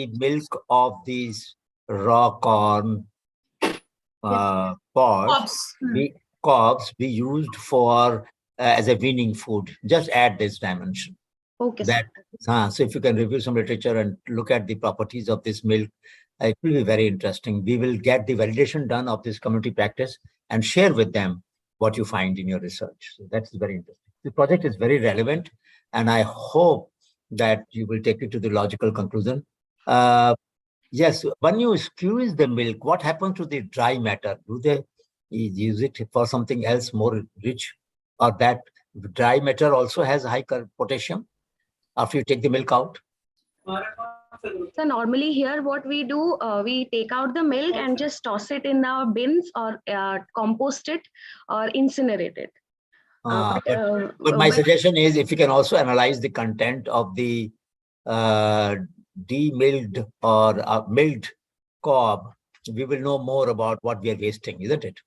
the milk of these raw corn pods, cobs be used for as a weaning food. Just add this dimension. Okay, that so if you can review some literature and look at the properties of this milk, it will be very interesting. We will get the validation done of this community practice and share with them what you find in your research. So that's very interesting. The project is very relevant, and I hope that you will take it to the logical conclusion. Yes, when you squeeze the milk, what happens to the dry matter? Do they use it for something else more rich, or that dry matter also has high potassium after you take the milk out? So normally here what we do, we take out the milk and just toss it in our bins or compost it or incinerate it. But my suggestion is, if you can also analyze the content of the demilled or milled cob, we will know more about what we are wasting, isn't it?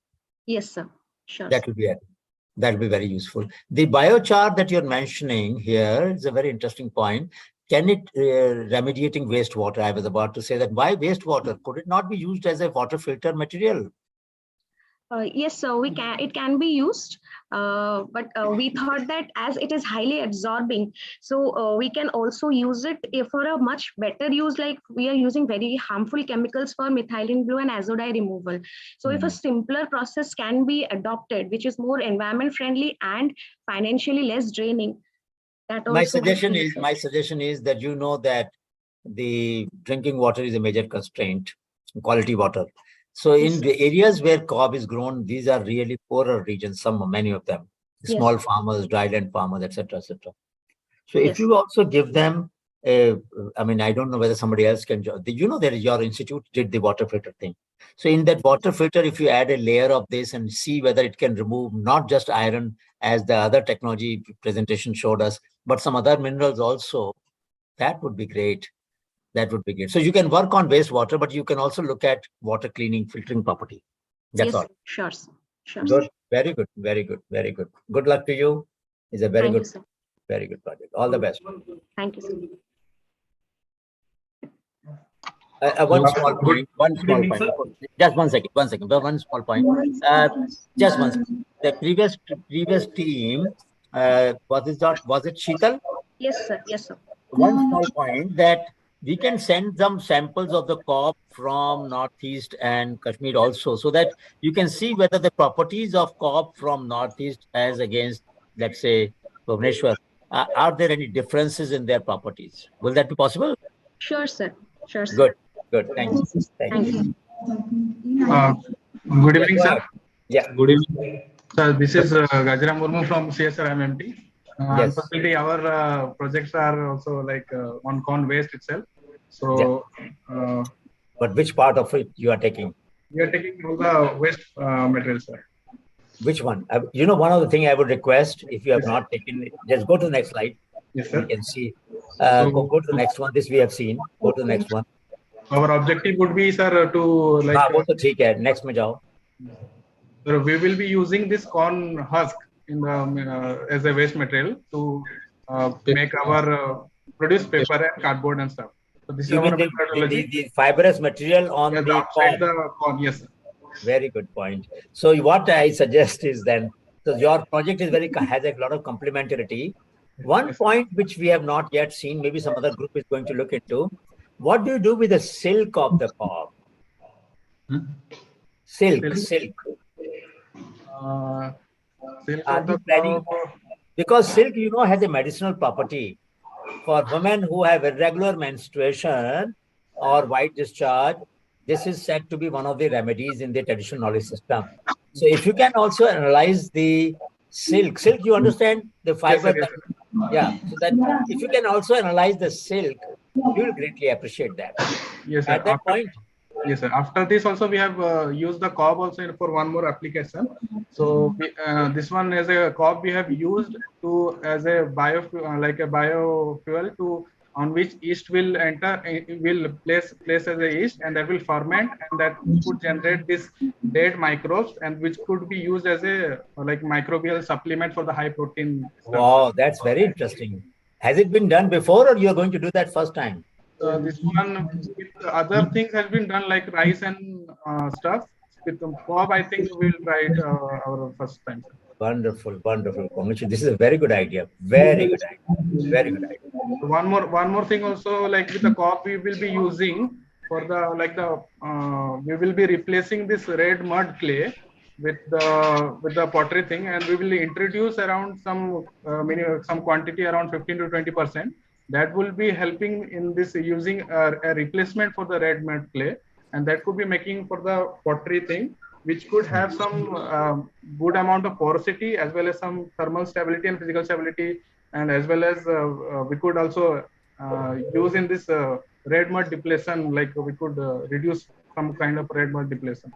Yes, sir. Sure. That will be very useful. The biochar that you're mentioning here is a very interesting point. Can it remediating wastewater? I was about to say that. Why wastewater? Could it not be used as a water filter material? Yes, so we can. It can be used, but we thought that as it is highly absorbing, so we can also use it for a much better use. Like we are using very harmful chemicals for methylene blue and azodine removal. So if a simpler process can be adopted, which is more environment friendly and financially less draining, that also. My suggestion is that you know that the drinking water is a major constraint, quality water. So in the areas where cob is grown, these are really poorer regions, many of them, small farmers, dryland farmers, etc., etc. So if you also give them, I mean, I don't know whether somebody else can, you know, that your institute did the water filter thing. So in that water filter, if you add a layer of this and see whether it can remove not just iron as the other technology presentation showed us, but some other minerals also, that would be great. That would be great. So you can work on wastewater, but you can also look at water cleaning, filtering property. That's all. Sure. Good. Very good. Very good. Very good. Good luck to you. It's a very good project. All the best. Thank you, sir. One small point. Just one second. One small point. Just one second. The previous team, was it Sheetal? Yes, sir. One small point, that we can send some samples of the cob from Northeast and Kashmir also, so that you can see whether the properties of cob from Northeast as against, let's say, Bhubaneswar, are there any differences in their properties? Will that be possible? Sure, sir. Good. Thank you. Thank you. Good evening, sir. Yeah. Good evening. So this is Gajram Murmu from ACSIR-Unmet. Unfortunately, our projects are also like on corn waste itself. So, but which part of it you are taking? We are taking all the waste materials, sir. Which one? You know, one of the things I would request, if you have not taken it, just go to the next slide. Yes, sir. We can see. Go to the next one. This we have seen. Go to the next one. Our objective would be, sir, to like. Next mein jao. So we will be using this corn husk in the as a waste material to make our produce paper and cardboard and stuff. So this is our methodology. The fibrous material on the corn. Yes, sir. Very good point. So what I suggest is then, so your project is has a lot of complementarity. One point which we have not yet seen, maybe some other group is going to look into. What do you do with the silk of the cob? Silk. Because silk, you know, has a medicinal property. For women who have irregular menstruation or white discharge, this is said to be one of the remedies in the traditional knowledge system. So if you can also analyze the silk, you understand the fiber. Yes, yeah. So that if you can also analyze the silk, you will greatly appreciate that. Yes, sir. At that point. Yes, sir. After this also we have used the cob also for one more application. So this one as a cob we have used to as a biofuel, like a biofuel to on which yeast will enter, will place as a yeast, and that will ferment, and that could generate this dead microbes, and which could be used as a like microbial supplement for the high protein stuff. Wow, that's very interesting. Has it been done before, or you are going to do that first time? This one with other things has been done like rice and stuff. With the cob, I think we'll try it our first time. Wonderful, wonderful. Congratulations. This is a very good idea. Very good idea. Very good idea. One more thing also, like with the cob we will be using for the we will be replacing this red mud clay with the pottery thing, and we will introduce around some quantity around 15 to 20%. That will be helping in this using a replacement for the red mud clay, and that could be making for the pottery thing, which could have some good amount of porosity as well as some thermal stability and physical stability, and as well as we could also use in this red mud depletion, like we could reduce some kind of red mud depletion.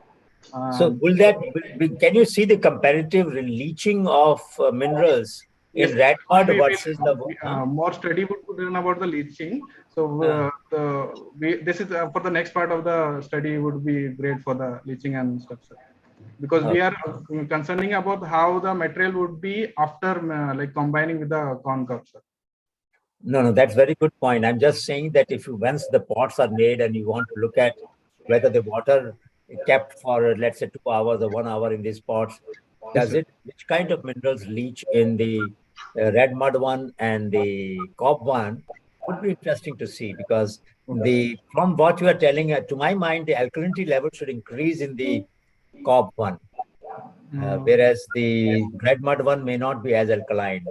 So can you see the comparative leaching of minerals in red mud versus the more study would be done about the leaching. So this is for the next part of the study would be great for the leaching and stuff, sir. Because we are concerning about how the material would be after like combining with the corn cob, sir. No, that's very good point. I'm just saying that if once the pots are made and you want to look at whether the water kept for, let's say, 2 hours or 1 hour in these pots, which kind of minerals leach in the red mud one and the cob one would be interesting to see, because from what you are telling, to my mind, the alkalinity level should increase in the cob one, whereas the red mud one may not be as alkaline.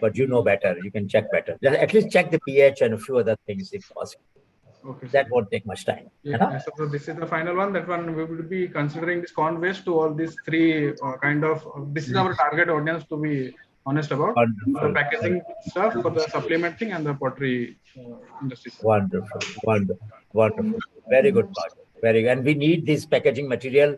But you know better, you can check better. At least check the pH and a few other things if possible. Okay, that won't take much time. So this is the final one. That one we will be considering this corn waste to all these three kind of. This is our target audience, to be honest about. Wonderful. The packaging stuff for the supplement thing and the pottery industry. Wonderful. Very good part. Very good. And we need this packaging material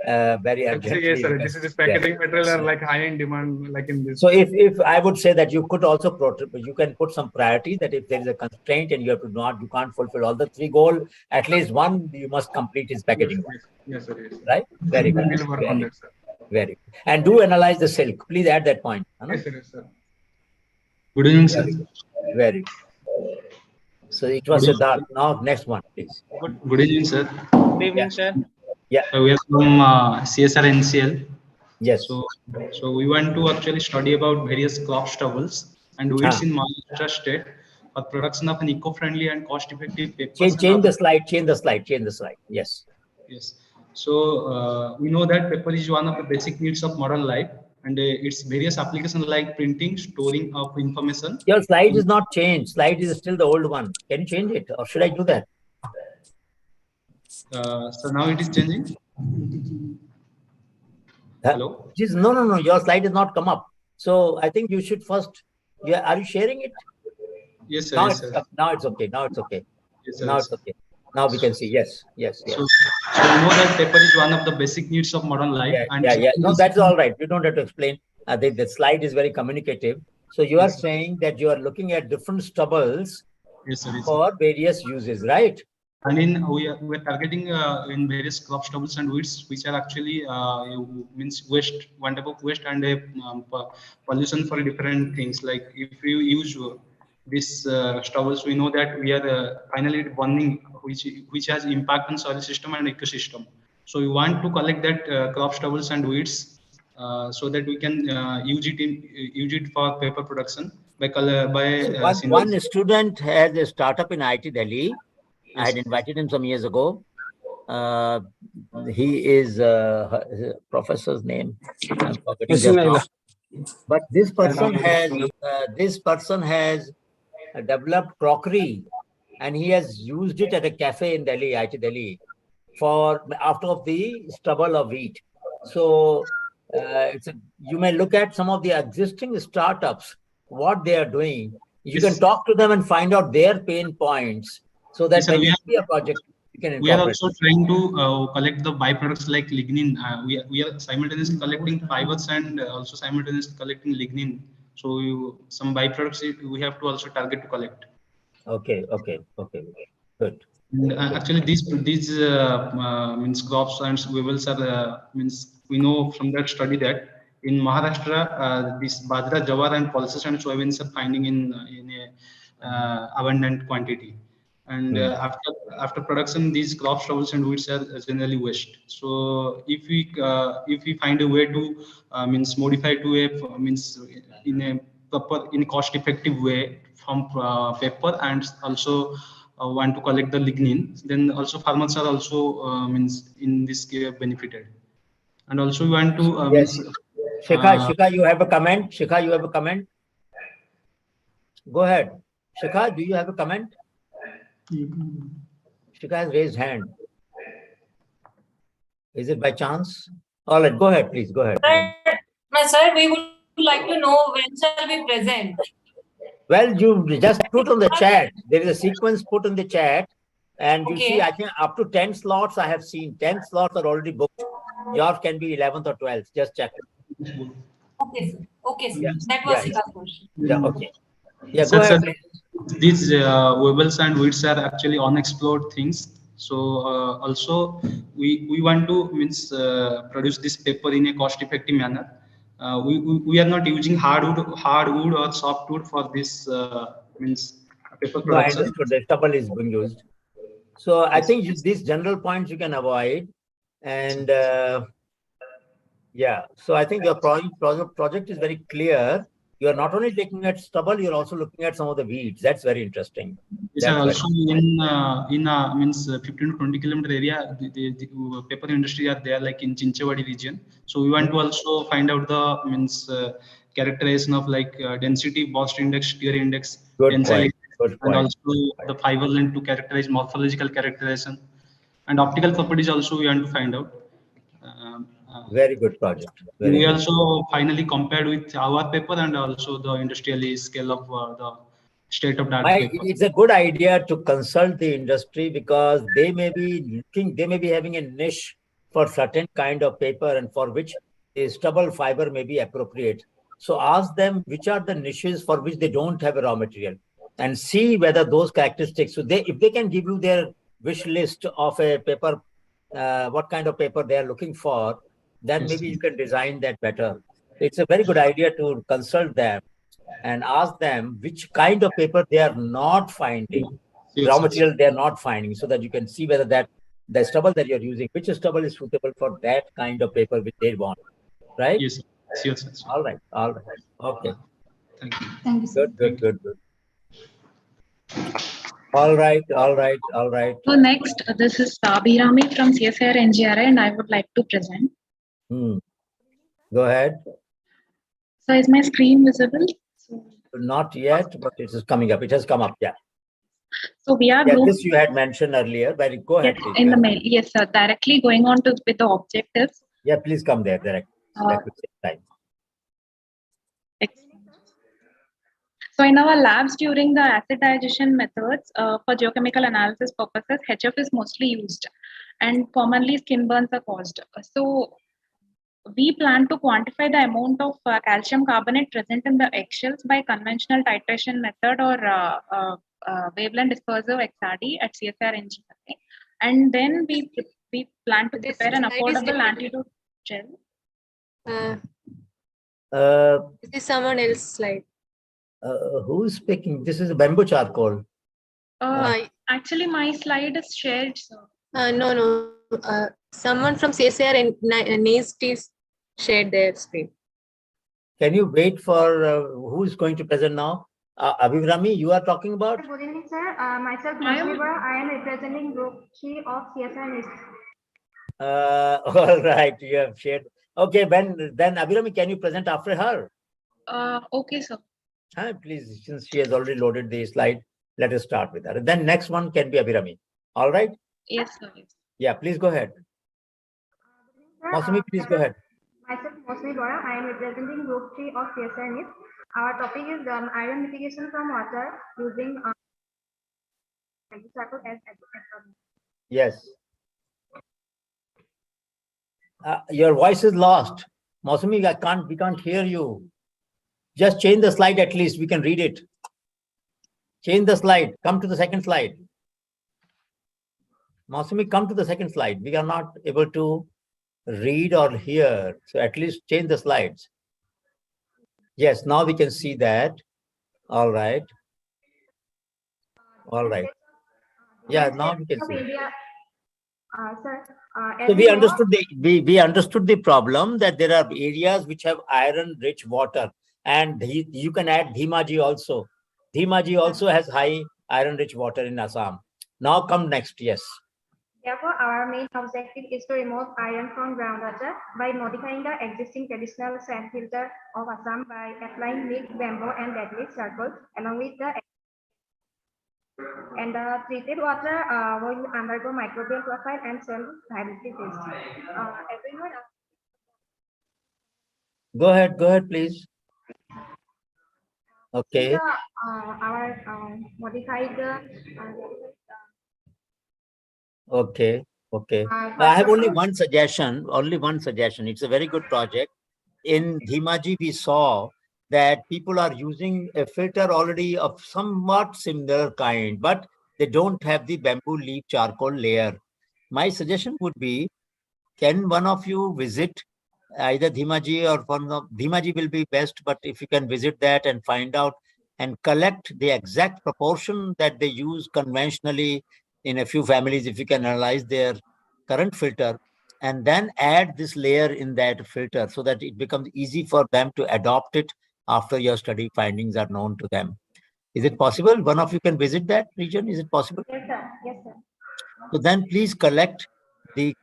very urgently. Yes, sir. This packaging material are like high in demand, like in this. So if I would say that you could also you can put some priority that if there is a constraint and you can't fulfill all the 3 goals, at least one you must complete his packaging. Yes, sir. Yes. Right? Very good. We'll work on that, sir. Very good. And do analyze the silk. Please add that point. Yes, sir. Good evening, sir. Very good. So it was Siddharth. Now next one, please. Good evening, sir. Good evening, sir. Yeah. We are from CSIR-NCL. Yes. So we want to actually study about various crop stubbles and weeds in Maharashtra state for production of an eco-friendly and cost-effective paper. Change the slide. Yes. So we know that paper is one of the basic needs of modern life, and its various applications like printing, storing of information. Your slide is not changed. Slide is still the old one. Can you change it, or should I do that? So now it is changing. Hello. No. Your slide has not come up. So I think you should first. Yeah. Are you sharing it? Yes, sir. Now it's okay. Now it's okay. Yes, sir. Now it's okay. Now we can see. Yes. So we know that paper is one of the basic needs of modern life. Yeah. No, that's all right. You don't have to explain. The slide is very communicative. So you are saying that you are looking at different stubbles for various uses, right? And we are targeting in various crop stubbles and weeds, which are actually means waste, one type of waste and pollution for different things. Like if you use these stubbles, we know that we are finally burning, which has impact on soil system and ecosystem. So we want to collect that crop stubbles and weeds so that we can use it for paper production one student has a startup in IIT Delhi. I had invited him some years ago. He is his professor's name. I'm forgetting just now. But this person has developed crockery, and he has used it at a cafe in Delhi, IIT Delhi, out of the stubble of wheat. So you may look at some of the existing startups, what they are doing. You can talk to them and find out their pain points. So that when you see a project, you can incorporate. We are also trying to collect the byproducts like lignin. We are simultaneously collecting fibers and also simultaneously collecting lignin. So some byproducts we have to also target to collect. Okay. Good. And actually, these means crops and weevils are means we know from that study that in Maharashtra this bajra, jawar, and pulses and soybeans are finding in a abundant quantity. And after production, these crop stubbles and weeds are generally waste. So if we find a way to means modify to a means in a proper in cost effective way from paper, and also want to collect the lignin, then also farmers are also means in this case benefited. And also we want to yes. means Shikha, you have a comment? Shikha, you have a comment? Go ahead. Shikha, do you have a comment? Shikha has raised hand. Is it by chance? All right, go ahead, please. Go ahead. Sir, we would like to know when shall we present? Well, you just put on the chat. There is a sequence put on the chat. And you see, Okay. I think up to 10 slots I have seen. 10 slots are already booked. Yours can be 11th or 12th. Just check. Okay, sir. Okay, sir. Yeah. That was Yeah, Shikha's question. Yeah, okay. Yeah, go Sir, ahead. these webbles and weeds are actually unexplored things. So also we want to means produce this paper in a cost-effective manner. We are not using hardwood or softwood for this means paper No, I production. understood. The stubble is being used. So I Yes. think these general points you can avoid. And yeah, so I think your project is very clear. You are not only looking at stubble, you're also looking at some of the weeds. That's very interesting. Yes, That's also in means 15 to 20-kilometer area, the paper industry are there, like in Chinchewadi region. So we want to also find out the means characterization of like density, Boston index, tear index, Good tensile point. index, Good and point. also the fiber length to characterize morphological characterization, and optical properties also we want to find out. Very good project. Very We good. also finally compared with our paper and also the industrial scale of the state-of-the-art paper. It's a good idea to consult the industry because they may be having a niche for certain kind of paper and for which a stubble fiber may be appropriate. So ask them which are the niches for which they don't have a raw material and see whether those characteristics. So if they can give you their wish list of a paper, what kind of paper they are looking for, then maybe you can design that better. It's a very good idea to consult them and ask them which kind of paper they are not finding, raw material they are not finding, so that you can see whether the stubble that you're using, which stubble is suitable for that kind of paper which they want, right? Yes, yes, yes. All right. Okay. Thank you. Thank you, sir. Good. All right. So next, this is Abhirami from CSIR-NGRI, and I would like to present. Go ahead. So is my screen visible? Not yet, but it is coming up. It has come up. Yeah. So we are This you had mentioned earlier. But go ahead, please. in the mail. Yes, sir. Directly going on to with the objectives. Yeah, please come there direct. That will save time. So in our labs during the acid digestion methods for geochemical analysis purposes, HF is mostly used, and commonly skin burns are caused. So we plan to quantify the amount of calcium carbonate present in the eggshells by conventional titration method or wavelength dispersive XRD at CSIR-NGRI, and then we plan to prepare an affordable antidote gel. This is someone else's slide. Who's speaking? This is a bamboo charcoal. Actually, my slide is shared, sir. No. Someone from CSIR and NAST shared their screen. Can you wait for who is going to present now? Abhivrami, you are talking about? Good evening, sir. Myself, Mosliba. I am representing Group 3 of CSIR. All right, you have shared. Okay, then Abhivrami, can you present after her? Okay, sir. Please, since she has already loaded the slide, let us start with her. Then next one can be Abhirami. All right? Yes, sir. Yeah, please go ahead. Masumi, please go ahead. Myself, Mosliba. I am representing Group 3 of CSIR. Our topic is iron mitigation from water using charcoal as adsorbent. Yes. Your voice is lost. Masumi, we can't hear you. Just change the slide at least. We can read it. Change the slide. Come to the second slide. Masumi, come to the second slide. We are not able to read or hear. So at least change the slides. Yes, now we can see that. All right. Yeah, now we can of see. India, sir, So as we we know, understood we understood the problem that there are areas which have iron-rich water, and you can add Dhimaji also. Dhimaji also has high iron-rich water in Assam. Now come next, yes. therefore, our main objective is to remove iron from groundwater by modifying the existing traditional sand filter of Assam by applying mixed bamboo and deadly charcoal along with the and the treated water will undergo microbial profile and cell viability test. Everyone, Go ahead, please. Okay. our modified Okay. I have only one suggestion. It's a very good project. In Dhimaji, we saw that people are using a filter already of somewhat similar kind, but they don't have the bamboo leaf charcoal layer. My suggestion would be, can one of you visit either Dhimaji or one of Dhimaji will be best, but if you can visit that and find out and collect the exact proportion that they use conventionally in a few families, if you can analyze their current filter and then add this layer in that filter so that it becomes easy for them to adopt it after your study findings are known to them. Is it possible? One of you can visit that region? Is it possible? yes, sir. Yes, sir. So then please collect the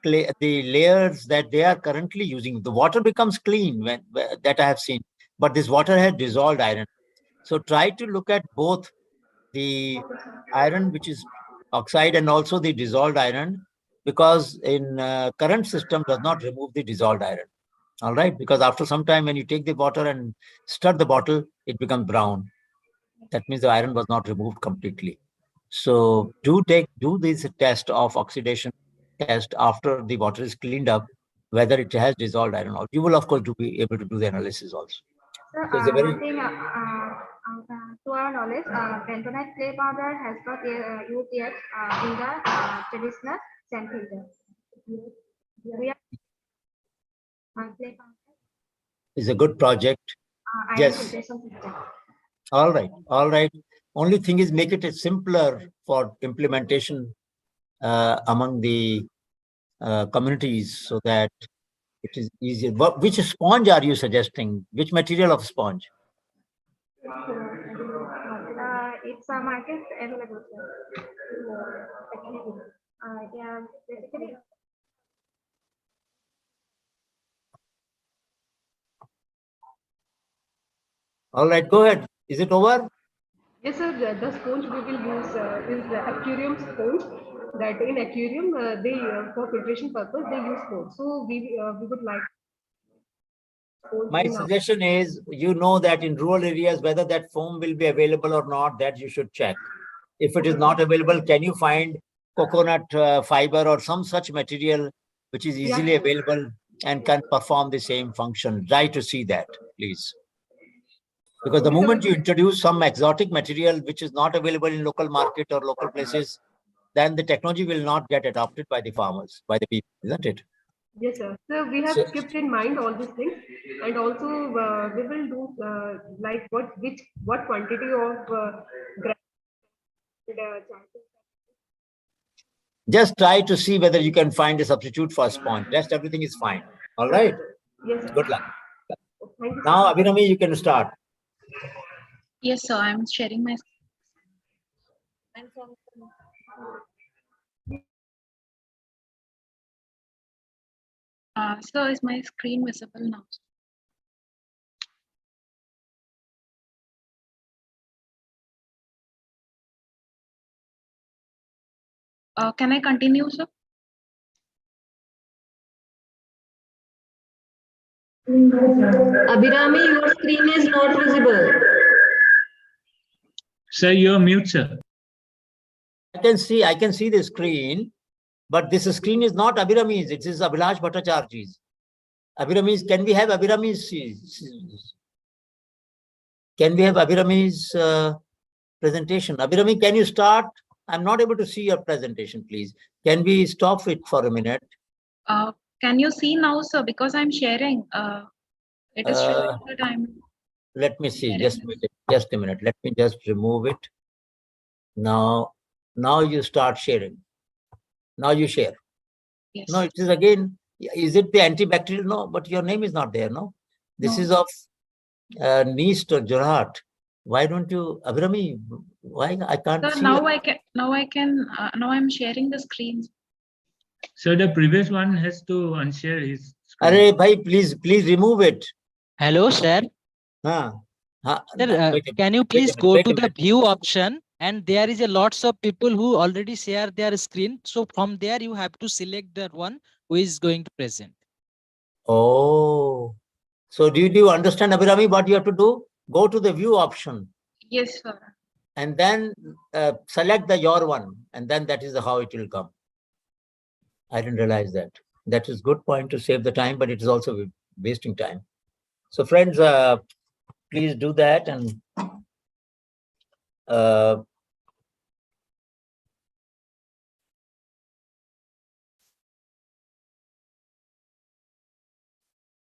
layers that they are currently using. The water becomes clean when that I have seen, but this water has dissolved iron. So try to look at both the iron, which is oxide, and also the dissolved iron, because in current system does not remove the dissolved iron. All right, because after some time when you take the water and stir the bottle, it becomes brown. That means the iron was not removed completely. So do this test of oxidation test after the water is cleaned up, whether it has dissolved iron or you will of course be able to do the analysis also. Sir, So it's a very one thing to our knowledge, bentonite clay powder has not used yet in the traditional sand filter. We are clay powder, is a good project. iron Yes. filtration system. All right. Only thing is make it simpler for implementation among the communities so that it is easier. Which sponge are you suggesting? Which material of sponge? It's a market available, sir. Yeah, basically. All right, go ahead. Is it over? Yes, sir. The sponge we will use is the aquarium sponge. That in aquarium, they for filtration purpose they use sponge. So we would like. My suggestion is, you know that in rural areas, whether that foam will be available or not, that you should check. If it is not available, can you find coconut fiber or some such material which is easily available and can perform the same function? Try to see that, please. Because the moment you introduce some exotic material which is not available in local market or local places, then the technology will not get adopted by the farmers, by the people, isn't it? Yes, sir. So we have kept in mind all these things, and also we will do like what quantity of just try to see whether you can find a substitute for sponge. Rest everything is fine. All right. Yes, sir. Good luck. Thank you, Now, Abhinami, you can start. Yes, sir. I'm sharing my. So is my screen visible now? Can I continue, sir? Abhirami, your screen is not visible. Sir, you're mute, sir. I can see the screen, but this screen is not Abhirami's. It is Abhilash Bhattacharya's. Abhirami's, can we have Abhirami's? Can we have Abhirami's presentation? Abhirami, can you start? I'm not able to see your presentation, please. Can we stop it for a minute? Can you see now, sir? Because I'm sharing. It is showing that I'm. Let me see. Just a minute. Let me just remove it. Now, Now you start sharing. Now you share. Yes. No, it is again, is it the antibacterial? No, but your name is not there, no? This No. is of Neist or Jorhat. Why don't you, Abhirami, why I can't So see? now now I'm sharing the screen. So the previous one has to unshare his screen. Arey, bhai, please remove it. Hello, sir. Huh. Sir, can you please go to the view option, and there is a lots of people who already share their screen. So from there you have to select that one who is going to present. Oh, so do you understand, Abhirami, what you have to do? Go to the view option. Yes, sir. And then select the your one, and then that is how it will come. I didn't realize that. That is good point to save the time, but it is also wasting time. So friends, please do that. And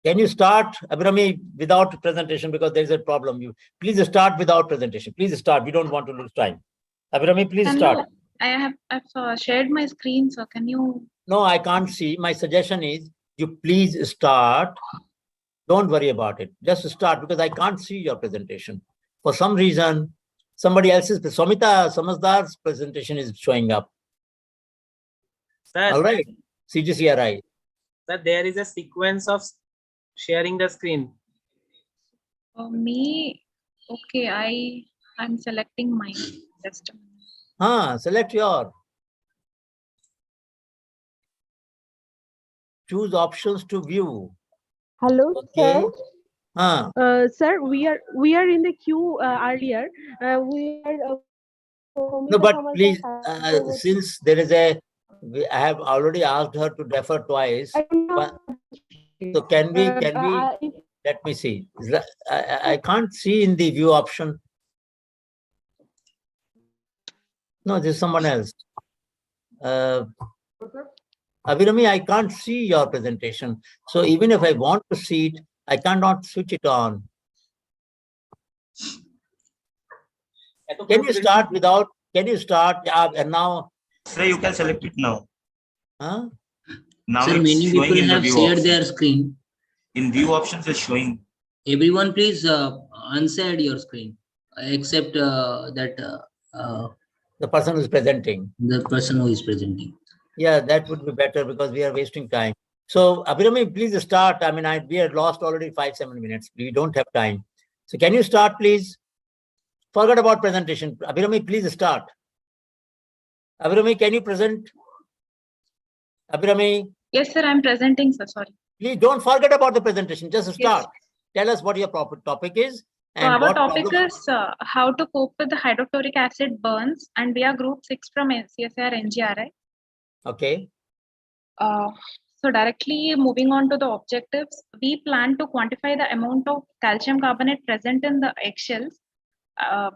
can you start, Abhirami, without presentation, because there is a problem. You please start without presentation. Please start. We don't want to lose time. Abhirami, please start. I've shared my screen, so can you? No, I can't see. My suggestion is you please start. Don't worry about it. Just start, because I can't see your presentation. For some reason, somebody else's, Somita Samasdar's presentation is showing up. Sir, all right. CGCRI. Sir, there is a sequence of sharing the screen. Me, okay, I'm selecting mine. Just a minute. Select your. Choose options to view. Hello, Okay. sir. Sir, we are in the queue earlier. We are. No, but please, since there is I have already asked her to defer twice. So can we, let me see. I can't see in the view option. No, this is someone else. Abhirami, I can't see your presentation. So even if I want to see it, I cannot switch it on. Can you start without, can you start? And now. Sir, you can select it now. Huh? Now Sir, it's many showing people in the have view shared option. their screen. In view options, it's showing. Everyone, please unshare your screen, except that the person who is presenting. The person who is presenting. Yeah, that would be better, because we are wasting time. So, Abhirami, please start. I mean, we had lost already 5-7 minutes. We don't have time. So, can you start, please? Forget about presentation. Abhirami, please start. Abhirami, can you present? Abhirami? Yes, sir, I'm presenting, sir. Sorry. Please don't forget about the presentation. Just start. Yes. Tell us what your topic is. So And our topic is how to cope with the hydrochloric acid burns, and we are group 6 from ACSIR-NGRI. Okay. So directly moving on to the objectives, we plan to quantify the amount of calcium carbonate present in the eggshells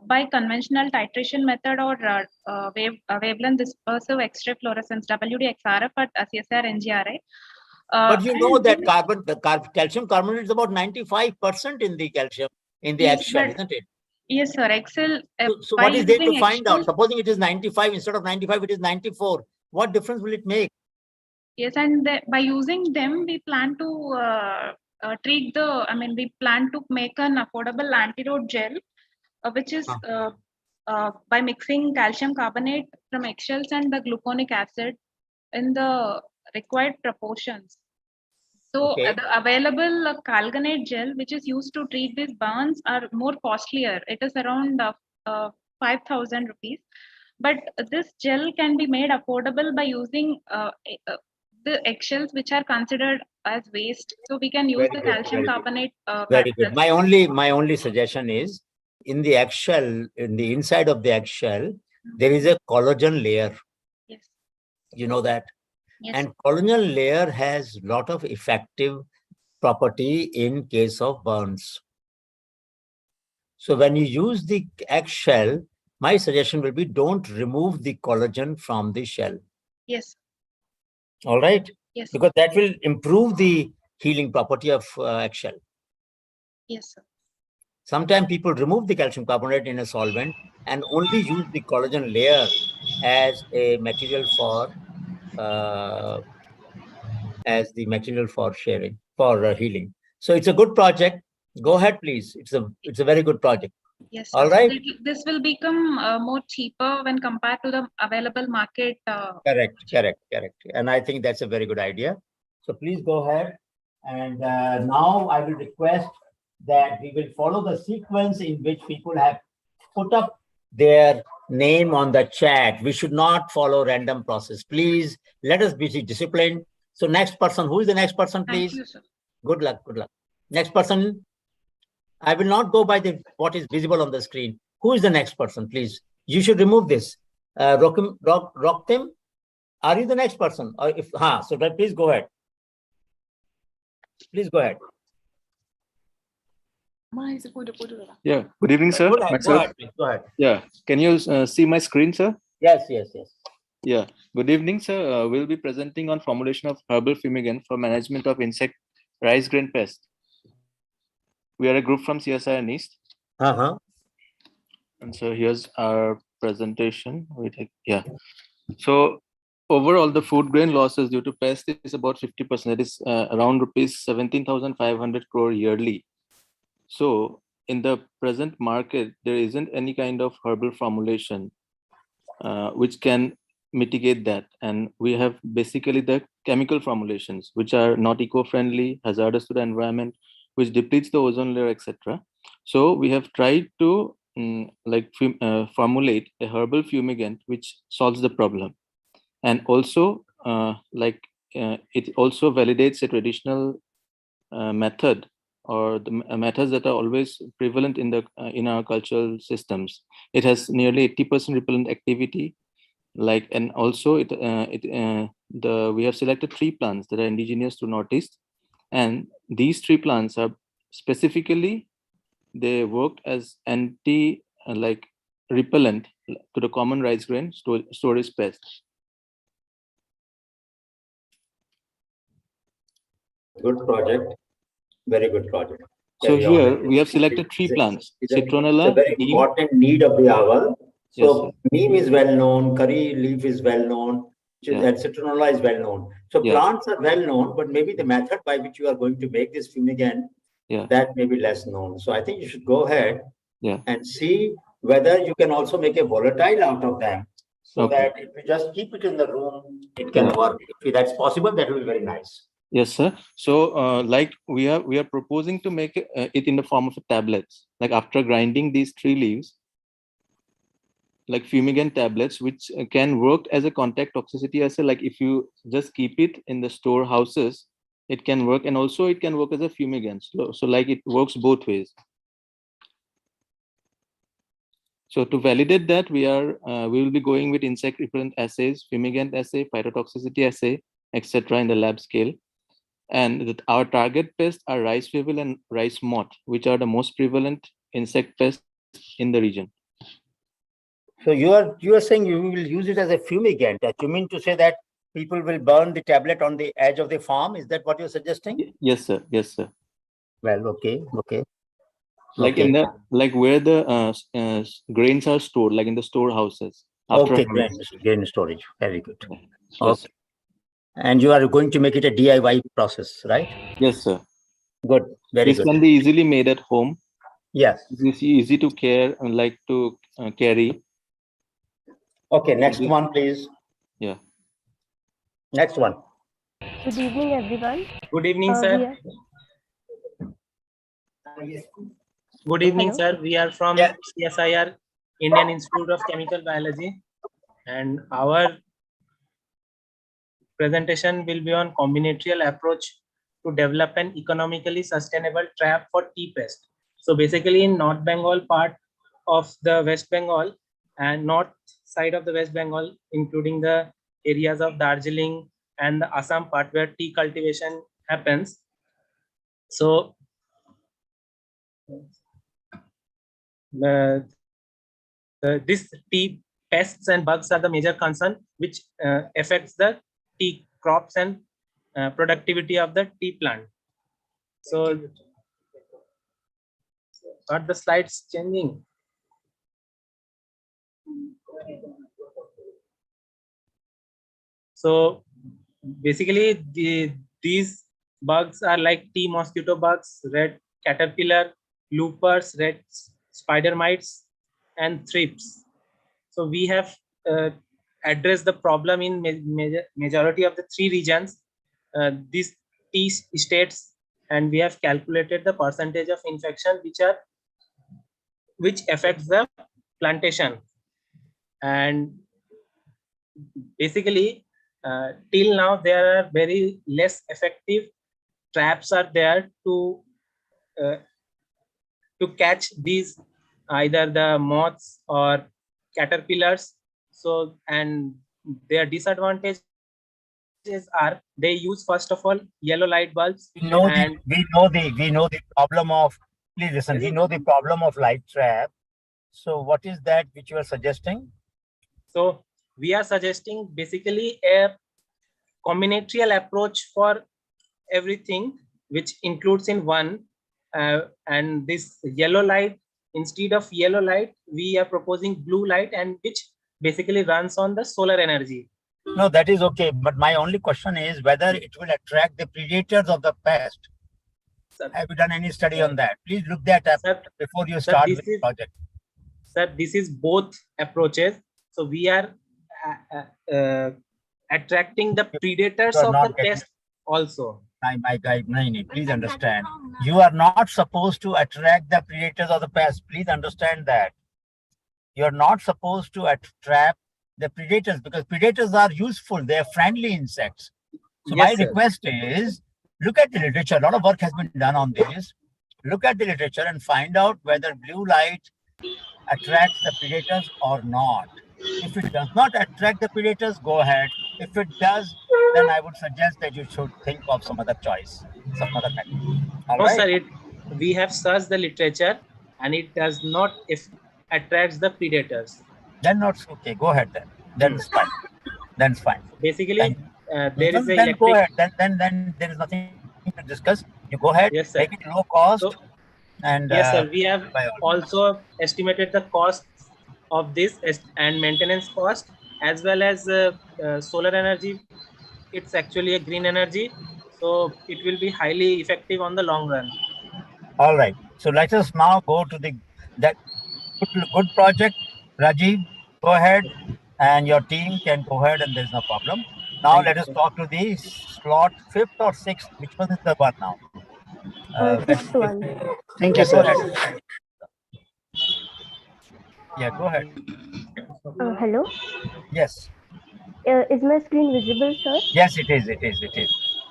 by conventional titration method or wavelength dispersive X-ray fluorescence WDXRF at ACSIR-NGRI. But you know that calcium carbonate is about 95% in the calcium in the eggshell, isn't it? Yes, sir. Excel. So what is there to find out? Supposing it is 95, instead of 95, it is 94. What difference will it make? Yes, and by using them, we plan to treat the. I mean, we plan to make an affordable antidote gel, which is by mixing calcium carbonate from eggshells and the gluconic acid in the required proportions. So the available calgonate gel, which is used to treat these burns, are more costlier. It is around 5,000 rupees. But this gel can be made affordable by using the eggshells, which are considered as waste. So we can use the calcium carbonate. Very good. My only suggestion is, in the eggshell, in the inside of the eggshell, there is a collagen layer. Yes. You know that? Yes. And collagen layer has a lot of effective property in case of burns. So when you use the eggshell, my suggestion will be, don't remove the collagen from the shell. Yes. All right? Yes. Because that will improve the healing property of eggshell. Yes, sir. Sometimes people remove the calcium carbonate in a solvent and only use the collagen layer as a material for sharing, for healing. So it's a good project. Go ahead, please. It's a very good project. Yes, All sir. right. So this will become more cheaper when compared to the available market. Correct. And I think that's a very good idea. So please go ahead. And now I will request that we will follow the sequence in which people have put up their name on the chat. We should not follow random process. Please let us be disciplined. So next person, who is the next person, please? Thank you, sir. Good luck. Next person. I will not go by what is visible on the screen. Who is the next person, please? You should remove this. Rocktim, are you the next person? Or so please go ahead. Please go ahead. Yeah. Good evening, sir. Go ahead, please. Go ahead. Yeah. Can you see my screen, sir? Yes. Yeah. Good evening, sir. We'll be presenting on formulation of herbal fumigant for management of insect rice grain pest. We are a group from ACSIR East. And so here's our presentation. So overall, the food grain losses due to pest is about 50%. That is around rupees 17,500 crore yearly. So in the present market, there isn't any kind of herbal formulation which can mitigate that. And we have basically the chemical formulations, which are not eco-friendly, hazardous to the environment, which depletes the ozone layer, etc. So we have tried to formulate a herbal fumigant which solves the problem. And also it also validates a traditional method or the methods that are always prevalent in our cultural systems. It has nearly 80% repellent activity. And also we have selected 3 plants that are indigenous to Northeast, and these 3 plants are specifically, they work as anti repellent to the common rice grain storage pest. Good project. Very good project. So here we have selected 3 plants: Citronella. It's a very important need of the hour. So neem is well known, curry leaf is well known, and citronella is well known. So plants are well known, but maybe the method by which you are going to make this fumigant, that may be less known. So I think you should go ahead and see whether you can also make a volatile out of them, so that if you just keep it in the room, it can work. If that's possible, that will be very nice. Yes, sir. So we are proposing to make it in the form of tablets. Like after grinding these 3 leaves, like fumigant tablets, which can work as a contact toxicity assay. Like if you just keep it in the storehouses, it can work, and also it can work as a fumigant. So like it works both ways. So to validate that, we will be going with insect repellent assays, fumigant assay, phytotoxicity assay, etc. in the lab scale. And our target pests are rice weevil and rice moth, which are the most prevalent insect pests in the region. So you are saying you will use it as a fumigant. You mean to say that people will burn the tablet on the edge of the farm? Is that what you're suggesting? Yes, sir. Yes, sir. Well, okay. Like in the where the grains are stored, like in the storehouses. Okay, grain storage. Very good. Okay. And you are going to make it a DIY process, right? Yes, sir. Good. Very good. This can be easily made at home. Yes. It's easy to care and to carry. Okay, next one, please. Yeah. Next one. Good evening, everyone. Good evening, sir. Good evening, sir. We are from CSIR, Indian Institute of Chemical Biology, and our presentation will be on combinatorial approach to develop an economically sustainable trap for tea pest. So basically in North Bengal part of the West Bengal and north side of the West Bengal, including the areas of Darjeeling and the Assam part where tea cultivation happens. So this tea pests and bugs are the major concern which affects the tea crops and productivity of the tea plant. So Are the slides changing? So basically, these bugs are like tea mosquito bugs, red caterpillar, loopers, red spider mites, and thrips. So we have addressed the problem in majority of the 3 regions, these tea states, and we have calculated the percentage of infection which affects the plantation. And basically, till now there are very less effective traps are there to catch these either the moths or caterpillars. So, and their disadvantages are they use first of all yellow light bulbs. We know And we know the problem of. Please listen. We know the problem of light trap. So, what is that which you are suggesting? So we are suggesting basically a combinatorial approach for everything, which includes in one, and this yellow light, instead of yellow light, we are proposing blue light, and which basically runs on the solar energy. No, that is okay. But my only question is whether it will attract the predators of the pest. Sir, have you done any study on that? Please look that up before you start with the project. Sir, this is both approaches. So we are attracting the predators of the pest also. My guy, please understand. You are not supposed to attract the predators of the pest. Please understand that. You are not supposed to trap the predators because predators are useful. They are friendly insects. So yes, my request is look at the literature. A lot of work has been done on this. Look at the literature and find out whether blue light attracts the predators or not. If it does not attract the predators, go ahead. If it does, then I would suggest that you should think of some other choice, some other method. No, right? Sir, we have searched the literature and it does not attracts the predators. Then not okay. Go ahead then. Then it's fine. Then it's fine. Basically, there is a then go ahead. Then there is nothing to discuss. You go ahead. Yes, sir. Make it low cost. So, and yes, sir. We have also estimated the costs of this and maintenance cost as well as solar energy. It's actually a green energy, so it will be highly effective on the long run. All right. So let us now go to that good project. Rajiv, go ahead, and your team can go ahead, and there's no problem. Now let us talk to the slot 5th or 6th. Which one is the one now? 6th one. Thank you, sir. Yeah, go ahead. Hello. Yes. Is my screen visible, sir? Yes, it is. It is. It is.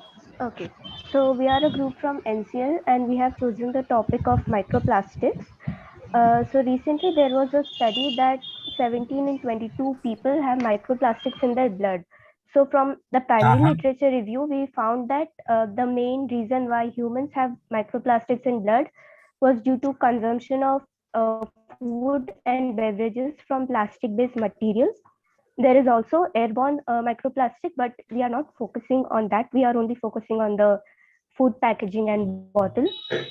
Okay. So we are a group from NCL, and we have chosen the topic of microplastics. So recently there was a study that 17 in 22 people have microplastics in their blood. So from the primary literature review, we found that the main reason why humans have microplastics in blood was due to consumption of food and beverages from plastic-based materials. There is also airborne microplastic, but we are not focusing on that. We are only focusing on the food packaging and bottle.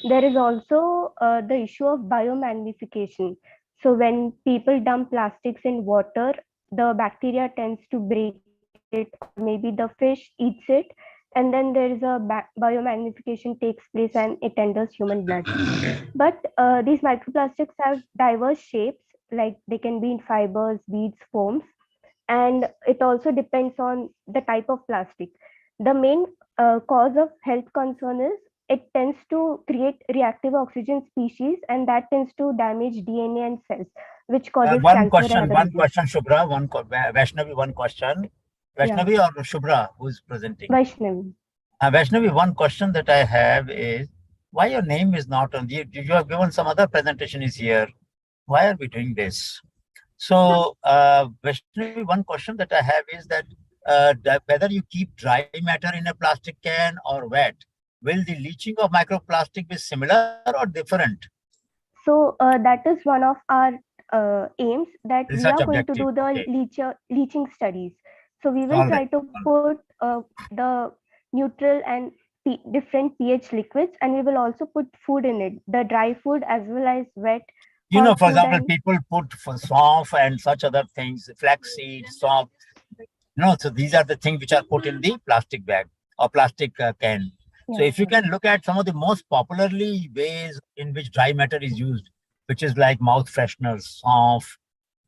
There is also the issue of biomagnification. So when people dump plastics in water, the bacteria tends to break it, or maybe the fish eats it, and then there is a biomagnification takes place and it enters human blood. But these microplastics have diverse shapes, like they can be in fibers, beads, foams, and it also depends on the type of plastic. The main cause of health concern is it tends to create reactive oxygen species, and that tends to damage DNA and cells, which causes one cancer. One question, Shubhra. Vaishnavi, one question. Vaishnavi or Shubhra, who is presenting? Vaishnavi. Vaishnavi, one question that I have is, why your name is not on the, you have given some other presentation is here. Why are we doing this? So, Vaishnavi, one question that I have is that whether you keep dry matter in a plastic can or wet, will the leaching of microplastic be similar or different? So that is one of our aims, that Research we are objective. going to do the leaching studies. So we will try to put the neutral and different pH liquids, and we will also put food in it, the dry food as well as wet. You know, for food example, and- people put for soft and such other things, flaxseed, soft. No, so these are the things which are put in the plastic bag or plastic can. So Yeah, if you can look at some of the most popularly ways in which dry matter is used, which is like mouth fresheners, soft,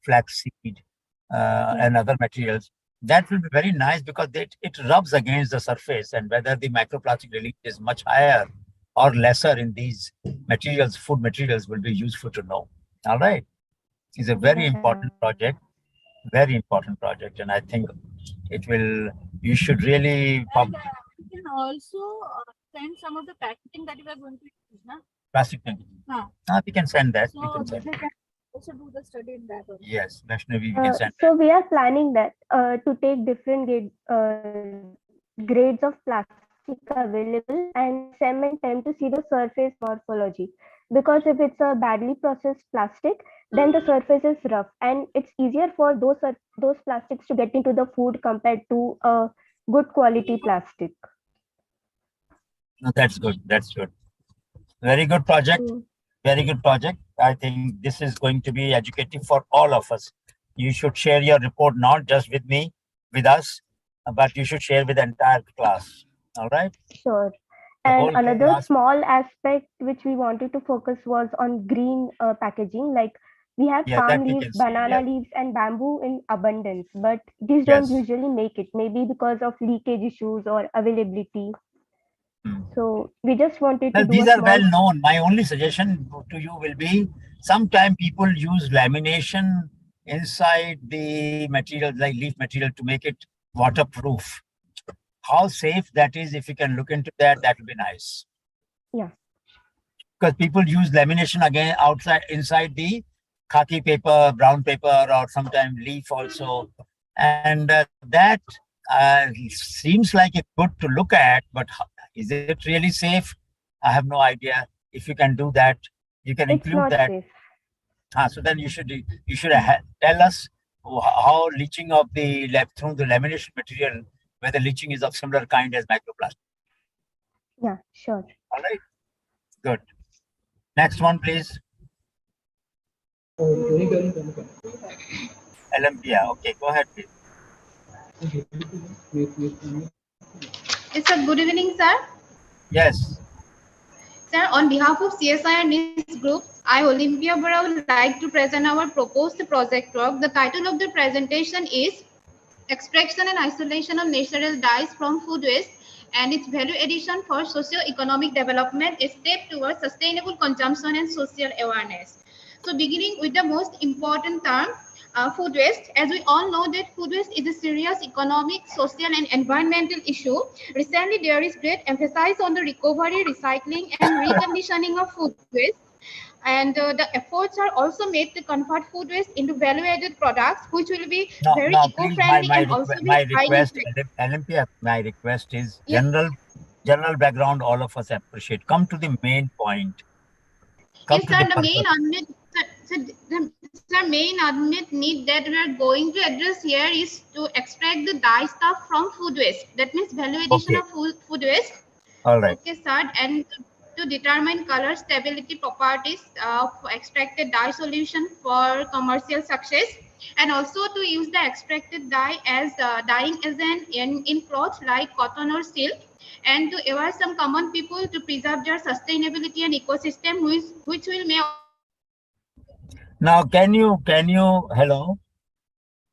flaxseed, and other materials, that will be very nice because it rubs against the surface, and whether the microplastic release is much higher or lesser in these materials, food materials, will be useful to know. All right. It's a very important project, and I think it will, you should really You can also send some of the packaging that you are going to use, na? plastic thing. We can send that. So We can send. we can also do the study in that one. Yes, Vaishnavi, we can send. So we are planning that to take different grades of plastic available and examine them to see the surface morphology. Because if it's a badly processed plastic, then the surface is rough, and it's easier for those plastics to get into the food compared to a good quality plastic. No, that's good. That's good. Very good project. Very good project. I think this is going to be educative for all of us. You should share your report not just with me, with us, but you should share with the entire class. All right? Sure. The And whole another class. small aspect which we wanted to focus was on green packaging. Like we have Yeah, palm that we leaves, can see, banana yeah. leaves, and bamboo in abundance, but these Yes. don't usually make it, maybe because of leakage issues or availability. So we just wanted to Well, do these a are small. well known. My only suggestion to you will be, sometime people use lamination inside the material, like leaf material, to make it waterproof. How safe that is, if you can look into that, that will be nice. Yeah. Because people use lamination again outside, inside the khaki paper, brown paper, or sometimes leaf also. And that seems like a good to look at, but is it really safe? I have no idea. If you can do that, you can It's include not that. safe. So then you should tell us how leaching of the through the lamination material, whether leaching is of similar kind as microplastic. Yeah, sure. All right. Good. Next one, please. Olympia. Okay, go ahead, please. It's a good evening, sir. Yes. Sir, on behalf of CSIR-Unmet Group, I, Olympia Bora, would like to present our proposed project work. The title of the presentation is Extraction and Isolation of Natural Dyes from Food Waste and its Value Addition for Socio-Economic Development, a step towards sustainable consumption and social awareness. So beginning with the most important term, food waste. As we all know that food waste is a serious economic, social and environmental issue. Recently, there is great emphasis on the recovery, recycling and reconditioning of food waste. And the efforts are also made to convert food waste into value-added products, which will be very Now, please, eco-friendly and also be my highly request, effective. Olympia, my request is Yes. general background. All of us appreciate. Come to the main point. Come Yes, to sir. the The main purpose. unmet need that we are going to address here is to extract the dye stuff from food waste. That means value addition Okay. of food waste. All right. Okay, sir. And to determine color stability properties of extracted dye solution for commercial success, and also to use the extracted dye as dyeing agent in cloth like cotton or silk, and to aware some common people to preserve their sustainability and ecosystem, which will may. Now, can you, hello?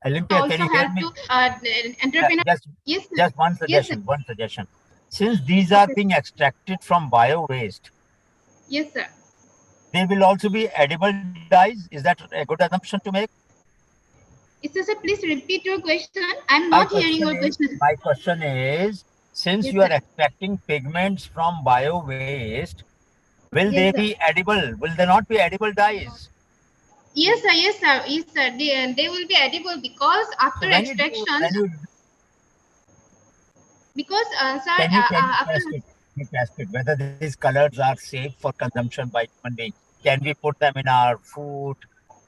Olympia, Also can you hear help me? to entrepreneur. Yes, sir. Just one Yes, sir. suggestion. Since these are being extracted from bio waste, Yes, sir. they will also be edible dyes. Is that a good assumption to make? Yes, sir. Please repeat your question. I'm not hearing your question. My question is, since Yes, you are sir. extracting pigments from bio waste, will Yes, they sir. be edible? Will they not be edible dyes? Yes, sir. Yes, sir. Yes, sir. They will be edible because after When extraction. you Because, sir, can you after. test it whether these colors are safe for consumption by human beings? Can we put them in our food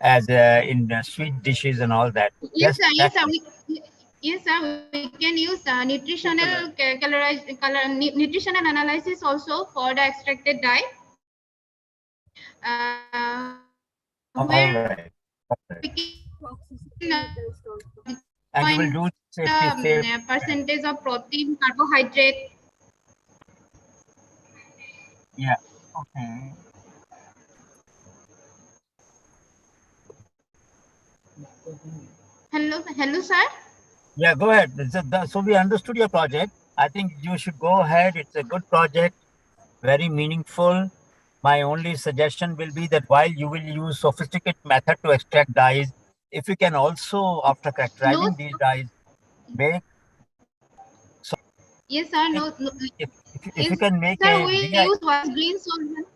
as in sweet dishes and all that? Yes, Just sir. Yes, test sir. it. Yes, sir. We can use nutritional analysis also for the extracted dye. All Where right. we can And you will do safety safe. percentage of protein, carbohydrate. Yeah. Okay. Hello, sir. Yeah, go ahead. So we understood your project. I think you should go ahead. It's a good project, very meaningful. My only suggestion will be that while you will use sophisticated method to extract dyes, if you can also, after characterizing these dyes, make Yes, sir. if you can make sir, a we DI. use what green solvent.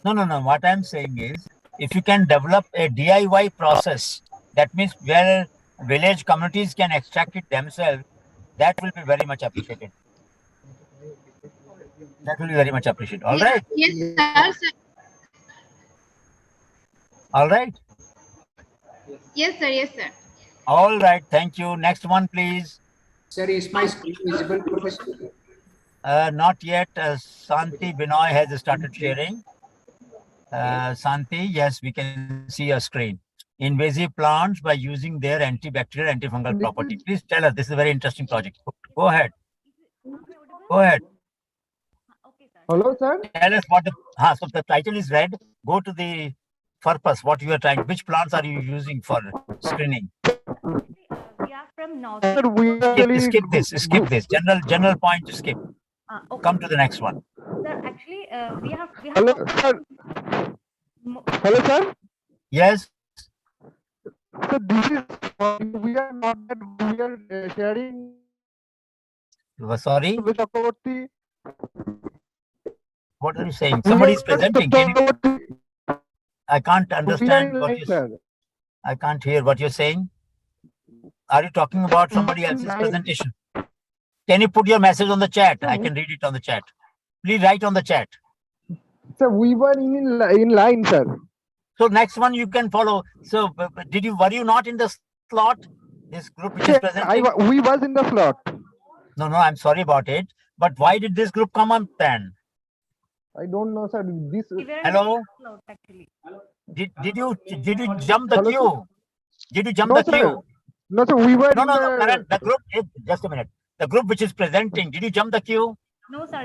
No. What I'm saying is, if you can develop a DIY process, that means where village communities can extract it themselves, that will be very much appreciated. That will be very much appreciated. All right. Yes, sir. All right. Yes, sir. Yes, sir. All right. Thank you. Next one, please. Sir, is my screen visible, Professor? Not yet. Santi Binoy has started sharing. Santi, yes, we can see your screen. Invasive plants by using their antibacterial, antifungal property. Please tell us. This is a very interesting project. Go ahead. Go ahead. Hello, sir. Tell us what so the title is red. Go to the purpose. What you are trying. Which plants are you using for screening? We are from North. Skip this. General point to skip. Okay. Come to the next one. Sir, actually, we have. Hello, sir. Hello, sir. Yes. So this is we are not that we are sharing. Sorry. Chakraborty. What are you saying? Somebody is presenting. I can't understand what you. I can't hear what you're saying. Are you talking about somebody else's presentation? Can you put your message on the chat? I can read it on the chat. Please write on the chat. Sir, we were in line, sir. So next one you can follow. So were you not in the slot? This group which is presenting? We was in the slot. No, I'm sorry about it. But why did this group come up then? I don't know, sir. This. Hello. Did you jump the queue? Did you jump the queue? No, sir. We were. No, Karan, the group. Just a minute. The group which is presenting. Did you jump the queue? No, sir.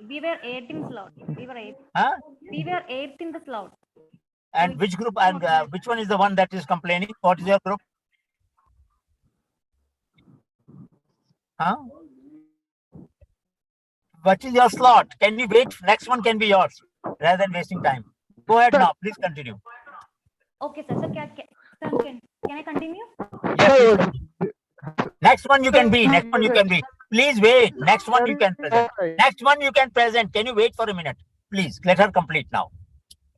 We were 8th in slot. We were 8th. Huh? We were 8th in the slot. And which group and which one is the one that is complaining? What is your group? Huh? What is your slot? Can we wait? Next one can be yours rather than wasting time. Go ahead now. Please continue. Okay, sir. So can I continue? Yes. Next one you can be. Next one you can be. Please wait. Next one you can present. Next one you can present. Can you wait for a minute? Please let her complete now.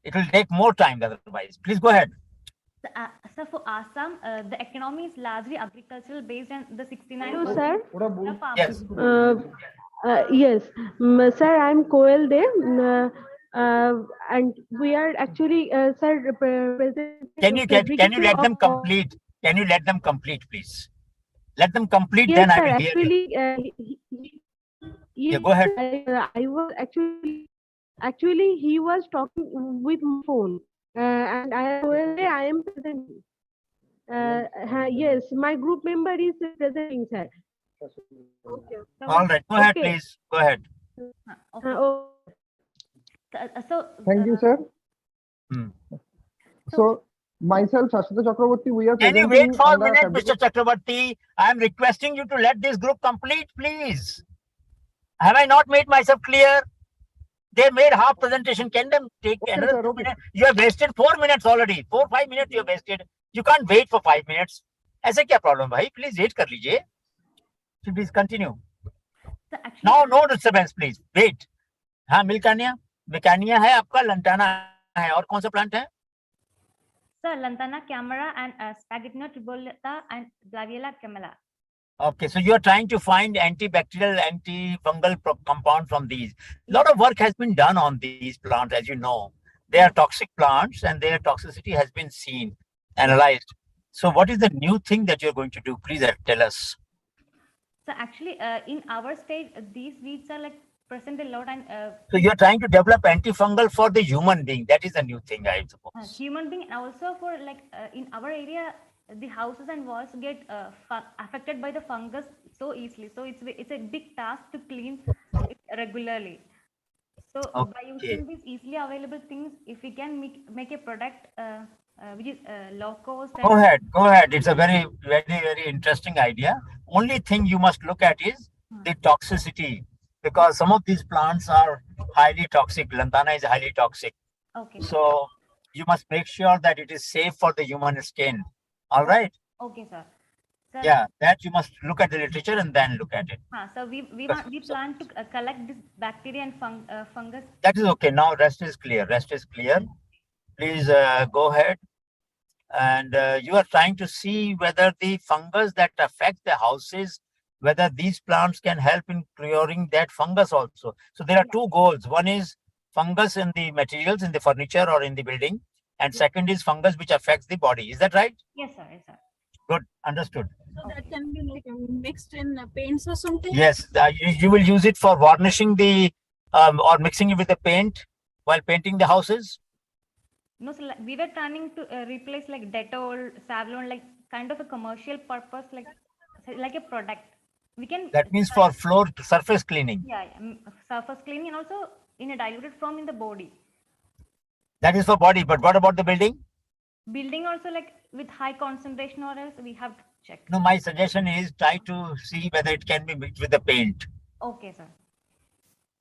It will take more time otherwise. Please go ahead. Sir, for Assam, the economy is largely agricultural based and the 69%. Hello, sir. Yes. Yes, sir, I'm Koel De, and we are actually, sir, presenting. Can you let them complete? Can you let them complete, please? Let them complete. Yes, then sir, I will actually, yeah, go ahead. I was actually he was talking with my phone, and I am presenting. Yes, my group member is presenting, sir. Okay. All right, go ahead, please. Go ahead. Thank you, sir. So, myself, Shashwata Chakraborty, we are Can you presenting. wait for a minute, Mr. Chakraborty? I am requesting you to let this group complete, please. Have I not made myself clear? They made half presentation. Can them take another 2 minutes? You have wasted 4 minutes already. 4-5 minutes you have wasted. You can't wait for 5 minutes. ऐसे क्या problem भाई? Please wait कर लीजिए. Please continue. No, no disturbance, please. Wait. हाँ, मिल्कानिया है आपका, lantana है, और कौन सा प्लांट है? Sir, Lantana camera and Spaghetti tribolata and Blaviella camela. Okay, so you are trying to find antibacterial, antifungal compound from these. A lot of work has been done on these plants, as you know. They are toxic plants and their toxicity has been seen, analyzed. So what is the new thing that you're going to do? Please tell us. So actually, in our state, these weeds are like present a lot, and so you're trying to develop antifungal for the human being. That is the new thing, I suppose. Human being, and also for like in our area, the houses and walls get affected by the fungus so easily. So it's a big task to clean it regularly. So by using these easily available things, if we can make a product which is low cost. Go ahead. It's a very, very, very interesting idea. Only thing you must look at is the toxicity, because some of these plants are highly toxic. Lantana is highly toxic. Okay. So you must make sure that it is safe for the human skin. All right. Okay, sir. Yeah, that you must look at the literature and then look at it. So we plan to collect this bacteria and fungus. That is okay. Now rest is clear. Please go ahead. And you are trying to see whether the fungus that affects the houses, whether these plants can help in curing that fungus also. So there are two goals. One is fungus in the materials, in the furniture or in the building. And second is fungus which affects the body. Is that right? Yes, sir. Yes, sir. Good. Understood. So that can be like mixed in paints or something? Yes. You will use it for varnishing the or mixing it with the paint while painting the houses? No, so we were planning to replace like Dettol, Savlon, like kind of a commercial purpose, like a product. We can. That means for floor surface cleaning. Yeah, surface cleaning, and also in a diluted form in the body. That is for body, but what about the building? Building also like with high concentration, or else we have to check. No, my suggestion is try to see whether it can be mixed with the paint. Okay, sir.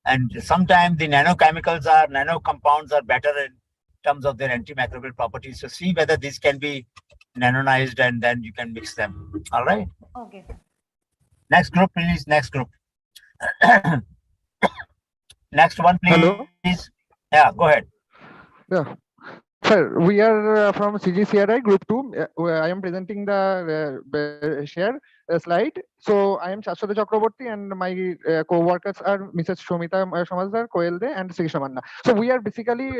And sometimes the nano compounds are better in terms of their antimicrobial properties. So see whether these can be nanonized and then you can mix them. All right. Okay, sir. Next group, please. Next group. Next one, please. Hello. Yeah, go ahead. Yeah. Sir, we are from CGCRI Group 2. I am presenting the share slide. So I am Shashwata Chakraborty and my co-workers are Mrs. Shomita Samazdar, Koelde and Sri Shamanna. So we are basically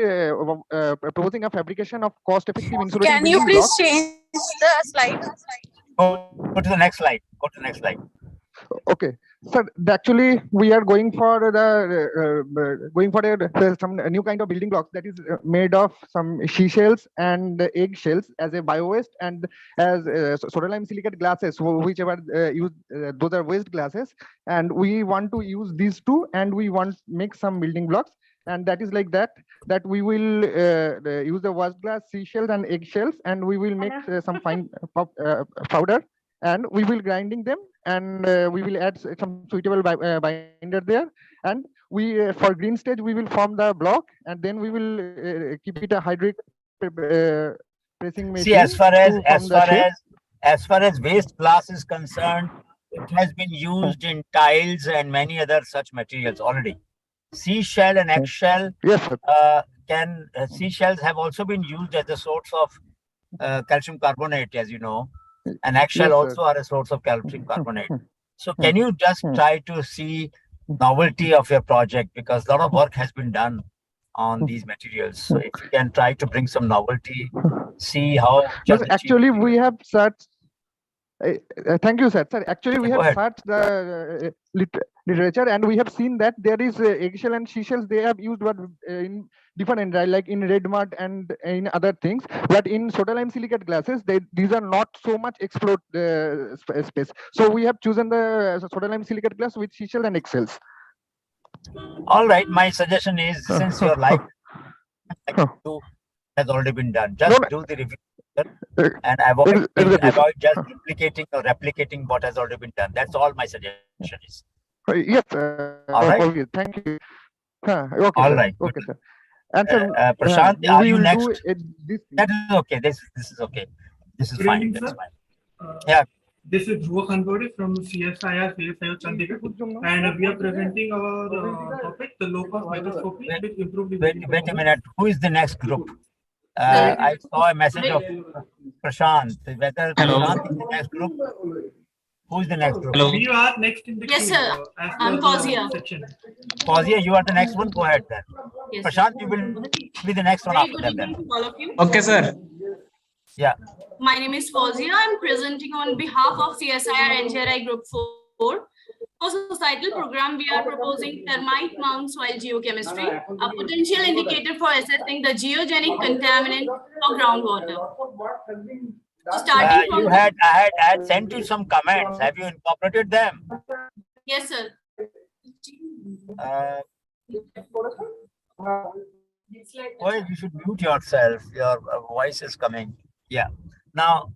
proposing a fabrication of cost-effective insulating. Can you please change the slide? Go to the next slide. Okay, sir. Actually, we are going for some new kind of building blocks that is made of some seashells and egg shells as a bio waste, and as soda lime silicate glasses, whichever use those are waste glasses, and we want to use these two, and we want to make some building blocks. And that is like that we will use the waste glass, seashells, and egg shells, and we will make some fine powder, and we will grinding them, and we will add some suitable binder there, and we for green stage we will form the block, and then we will keep it a hydraulic pressing machine. See, as far as waste glass is concerned, it has been used in tiles and many other such materials already. Seashell and eggshell, yes, seashells have also been used as a source of calcium carbonate, as you know, and eggshell yes, also are a source of calcium carbonate. So can you just try to see novelty of your project, because a lot of work has been done on these materials. So if you can try to bring some novelty, see how. Yes, actually, we have searched. Thank you, sir. Actually, we have searched the literature, and we have seen that there is eggshell and seashells. They have used what in different, like in red mud and in other things. But in soda lime silicate glasses, these are not so much explored space. So we have chosen the soda lime silicate glass with seashells and eggshells. All right. My suggestion is, since your life has already been done, just do the review. And avoid just replicating what has already been done. That's all my suggestion is. Yes. All right. Okay, thank you. Okay. All sir. right. Okay, sir. And Prashant, are you next? That is okay. This is okay. This is Good fine. evening, That's sir. fine. Yeah. This is Dhruva Khandwade from CSIR Chandigarh, and we are presenting our topic, the low-cost microscopy with improved. Wait a minute. Who is the next group? I saw a message of Prashant. Whether Prashant is the next group? Who is the next group? Hello. We are next in the Yes, queue, sir. as I'm per the Fauziya. section. Fauziya, you are the next one. Go ahead then. Yes. Prashant, you will be the next one Very after good them then. evening to all of you. Okay, sir. Yeah. My name is Fozia. I'm presenting on behalf of CSIR-NGRI Group 4. For societal program, we are proposing termite mound soil geochemistry, a potential indicator for assessing the geogenic contaminant of groundwater. So starting from I had sent you some comments. Have you incorporated them? Yes, sir. Well, you should mute yourself. Your voice is coming. Yeah. Now,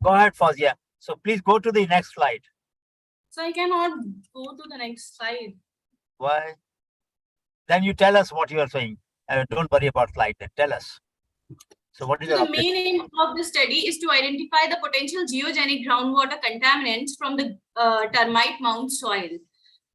go ahead, Fazia. So please go to the next slide. So I cannot go to the next slide. Why? Then you tell us what you are saying. Don't worry about slide. Then tell us. So what is the main aim of the study is to identify the potential geogenic groundwater contaminants from the termite mound soil.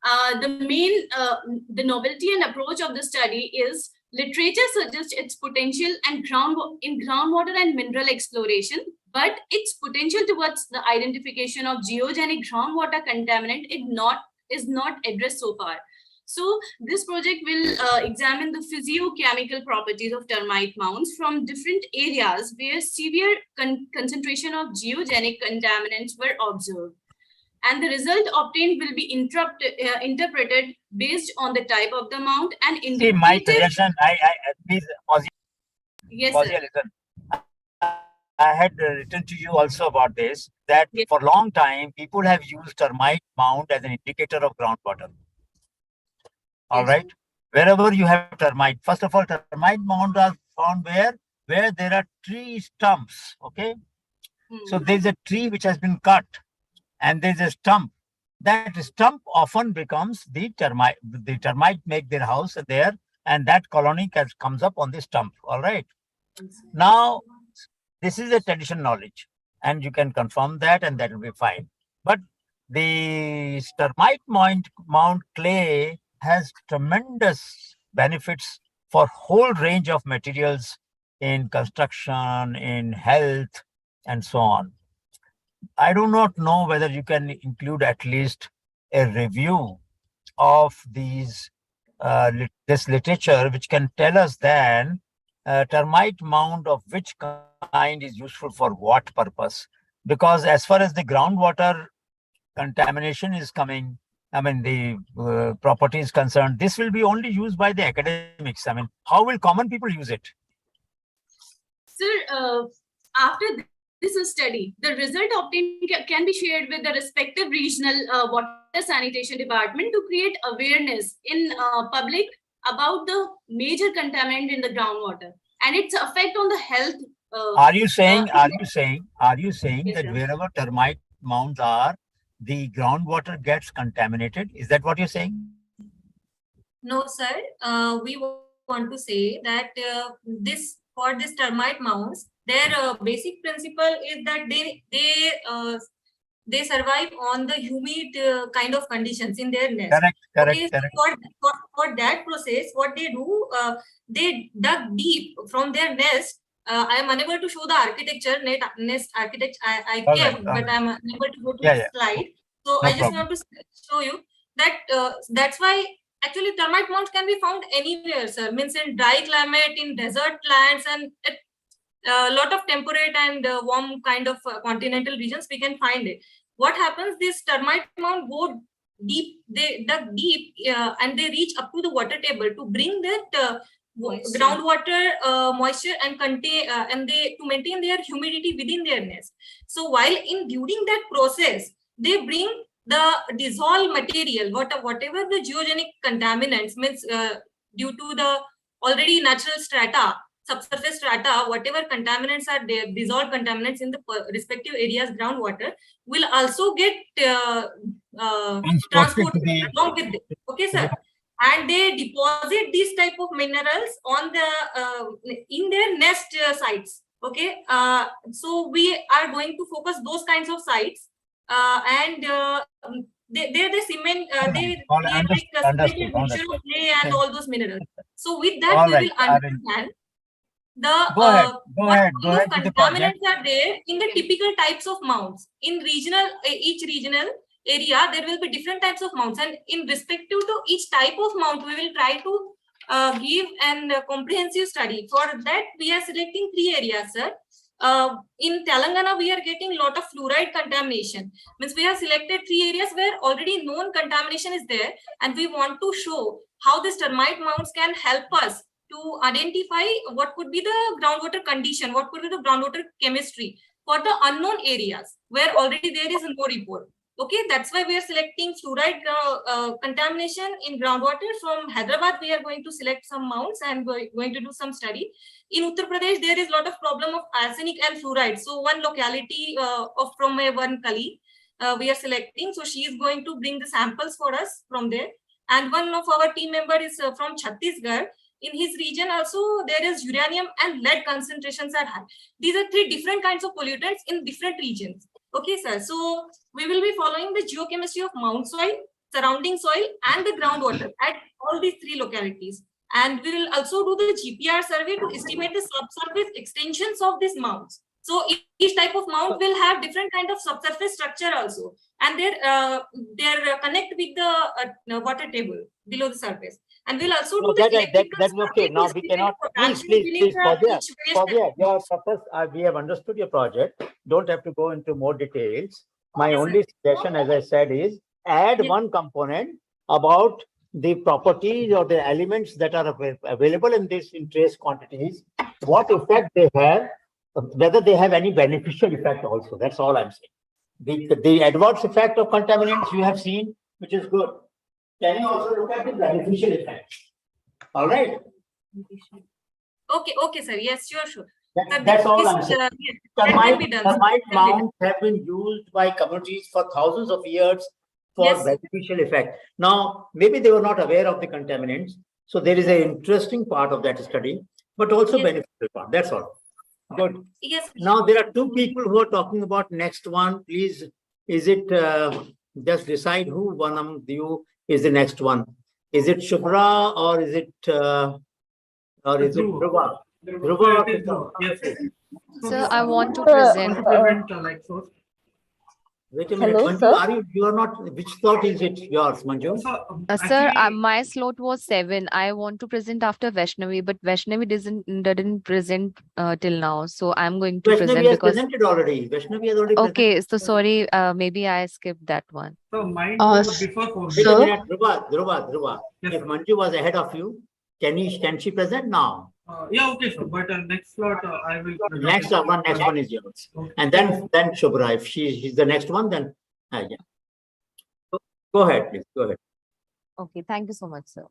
The novelty and approach of the study is literature suggests its potential and groundwater and mineral exploration, but its potential towards the identification of geogenic groundwater contaminant is not addressed so far. So this project will examine the physiochemical properties of termite mounds from different areas where severe concentration of geogenic contaminants were observed. And the result obtained will be interpreted based on the type of the mound and indicative. See, my suggestion, please, Fazia, yes, Fazia, listen. I had written to you also about this, that for a long time, people have used termite mound as an indicator of groundwater. All right. Wherever you have termite, first of all, termite mounds are found where there are tree stumps. Okay. So there's a tree which has been cut, and there's a stump. That stump often becomes the termite. The termite make their house there, and that colony comes up on the stump. All right. Now, this is a traditional knowledge, and you can confirm that, and that will be fine. But the termite mound clay has tremendous benefits for whole range of materials in construction, in health, and so on. I do not know whether you can include at least a review of these this literature, which can tell us then termite mound of which kind is useful for what purpose. Because as far as the groundwater contamination is coming, I mean, the property is concerned, this will be only used by the academics. I mean, how will common people use it? Sir, after this study, the result obtained can be shared with the respective regional water sanitation department to create awareness in public about the major contaminant in the groundwater and its effect on the health. Are you saying that wherever termite mounds are, the groundwater gets contaminated? Is that what you're saying? No, sir. We want to say that for this termite mounds, their basic principle is that they survive on the humid kind of conditions in their nest. Correct. For that process, what they do, they dug deep from their nest. I am unable to show the architecture, nest architecture I kept, but I am unable to go to the slide. So I just want to show you that that's why actually termite mounds can be found anywhere, sir. Means in dry climate, in desert lands, and a lot of temperate and warm kind of continental regions we can find it. What happens? This termite mound go deep. They dug deep and they reach up to the water table to bring that groundwater moisture and contain to maintain their humidity within their nest. So while during that process, they bring the dissolved material, whatever the geogenic contaminants, means due to the already natural strata, subsurface strata, whatever contaminants are there, dissolved contaminants in the respective areas groundwater will also get transported along with it. Okay, sir. And they deposit these type of minerals on the in their nest sites. Okay, so we are going to focus those kinds of sites, and they're the cement. They create like a cemented mixture of clay and all those minerals. So with that, we will understand the what kind of contaminants are there in the typical types of mounds. In each regional area, there will be different types of mounds, and in respective to each type of mount, we will try to give an comprehensive study. For that, we are selecting 3 areas, sir. in Telangana, we are getting a lot of fluoride contamination. Means we have selected 3 areas where already known contamination is there, and we want to show how this termite mounds can help us to identify what could be the groundwater condition, what could be the groundwater chemistry for the unknown areas where already there is no report. Okay, that's why we are selecting fluoride contamination in groundwater. From Hyderabad, we are going to select some mounds and going to do some study. In Uttar Pradesh, there is a lot of problem of arsenic and fluoride. So one locality from my one colleague, we are selecting. So she is going to bring the samples for us from there. And one of our team member is from Chhattisgarh. In his region also, there is uranium and lead concentrations are high. These are 3 different kinds of pollutants in different regions. Okay, sir. So we will be following the geochemistry of mound soil, surrounding soil, and the groundwater at all these 3 localities. And we will also do the GPR survey to estimate the subsurface extensions of these mounds. So each type of mound will have different kind of subsurface structure also, and they're connect with the water table below the surface. And we'll also do the that's okay. Now we cannot. Please, Fauziya, your purpose. We have understood your project. Don't have to go into more details. My only suggestion, as I said, is add one component about the properties or the elements that are available in this in trace quantities, what effect they have, whether they have any beneficial effect also. That's all I'm saying. The adverse effect of contaminants you have seen, which is good. Can you also look at the beneficial effects? All right. Okay, sir. Yes, sure. That's all I'm saying. Termite mounds have been used by communities for thousands of years for beneficial effect. Now, maybe they were not aware of the contaminants. So there is an interesting part of that study, but also beneficial part. That's all. Good. Yes. Now there are 2 people who are talking about next one. Please, is it just decide who one of you is the next one? Is it Shubhra or is it Dhruva? Dhruva. Yes. Sir, I want to present. Wait a minute, Hello, Manju, sir? you are not, which slot is it yours, Manju? Sir, my slot was 7. I want to present after Vaishnavi, but Vaishnavi didn't present till now. So I'm going to present has because presented already. Vaishnavi has already okay, presented. so sorry, maybe I skipped that one. So mine was before Wait a minute, Dhruva. If Manju was ahead of you, can she present now? Yeah, okay, sir. But next slot, I will. Next one is yours, and then Shubhra. If she's the next one, then yeah. Go ahead, please. Go ahead. Okay, thank you so much, sir.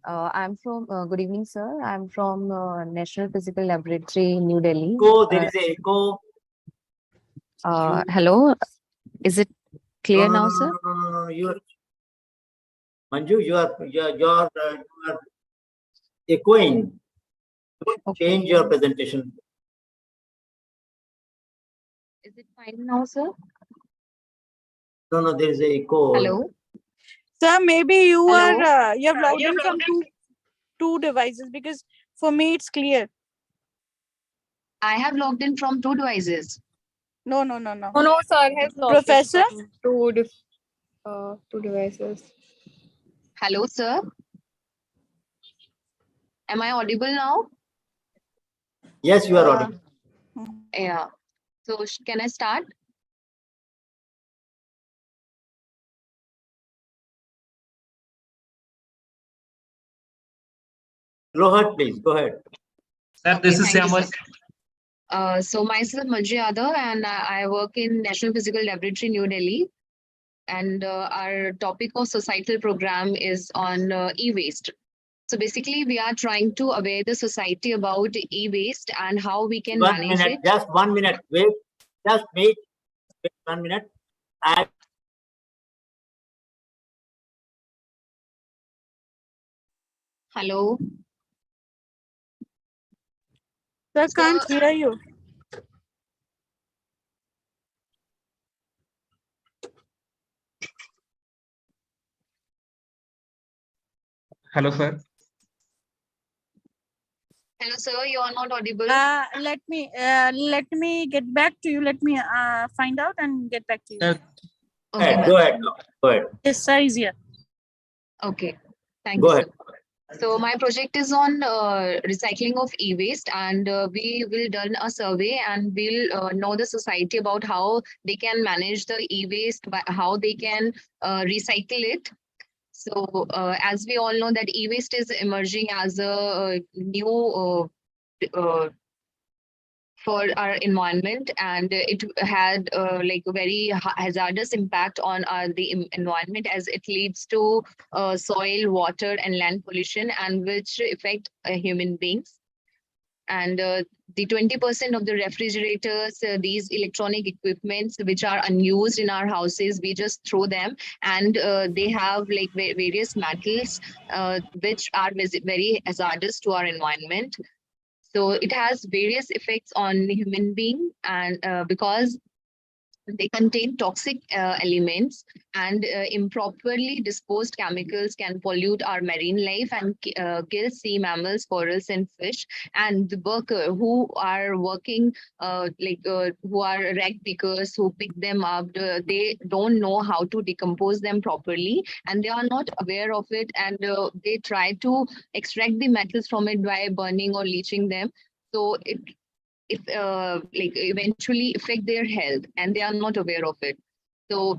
I'm from. Good evening, sir. I'm from National Physical Laboratory, New Delhi. There is a echo. Hello, is it clear now, sir? No. Manju, you are echoing. Change your presentation. Is it fine now, sir? No, there is a echo. Hello. Sir, maybe you Hello? are you have logged in from two devices, because for me it's clear. I have logged in from 2 devices. No. No, sir has logged Professor? in from two devices. Hello, sir. Am I audible now? Yes, you are audible. Yeah. So can I start? Go ahead, please. Go ahead. Sir, this is thank you, Samuel. sir. So myself Manju Yadav, and I work in National Physical Laboratory, New Delhi. And our topic of societal program is on e-waste. So basically, we are trying to aware the society about e-waste and how we can manage it. Just 1 minute. Wait. Just wait 1 minute. Hello. Sir, can't hear you. Hello, sir. Hello, sir. You are not audible. Let me get back to you. Let me find out and get back to you. Okay, go ahead. Yes, sir is here. Okay. Thank Go you, ahead. sir. So my project is on recycling of e-waste, and we will done a survey, and we'll know the society about how they can manage the e-waste, how they can recycle it. So as we all know that e-waste is emerging as a new for our environment, and it had like a very hazardous impact on the environment, as it leads to soil, water and land pollution, and which affect human beings. And the 20% of the refrigerators, these electronic equipments which are unused in our houses, we just throw them, and they have like various metals which are very hazardous to our environment. So it has various effects on the human being, and because they contain toxic elements, and improperly disposed chemicals can pollute our marine life and kill sea mammals, corals and fish. And the worker who are working who are rag pickers who pick them up, they don't know how to decompose them properly, and they are not aware of it, and they try to extract the metals from it by burning or leaching them. So it like eventually affect their health, and they are not aware of it. So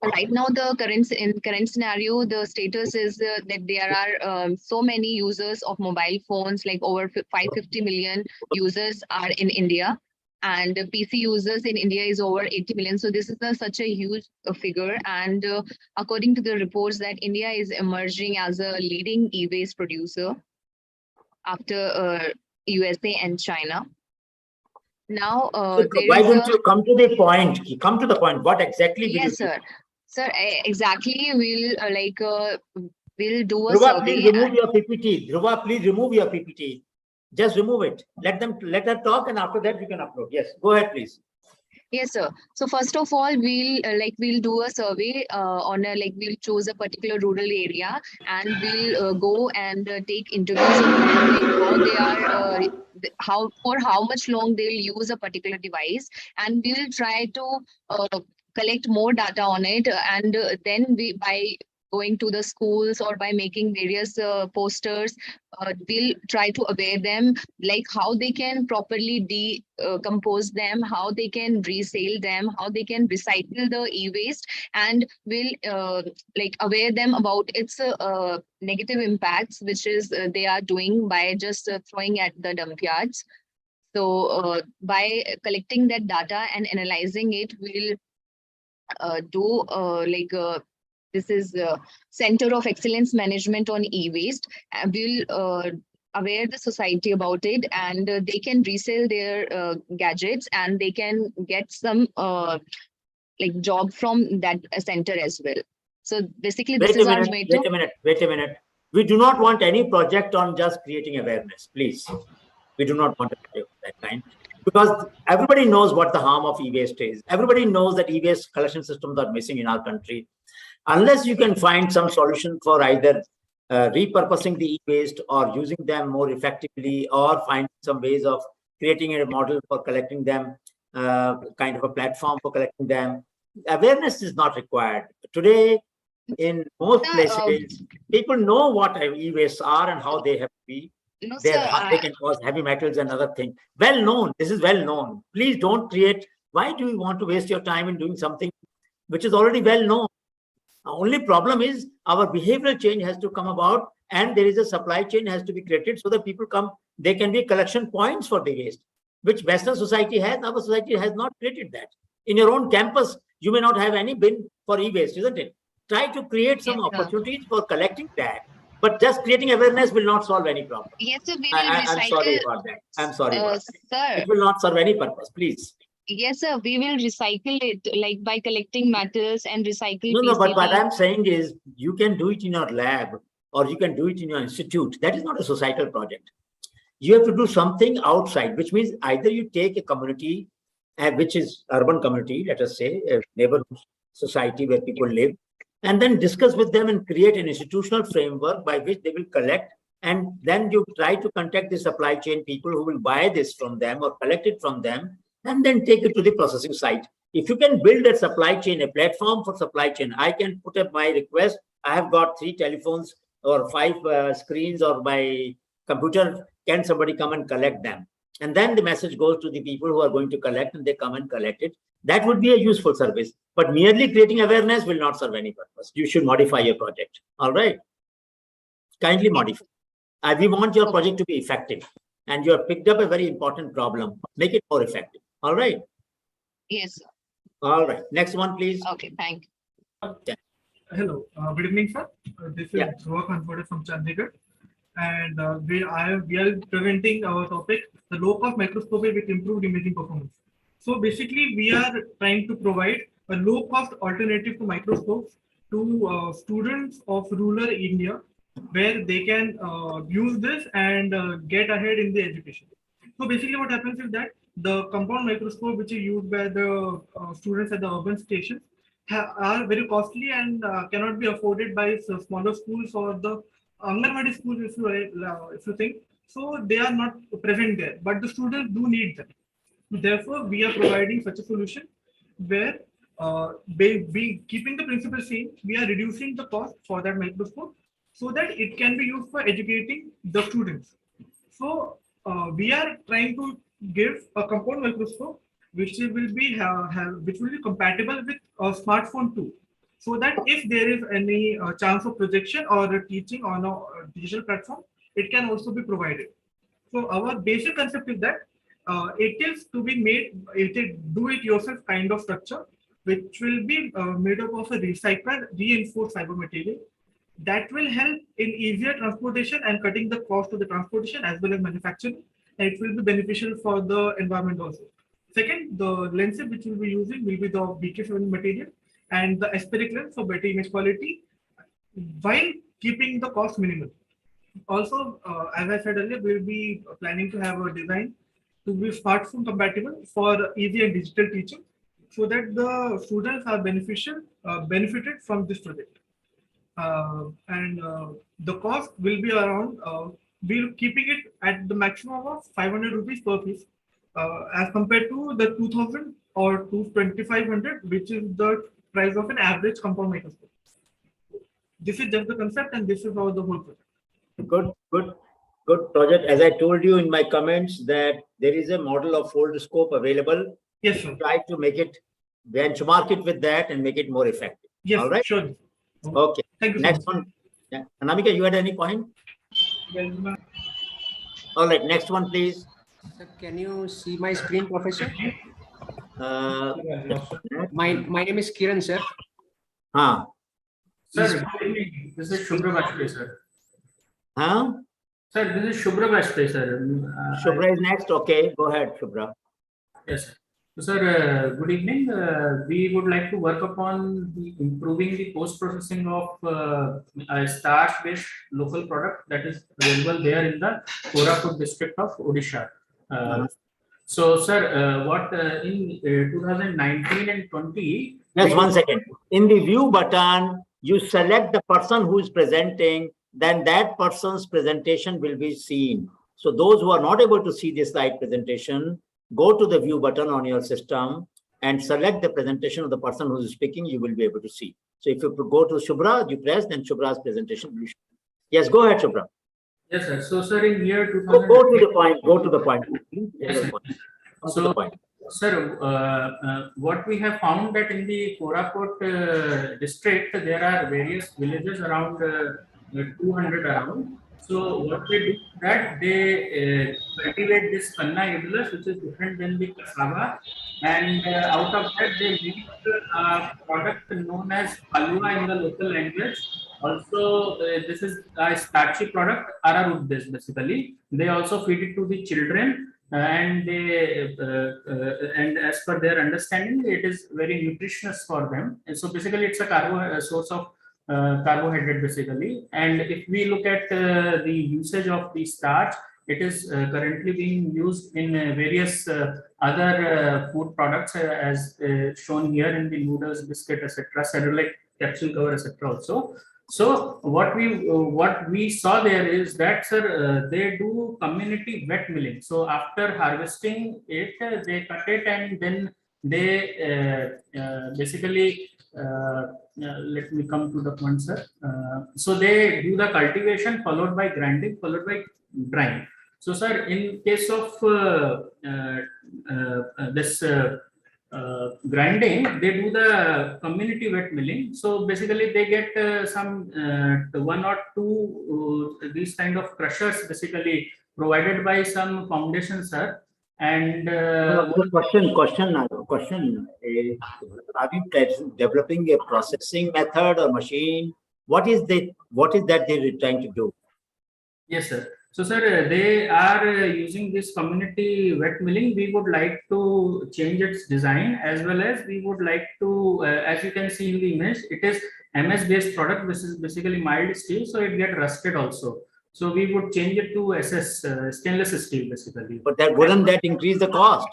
right now, the current scenario, the status is that there are so many users of mobile phones, like over 550 million users are in India, and PC users in India is over 80 million. So this is such a huge figure, and according to the reports, that India is emerging as a leading e-waste producer after USA and China. Now, why don't you come to the point? Come to the point. What exactly will you do? Yes, sir. Sir, exactly. We'll do a Dhruva, survey. please remove your PPT. Dhruva, please remove your PPT. Just remove it. Let her talk, and after that you can upload. Yes, go ahead, please. Yes, sir. So first of all, we'll do a survey on we'll choose a particular rural area, and we'll go and take interviews of them, like how they are, how much long they'll use a particular device, and we'll try to collect more data on it, and then by going to the schools or by making various posters, we'll try to aware them like how they can properly decompose them, how they can resale them, how they can recycle the e-waste, and we'll aware them about its negative impacts, which is they are doing by just throwing at the dump yards. So by collecting that data and analyzing it, we'll do this is Center of Excellence Management on E-Waste. We'll aware the society about it, and they can resell their gadgets, and they can get some job from that center as well. So basically, this is our motto. Wait a minute. We do not want any project on just creating awareness, please. We do not want to do that kind, because everybody knows what the harm of e-waste is. Everybody knows that e-waste collection systems are missing in our country. Unless you can find some solution for either repurposing the e-waste or using them more effectively, or find some ways of creating a model for collecting them, kind of a platform for collecting them, awareness is not required. Today, in most places, people know what e-wastes are and how they have to be. No, they can cause heavy metals and other things. Well known. This is well known. Please don't create. Why do you want to waste your time in doing something which is already well known? The only problem is our behavioral change has to come about, and there is a supply chain has to be created so that people come. There can be collection points for the waste, which Western society has. Our society has not created that. In your own campus, you may not have any bin for e-waste, isn't it? Try to create some opportunities for collecting that. But just creating awareness will not solve any problem. Yes, sir, we will recycle. I'm sorry about that. I'm sorry about that. Sir, it will not serve any purpose, please. Yes, sir, we will recycle it by collecting metals and recycle. No, but what I'm saying is you can do it in your lab or you can do it in your institute. That is not a societal project. You have to do something outside, which means either you take a community, which is urban community, let us say, a neighborhood society where people live, and then discuss with them and create an institutional framework by which they will collect, and then you try to contact the supply chain people who will buy this from them or collect it from them, and then take it to the processing site. If you can build a supply chain, a platform for supply chain, I can put up my request. I have got 3 telephones or 5 screens or my computer, can somebody come and collect them? And then the message goes to the people who are going to collect, and they come and collect it. That would be a useful service. But merely creating awareness will not serve any purpose. You should modify your project. All right. Kindly modify. We want your project to be effective. And you have picked up a very important problem. Make it more effective. All right. Yes. All right. Next one, please. Okay, thank you. Yeah. Hello, good evening, sir. This is Dhruva Kanpode from Chandigarh, and we are presenting our topic, the low-cost microscopy with improved imaging performance. So basically, we are trying to provide a low-cost alternative to microscopes to students of rural India, where they can use this and get ahead in the education. So basically, what happens is that the compound microscope, which is used by the students at the urban stations, are very costly and cannot be afforded by smaller schools or the Anganwadi schools, if you think. So they are not present there, but the students do need them. Therefore, we are providing such a solution where, keeping the principle same, we are reducing the cost for that microscope so that it can be used for educating the students. So we are trying to give a compound microscope which will be compatible with a smartphone too, so that if there is any chance of projection or teaching on a digital platform, it can also be provided. So our basic concept is that it is to be made, it is do-it-yourself kind of structure, which will be made up of a recycled, reinforced fiber material that will help in easier transportation and cutting the cost of the transportation as well as manufacturing. And it will be beneficial for the environment also. Second, the lenses which we'll be using will be the BK7 material and the aspheric lens for better image quality while keeping the cost minimal. Also, as I said earlier, we'll be planning to have a design to be smartphone compatible for easy and digital teaching so that the students are benefited from this project. The cost will be around, we're keeping it at the maximum of 500 rupees per piece as compared to the 2000 or 2500, which is the price of an average compound microscope. This is just the concept, and this is how the whole project. Good project. As I told you in my comments that there is a model of fold scope available. Yes, sir. Try to make it, benchmark it with that and make it more effective. Yes, all right. Sure. Okay. Thank you. Next one. Yeah. Anamika, you had any point? All right. Next one, please. Sir, can you see my screen, Professor? My name is Kiran, sir. Sir, this is Shubhra Bajpayee, sir. Sir, this is Shubhra Bajpayee, sir. Shubhra is next. Okay, go ahead, Shubhra. Yes, sir. So, sir, good evening. We would like to work upon improving the post-processing of a starch-based local product that is available there in the Koraput district of Odisha. So, sir, what in 2019 and 20? Just 1 second. In the view button, you select the person who is presenting, then that person's presentation will be seen. So those who are not able to see this slide presentation, go to the view button on your system and select the presentation of the person who is speaking, you will be able to see. So if you go to Shubhra, you press, then Shubhra's presentation will be shown. Yes, go ahead, Shubhra. Yes, sir. So, sir, in year 2000. Go to the point. Go to the point. Yes, sir. So, sir, what we have found that in the Koraput district, there are various villages around 200 around. So what they do is that they cultivate this kanna idulus, which is different than the cassava, and out of that they make a product known as halwa in the local language. Also, this is a starchy product, arrowroot based basically. They also feed it to the children, and they and as per their understanding, it is very nutritious for them. And so basically, it's a source of carbohydrate basically. And if we look at the usage of the starch, it is currently being used in various other food products as shown here in the noodles, biscuit, etc., cerelac, capsule cover, etc. also. So what we saw there is that, sir, they do community wet milling. So after harvesting it, they cut it and then they basically let me come to the point, sir. So they do the cultivation followed by grinding followed by drying. So, sir, in case of this grinding, they do the community wet milling. So basically, they get some one or two these kind of crushers basically provided by some foundation, sir. And question. Are you developing a processing method or machine? What is that they're trying to do? Yes, sir. So, sir, they are using this community wet milling. We would like to change its design, as well as we would like to, as you can see in the image, it is MS based product. This is basically mild steel, so it get rusted also. So we would change it to SS stainless steel basically. But wouldn't that increase the cost?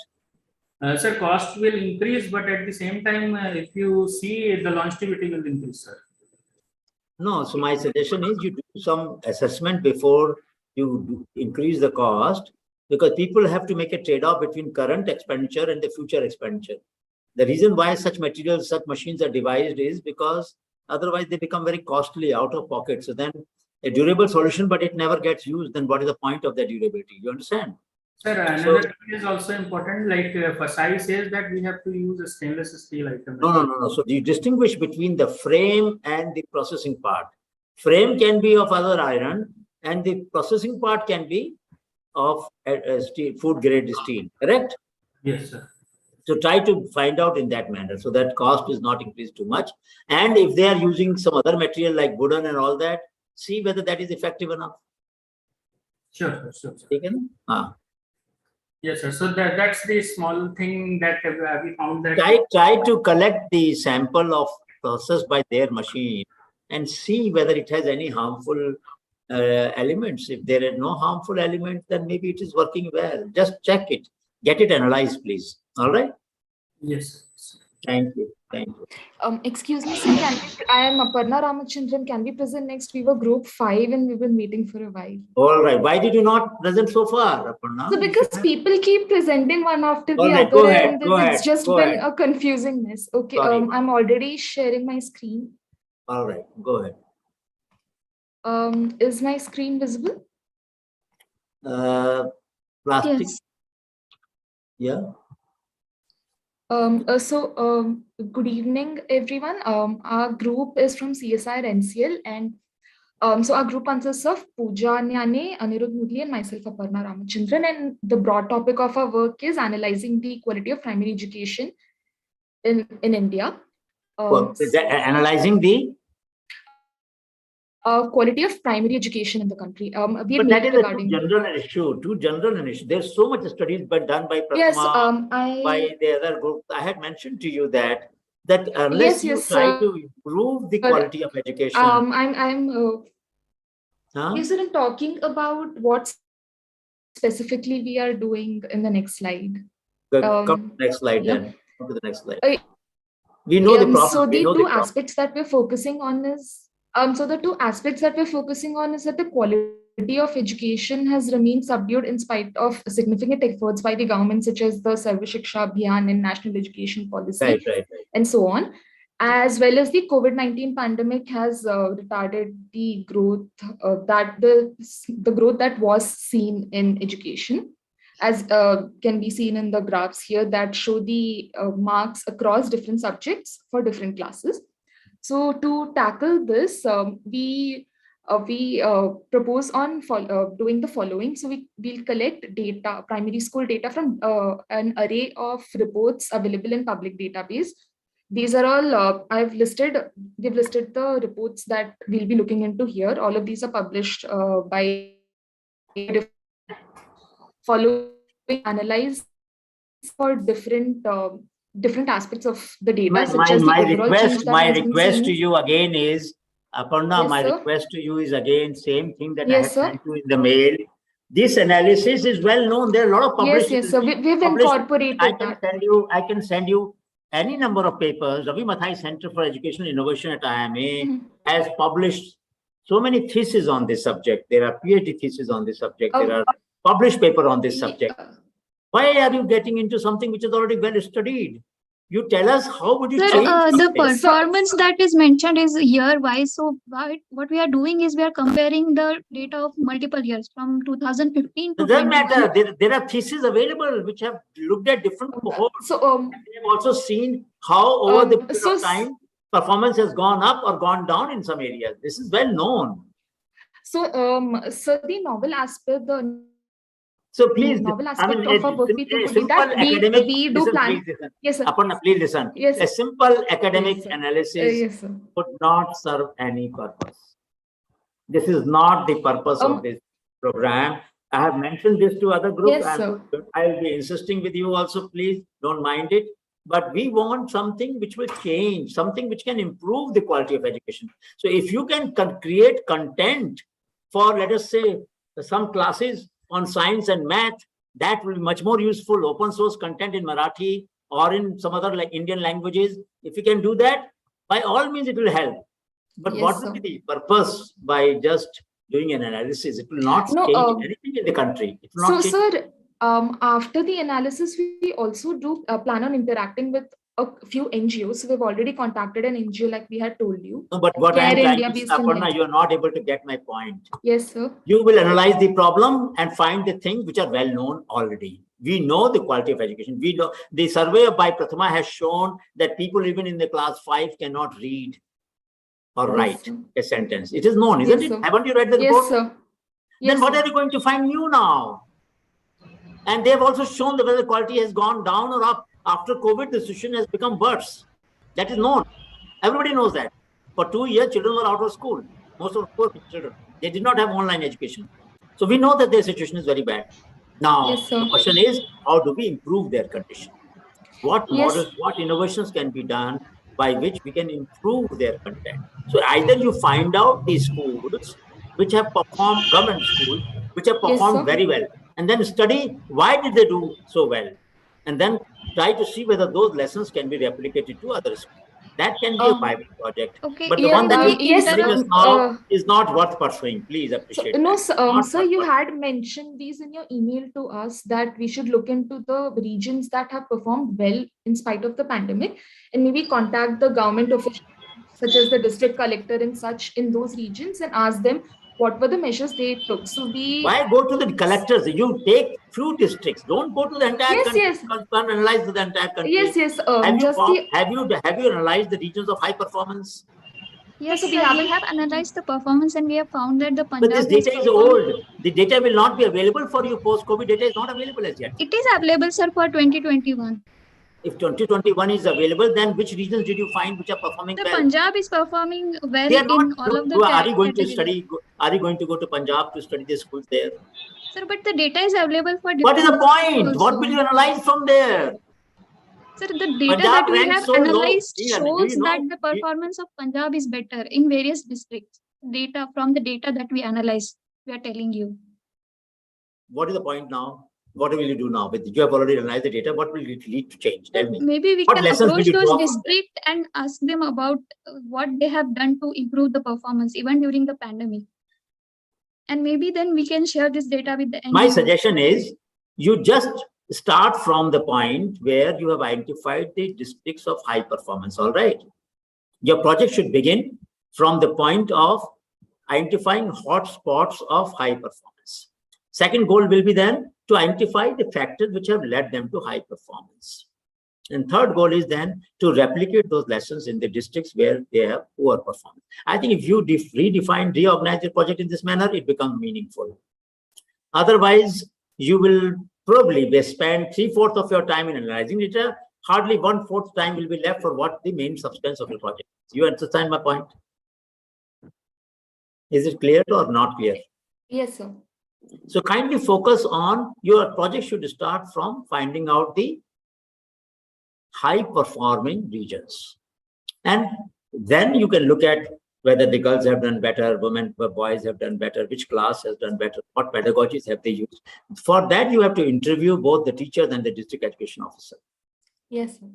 Sir, cost will increase, but at the same time, if you see, the longevity will increase, sir. No, so my suggestion is you do some assessment before you increase the cost, because people have to make a trade-off between current expenditure and the future expenditure. The reason why such materials, such machines are devised is because otherwise they become very costly, out of pocket. So then a durable solution, but it never gets used, then what is the point of the durability? You understand? Sir, another thing is also important, like FSI says that we have to use a stainless steel item. No. So you distinguish between the frame and the processing part. Frame can be of other iron, and the processing part can be of steel, food grade steel, correct? Yes, sir. So try to find out in that manner so that cost is not increased too much. And if they are using some other material like wooden and all that, see whether that is effective enough. Sure. Taken? Yes, sir. So that's the small thing that we found that. Try to collect the sample of process by their machine and see whether it has any harmful elements. If there are no harmful elements, then maybe it is working well. Just check it. Get it analyzed, please. All right? Yes. Thank you. Excuse me, sir. I am Aparna Ramachandran. Can we present next? We were group 5 and we've been meeting for a while. All right. Why did you not present so far, Aparna? So because people keep presenting one after the right, other, go ahead, and go it's ahead, just go been ahead. a confusing mess. Okay, Sorry. I'm already sharing my screen. All right, go ahead. Is my screen visible? Plastic. Yes. Yeah. Good evening, everyone. Our group is from CSIR-NCL, and so our group consists of Pooja Nyane, Anirudh Murli, and myself, Aparna Ramachandran. And the broad topic of our work is analyzing the quality of primary education in India. Analyzing the quality of primary education in the country. But that is a too general an issue. There's so much studies but done by Prathama, by the other group. I had mentioned to you that unless you try to improve the quality of education. Yes, sir, I'm talking about what specifically we are doing in the next slide. Come to the next slide then. Come to the next slide. We know the problem. So the two aspects that we're focusing on is that the quality of education has remained subdued in spite of significant efforts by the government, such as the Sarva Shiksha Abhiyan and National Education Policy, and so on, as well as the COVID-19 pandemic has retarded the growth the growth that was seen in education, as can be seen in the graphs here that show the marks across different subjects for different classes. So to tackle this, we propose on doing the following. So we'll collect data, primary school data from an array of reports available in public database. These are all we've listed the reports that we'll be looking into here. All of these are published by following analyze for different aspects of the data, such as the overall change that has been request to seen. you again is, Aparna, Yes, my sir. request to you is again same thing that Yes, I sir. had sent you in the mail. This analysis is well known. There are a lot of published. Yes, sir. We've incorporated I can send you any number of papers. Ravi Mathai Center for Educational Innovation at IMA has published so many theses on this subject. There are PhD theses on this subject. There are published papers on this subject. Why are you getting into something which is already well studied? You tell us how would you Sir, change the something? performance that is mentioned is year-wise. So what we are doing is we are comparing the data of multiple years from 2015 to It doesn't 21. matter. There are theses available which have looked at different cohorts. So they have also seen how over the period of time performance has gone up or gone down in some areas. This is well known. So the novel aspect, So please, novel I aspect mean, of our work we a took simple that academic. we do Listen, plan. please listen. Yes, sir. Aparna, please listen. Yes, A simple academic Yes, sir. analysis Yes, sir. would not serve any purpose. This is not the purpose of this program. I have mentioned this to other groups. Yes, sir. I will be insisting with you also. Please don't mind it. But we want something which will change, something which can improve the quality of education. So if you can create content for, let us say, some classes on science and math, that will be much more useful. Open source content in Marathi or in some other like Indian languages. If you can do that, by all means, it will help. But Yes, what will be the purpose by just doing an analysis? It will not change anything in the country. It will So, not change. sir, after the analysis, we also do plan on interacting with a few NGOs. So we've already contacted an NGO, like we had told you. No, but what I am Care trying India to based say, in Aparna, India. you are not able to get my point. Yes, sir. You will analyze the problem and find the things which are well known already. We know the quality of education. We know the survey by Prathama has shown that people even in the class 5 cannot read or write a sentence. It is known, isn't Yes, it? sir. Haven't you read the Yes, report? sir. Then Yes, what sir. are you going to find new now? And they have also shown that whether the quality has gone down or up. After COVID, the situation has become worse. That is known. Everybody knows that. For 2 years, children were out of school. Most of the poor children. They did not have online education. So we know that their situation is very bad. Now, Yes, sir. the question is, how do we improve their condition? What Yes. models, what innovations can be done by which we can improve their content? So either you find out these schools which have performed, government schools, which have Yes, performed sir. very well, and then study why did they do so well, and then try to see whether those lessons can be replicated to other schools. That can be a viable project. Okay, But the can one that we you bring us now interrupt, is not worth pursuing. Please So, appreciate no, that. sir, Not sir, worth you pursuing. had mentioned these in your email to us that we should look into the regions that have performed well in spite of the pandemic and maybe contact the government officials such as the district collector and such in those regions and ask them what were the measures they took. So we... Why go to the collectors? You take few districts. Don't go to the entire Yes, country. yes. Can't analyze the entire country. Yes, yes. Have you Just found, the... have you analyzed the regions of high performance? Yes, so sir, we have analyzed the performance and we have found that the But this Punjab has data is performed. old. The data will not be available for you. Post-COVID data is not available as yet. It is available, sir, for 2021. If 2021 is available, then which regions did you find which are performing The well? Punjab is performing well They are not. in all of the Are you going to categories. study? Are you going to go to Punjab to study the schools there? Sir, but the data is available for What is the different point? schools What also. will you analyze from there? Sir, the data Punjab that we ranks have so low. analyzed Do shows you know? that the performance of Punjab is better in various districts. Data from the data that we analyze, we are telling you. What is the point now? What will you do now? With you have already analyzed the data. What will it lead to change? Tell me. Maybe we What can lessons will approach you those draw from districts and ask them about what they have done to improve the performance even during the pandemic. And maybe then we can share this data with the NGOs. My suggestion is you just start from the point where you have identified the districts of high performance. All right. Your project should begin from the point of identifying hotspots of high performance. Second goal will be then to identify the factors which have led them to high performance. And third goal is then to replicate those lessons in the districts where they have poor performance. I think if you redefine, reorganize your project in this manner, it becomes meaningful. Otherwise, you will probably spend 3/4 of your time in analyzing data. Hardly 1/4 time will be left for what the main substance of your project is. You understand my point? Is it clear or not clear? Yes, sir. So kindly focus on your project should start from finding out the high performing regions. And then you can look at whether the girls have done better, women, boys have done better, which class has done better, what pedagogies have they used. For that, you have to interview both the teachers and the district education officer. Yes, sir.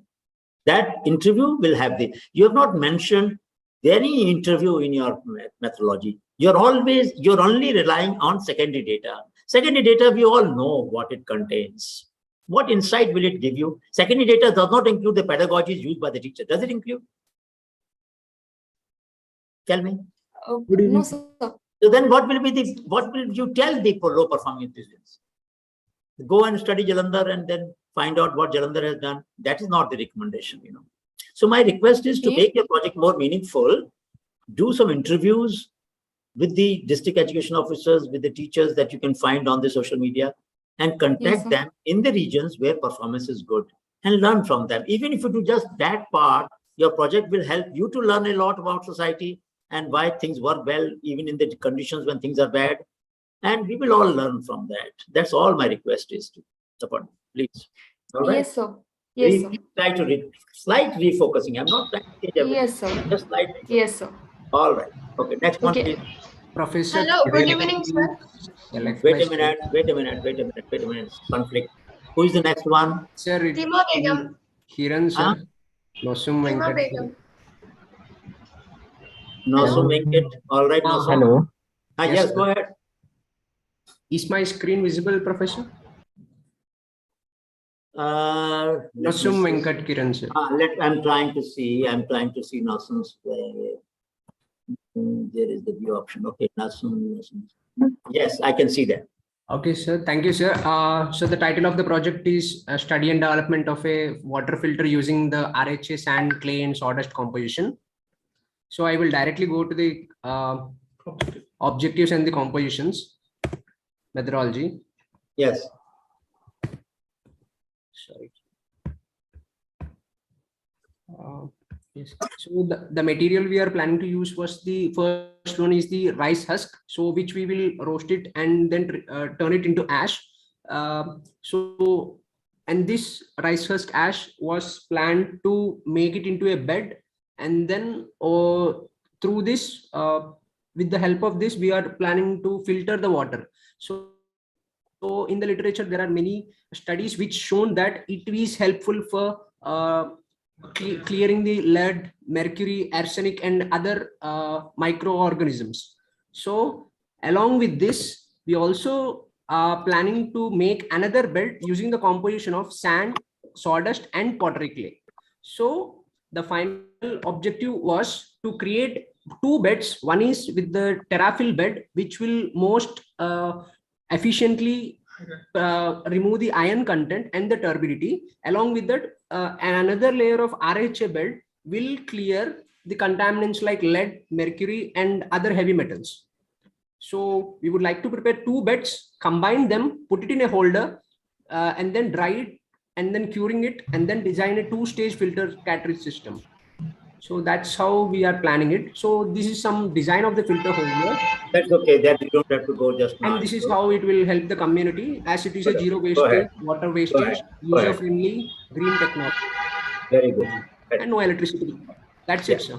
That interview will have you have not mentioned any interview in your methodology. You're only relying on secondary data. Secondary data, we all know what it contains. What insight will it give you? Secondary data does not include the pedagogies used by the teacher. Does it include? Tell me. No, sir. So then what will you tell the low performing students? Go and study Jalandhar and then find out what Jalandhar has done. That is not the recommendation, you know. So my request is to make your project more meaningful. Do some interviews with the district education officers, with the teachers that you can find on the social media, and contact them in the regions where performance is good and learn from them. Even if you do just that part, your project will help you to learn a lot about society and why things work well, even in the conditions when things are bad. And we will all learn from that. That's all my request is to support. Please. All right? Yes, sir. Yes, sir. Try to read. Slight refocusing. I'm not trying to change everything. Yes, sir. Just slight. Yes, sir. All right. Okay. Next one, Okay. please. Professor. Hello, good evening, sir. Wait a minute. Conflict. Who is the next one? Sir, Seema Begum. Kiran, sir. Nosum Seema Venkat. Begum. Nosum Venkat. All right, Nosum. Hello. Yes, go ahead. Is my screen visible, Professor? Nosum Venkat Kiran, sir. I'm trying to see Nosum's. There is the view option. Okay, Nosum. Yes, I can see that. Okay, sir. Thank you, sir. So the title of the project is Study and Development of a Water Filter using the RHA sand, clay, and sawdust composition. So I will directly go to the objectives and the compositions methodology. Yes. Sorry. Yes. So the material we are planning to use was the first one is the rice husk. So which we will roast it and then turn it into ash. And this rice husk ash was planned to make it into a bed, and then through this, with the help of this, we are planning to filter the water. So in the literature, there are many studies which shown that it is helpful for clearing the lead, mercury, arsenic, and other microorganisms. So along with this, we also are planning to make another bed using the composition of sand, sawdust, and pottery clay. So the final objective was to create two beds. One is with the terrafill bed, which will most efficiently remove the iron content and the turbidity. Along with that, another layer of RHA bed will clear the contaminants like lead, mercury, and other heavy metals. So we would like to prepare two beds, combine them, put it in a holder, and then dry it, and then curing it, and then design a two-stage filter cartridge system. So that's how we are planning it. So this is some design of the filter holder. That's okay. That you don't have to go just now. And this is how it will help the community, as it is a zero wastage, water wastage, user-friendly, green technology. Very good. And no electricity. That's it, sir.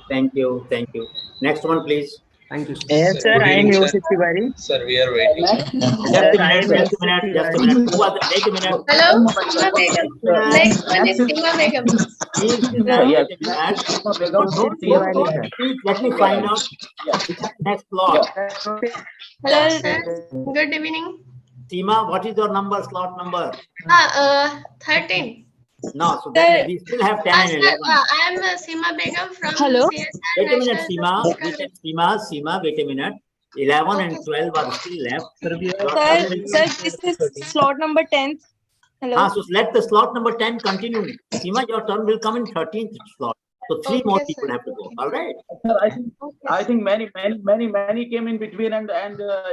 Thank you. Thank you. Next one, please. Thank you, sir. Yes, sir. I am Yusuf Tiwari. Sir, we are waiting. Just a minute. Wait a minute. Hello, Seema Begum. Next one is Seema Begum. Let me find out next slot. Hello, sir. Good evening. Seema, what is your number, slot number? 13. No, so then we still have 10 and 11. I am Seema Begum from Hello? CSR Wait a minute, National Seema, wait a minute. 11 and 12 are still left. Sir, this is slot number 10. Hello. So let the slot number 10 continue. Seema, your turn will come in 13th slot. So three more people have to go. All right. Sir, I think many came in between and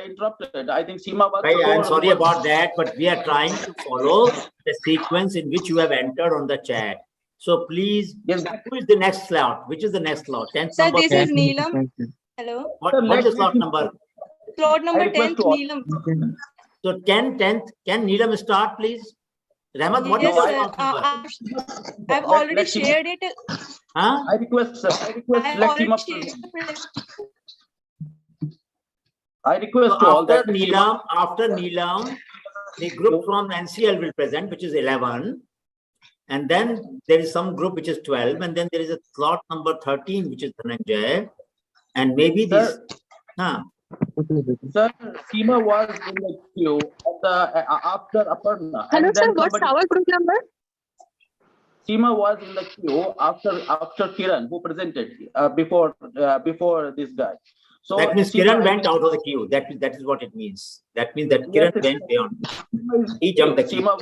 interrupted. I think Seema was. I'm sorry about that, but we are trying to follow the sequence in which you have entered on the chat. So please, who is the next slot? Which is the next slot? 10th Sir, number. this is Neelam. Hello. What is the slot number? Slot number 10, Neelam. So 10th. Can Neelam start, please? Rahmat, what is Yes, your sir. slot number? I've already shared it. I request, sir. I request. Let Seema. I request to all that. After Neelam, the group from NCL will present, which is 11. And then there is some group which is 12. And then there is a slot number 13, which is Dhananjay. And maybe this. Sir, Seema was in the queue after Aparna. Hello, And sir. then What's somebody, our group number? Seema was in the queue after Kiran, who presented before this guy. So that means Seema, Kiran went out of the queue. That is what it means. That means that Yes, Kiran went beyond. He jumped the queue. Seema,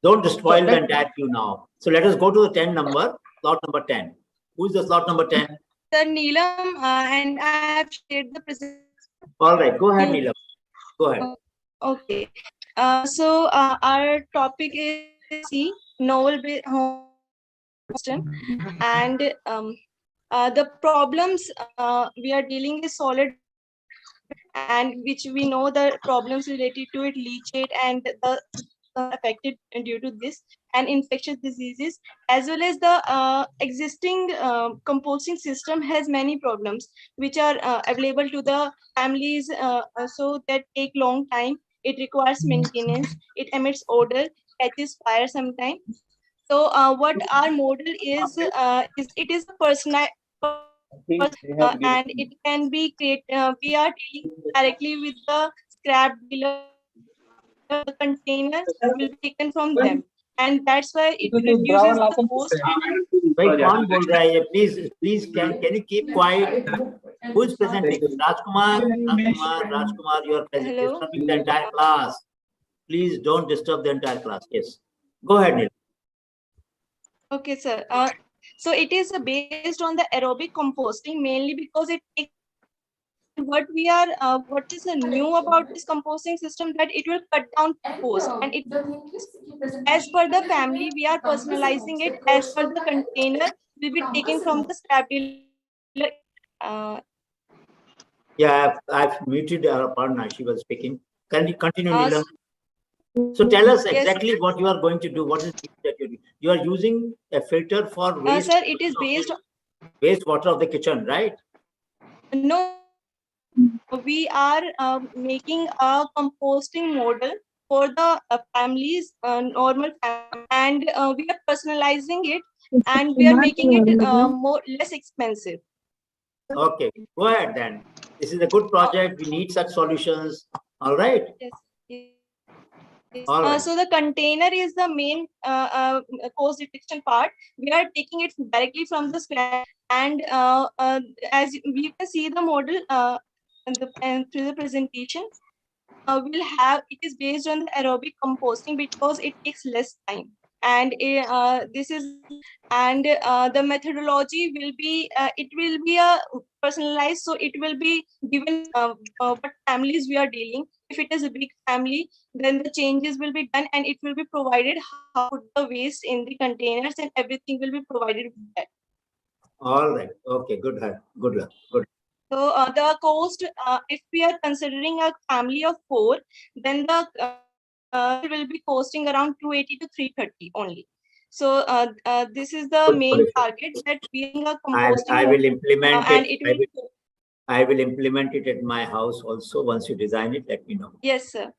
Don't despoil the let- entire queue now. So let us go to the 10 number, slot number 10. Who is the slot number 10? Sir Neelam, and I have shared the presentation. All right, go ahead, Neelam. Go ahead. Okay. Our topic is novel home system, and the problems we are dealing is solid, and which we know the problems related to it, leachate and the affected due to this, and infectious diseases, as well as the existing composting system has many problems which are available to the families, so that take long time. It requires maintenance. It emits odor, catches fire sometimes. So what our model is it is personal, and it can be created. We are dealing directly with the scrap dealer. The container will be taken from them, and that's why it reduces the cost. Bhai, kaun bol raha hai? Please, can you keep quiet? Who is presenting? Rajkumar, you are disturbing the entire class. Please don't disturb the entire class. Yes. Go ahead, Neil. Okay, sir. So it is based on the aerobic composting mainly because it takes. What is new about this composting system, that it will cut down cost, and it, as per the family, we are personalizing it as per the container will be taken from the scrap dealer. Yeah, I've muted Aparna. She was speaking. Can you continue, Neelam? So tell us exactly what you are going to do. What is it that you are using a filter for waste? Sir, it is based on wastewater of the kitchen, right? No, we are making a composting model for the families, normal family, and we are personalizing it, and we are making it less expensive. Okay, go ahead then. This is a good project. We need such solutions. All right. Yes. All right. So the container is the main cost detection part. We are taking it directly from the scratch, and as we can see the model and through the presentation, we'll have it is based on the aerobic composting because it takes less time, and this is the methodology will be it will be a personalized, so it will be given what families we are dealing. If it is a big family, then the changes will be done, and it will be provided how to put the waste in the containers, and everything will be provided with that. All right. Okay. Good luck. Good luck. Good. So the cost, if we are considering a family of 4, then the will be costing around 280 to 330 only. So this is the main target that being a composting. I will implement and it. it will. I will implement it at my house also. Once you design it, let me know. Yes, sir.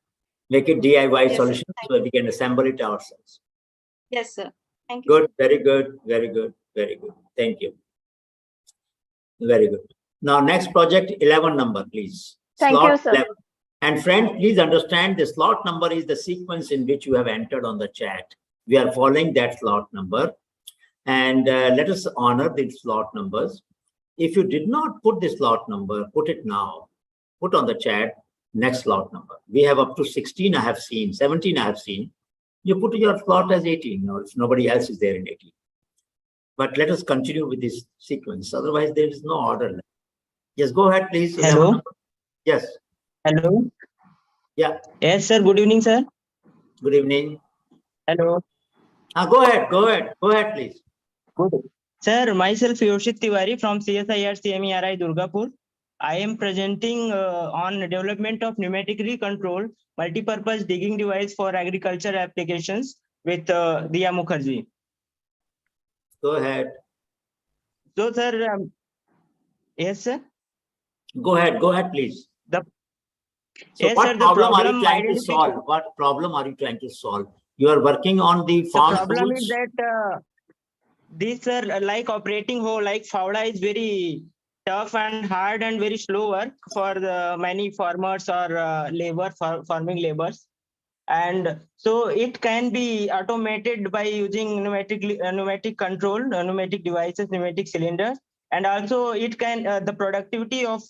Make it DIY Yes, solution so that we can assemble it ourselves. Yes, sir. Thank you. Good. Very good. Very good. Very good. Thank you. Very good. Now, next project, 11 number, please. Thank slot you, sir. 11. And friend, please understand the slot number is the sequence in which you have entered on the chat. We are following that slot number. And let us honor the slot numbers. If you did not put the slot number, put it now. Put on the chat, next slot number. We have up to 16 I have seen, 17 I have seen. You put your slot as 18, or if nobody else is there in 18. But let us continue with this sequence. Otherwise, there is no order. Yes, go ahead, please. Hello. Yes. Hello. Yeah. Yes, sir. Good evening, sir. Good evening. Hello. Go ahead. Go ahead. Go ahead, please. Good. Sir, myself Yoshit Tiwari from ACSIR-Unmet Durgapur. I am presenting on development of pneumatically controlled multi-purpose digging device for agriculture applications with Diya Mukherjee. Go ahead. So, sir, yes, sir. Go ahead, please. So yes, what problem are you trying to solve? What problem are you trying to solve? You are working on the farm. The problem is that this, like operating hole, like Fowda is very tough and hard and very slow work for the many farmers or farming laborers. And so it can be automated by using pneumatic control, pneumatic devices, pneumatic cylinders. And also it can, the productivity of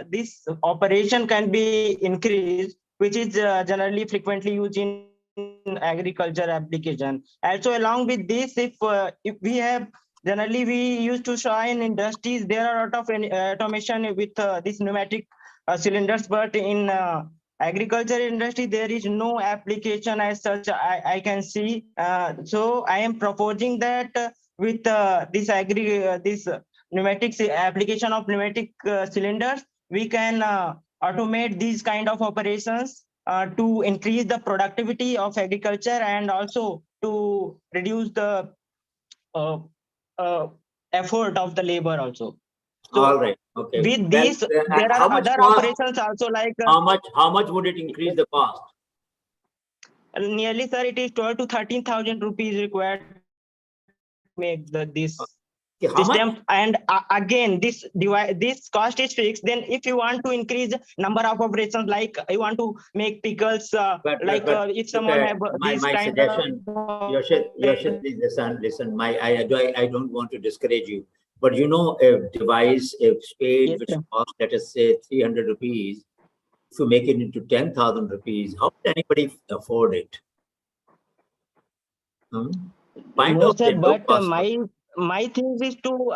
this operation can be increased, which is generally frequently used in agriculture application. Also along with this, if we have, generally we used to saw in industries, there are a lot of automation with these pneumatic cylinders, but in agriculture industry, there is no application as such I can see. So I am proposing that with this pneumatic application of pneumatic cylinders, we can automate these kind of operations to increase the productivity of agriculture and also to reduce the effort of the labor also. So all right. Okay. with these, there are other operations also like how much would it increase the cost? Nearly, sir, it is 12 to 13,000 rupees required to make this system. And again, this cost is fixed. Then if you want to increase number of operations, like you want to make pickles, if someone have my suggestion, Yoshit, please listen. I don't want to discourage you, but you know, a device, a spade, which costs, let us say, 300 rupees, if you make it into 10,000 rupees, how can anybody afford it? Find out sir, the but cost my thing is to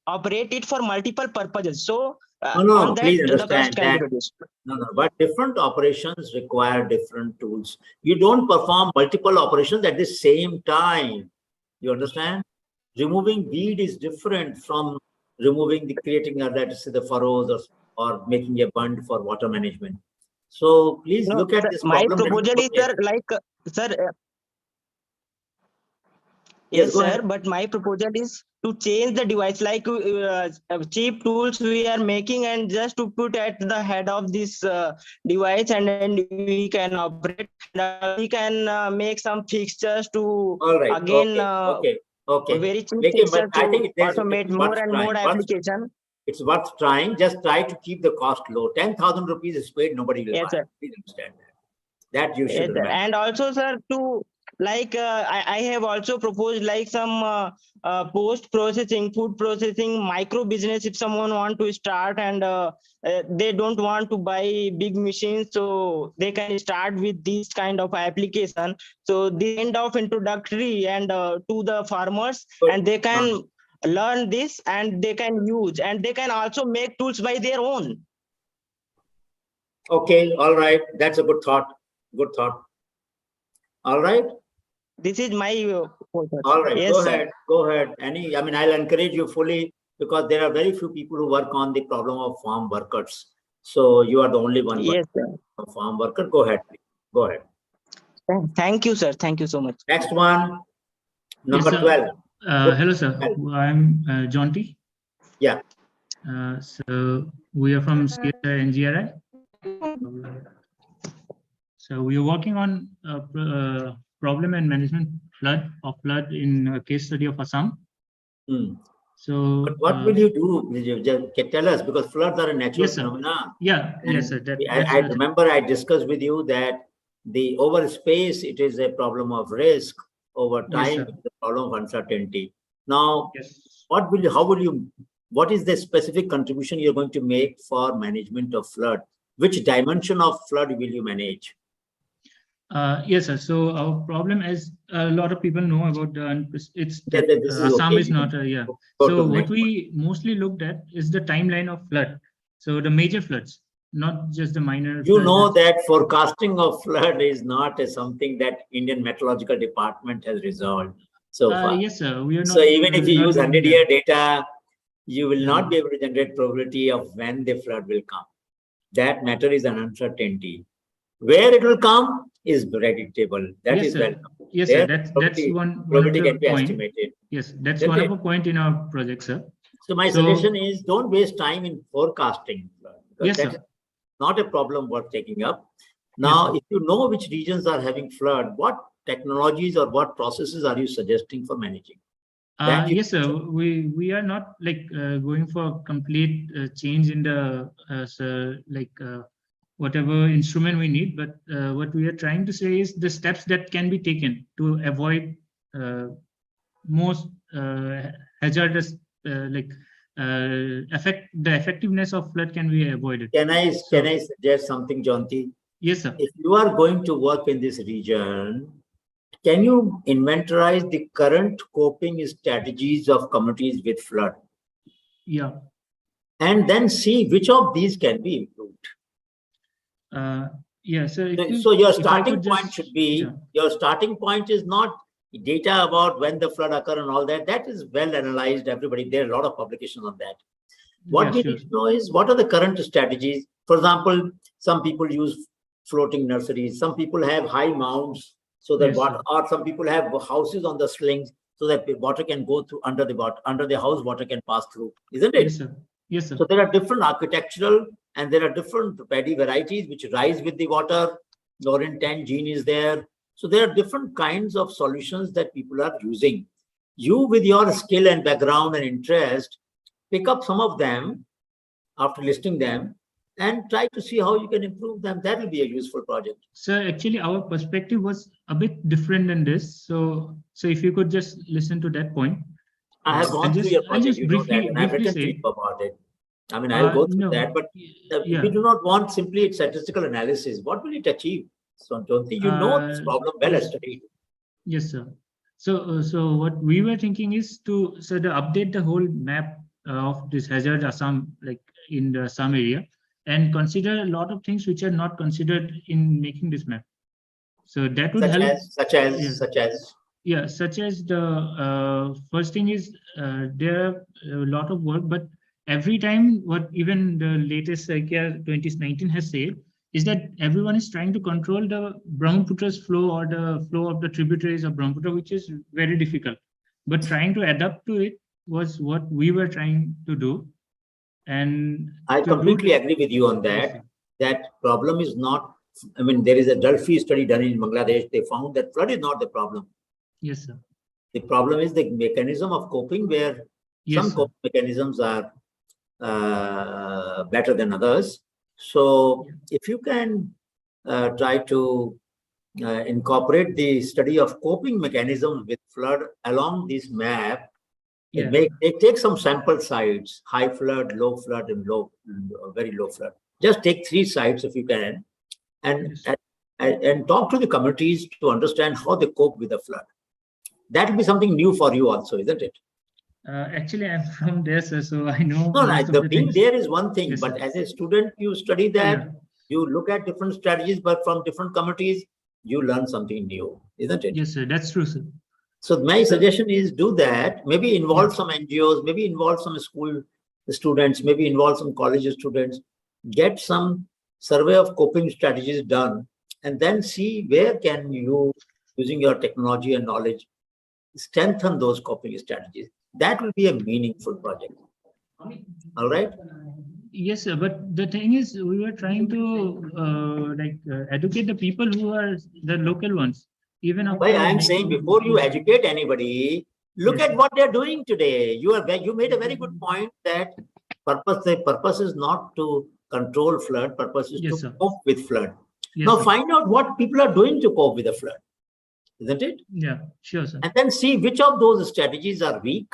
operate it for multiple purposes. So no, please the cost understand can be that. reduced. No, but different operations require different tools. You don't perform multiple operations at the same time. You understand? Removing weed is different from creating, let's say, the furrows or making a bund for water management. So please look at this my problem. proposal is, sir, like, sir, yes, sir, but my proposal is to change the device, like cheap tools we are making, and just to put at the head of this device, and then we can operate. We can make some fixtures to again very cheap fixtures to automate more and more application. It's worth trying. Just try to keep the cost low. 10,000 rupees is paid, nobody will buy. Sir. Please understand that. That you should remember. And also, sir, to like I have also proposed like some post processing, food processing, micro business. If someone want to start and they don't want to buy big machines, so they can start with this kind of application. So the end of introductory and to the farmers, and they can learn this and they can use, and they can also make tools by their own. Okay, all right. That's a good thought. Good thought. All right. This is my all right. Yes, go sir. ahead. Go ahead. I'll encourage you fully, because there are very few people who work on the problem of farm workers. So you are the only one. Yes, sir. Farm worker. Go ahead, please. Go ahead. Thank you, sir. Thank you so much. Next one, number yes, 12. Hello, sir. I'm John T. Yeah. So we are from NGRI. So we are working on problem and management flood in a case study of Assam. So but what will you do? Just tell us, because floods are a natural phenomenon. Yeah, yes, sir. I remember I discussed with you that the over space, it is a problem of risk. Over time, it's a problem of uncertainty. Now, what is the specific contribution you're going to make for management of flood? Which dimension of flood will you manage? Yes, sir. So our problem, as a lot of people know about, it's that Assam is not a So what we mostly looked at is the timeline of flood. So the major floods, not just the minor. You know that forecasting of flood is not something that Indian Meteorological Department has resolved so far. Yes, sir. We are not. So even if you use 100-year data, you will not be able to generate probability of when the flood will come. That matter is an uncertainty. Where it will come is predictable. That is welcome. Yes, sir. That's one of the point. Estimated. Yes, that's one of the point in our project, sir. So my suggestion is, don't waste time in forecasting. Yes, that's sir. Not a problem worth taking up. Now, if you know which regions are having flood, what technologies or what processes are you suggesting for managing? Yes, sir. We are not like going for complete change in the whatever instrument we need, but what we are trying to say is the steps that can be taken to avoid most hazardous the effectiveness of flood can be avoided. Can I suggest something, Jonty? Yes, sir. If you are going to work in this region, can you inventorize the current coping strategies of communities with flood? Yeah. And then see which of these can be improved. Yeah, so your starting point should be, your starting point is not data about when the flood occurred and all that. That is well analyzed, everybody. There are a lot of publications on that. What we need to know is what are the current strategies. For example, some people use floating nurseries. Some people have high mounds so that water, or some people have houses on the slings so that the water can go through under the house, water can pass through, isn't it? Yes, sir. Yes, sir. So there are different architectural and there are different paddy varieties which rise with the water. Lauren 10 gene is there. So there are different kinds of solutions that people are using. You, with your skill and background and interest, pick up some of them after listing them and try to see how you can improve them. That will be a useful project. Sir, actually, our perspective was a bit different than this. So if you could just listen to that point. I have gone through your project, you know that, and I've written to you about it. I mean, I'll go through that, but we do not want simply a statistical analysis. What will it achieve? So don't think you know this problem well as studied. Yes, sir. So what we were thinking is to update the whole map of this hazard Assam, like in the Assam area, and consider a lot of things which are not considered in making this map. So that would help. Such as the first thing is there are a lot of work, but every time what even the latest ACSIR 2019 has said is that everyone is trying to control the Brahmaputra's flow or the flow of the tributaries of Brahmaputra, which is very difficult. But trying to adapt to it was what we were trying to do. And I completely agree with you on that. That problem is not, I mean, there is a Delphi study done in Bangladesh. They found that flood is not the problem. Yes, sir. The problem is the mechanism of coping, where some coping mechanisms are better than others. So if you can try to incorporate the study of coping mechanisms with flood along this map, take some sample sites, high flood, low flood, and very low flood. Just take 3 sites if you can, and talk to the communities to understand how they cope with the flood. That will be something new for you also, isn't it? Actually, I'm from there, sir, so I know. No, being there is one thing, but as a student, you study that, you look at different strategies, but from different communities, you learn something new, isn't it? Yes, sir, that's true, sir. So my suggestion is do that, maybe involve some NGOs, maybe involve some school students, maybe involve some college students, get some survey of coping strategies done, and then see where can you, using your technology and knowledge, strengthen those coping strategies. That will be a meaningful project. All right? Yes, sir. But the thing is, we were trying to educate the people who are the local ones. Even why I'm saying, before you educate anybody, look at what they're doing today. You made a very good point that the purpose is not to control flood. Purpose is to cope with flood. Now find out what people are doing to cope with the flood. Isn't it? Yeah, sure, sir. And then see which of those strategies are weak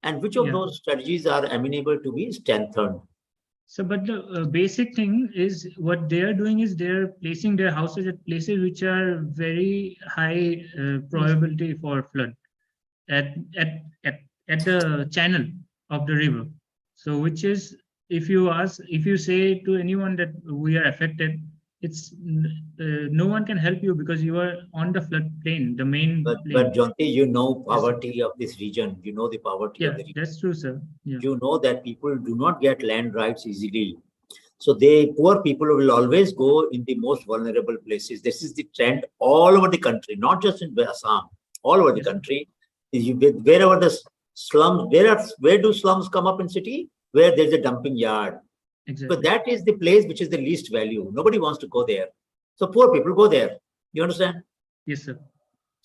and which of those strategies are amenable to be strengthened. So, but the basic thing is what they are doing is they're placing their houses at places which are very high probability for flood at the channel of the river. So, which is, if you say to anyone that we are affected, it's no one can help you because you are on the flood plain, the main but Jonty, you know poverty of this region. You know the poverty of the region. That's true, sir. You know that people do not get land rights easily. So poor people will always go in the most vulnerable places. This is the trend all over the country, not just in Assam, all over the country. Wherever the slums, where do slums come up in city? Where there's a dumping yard. Exactly. But that is the place which is the least value. Nobody wants to go there. So poor people go there. You understand? Yes, sir.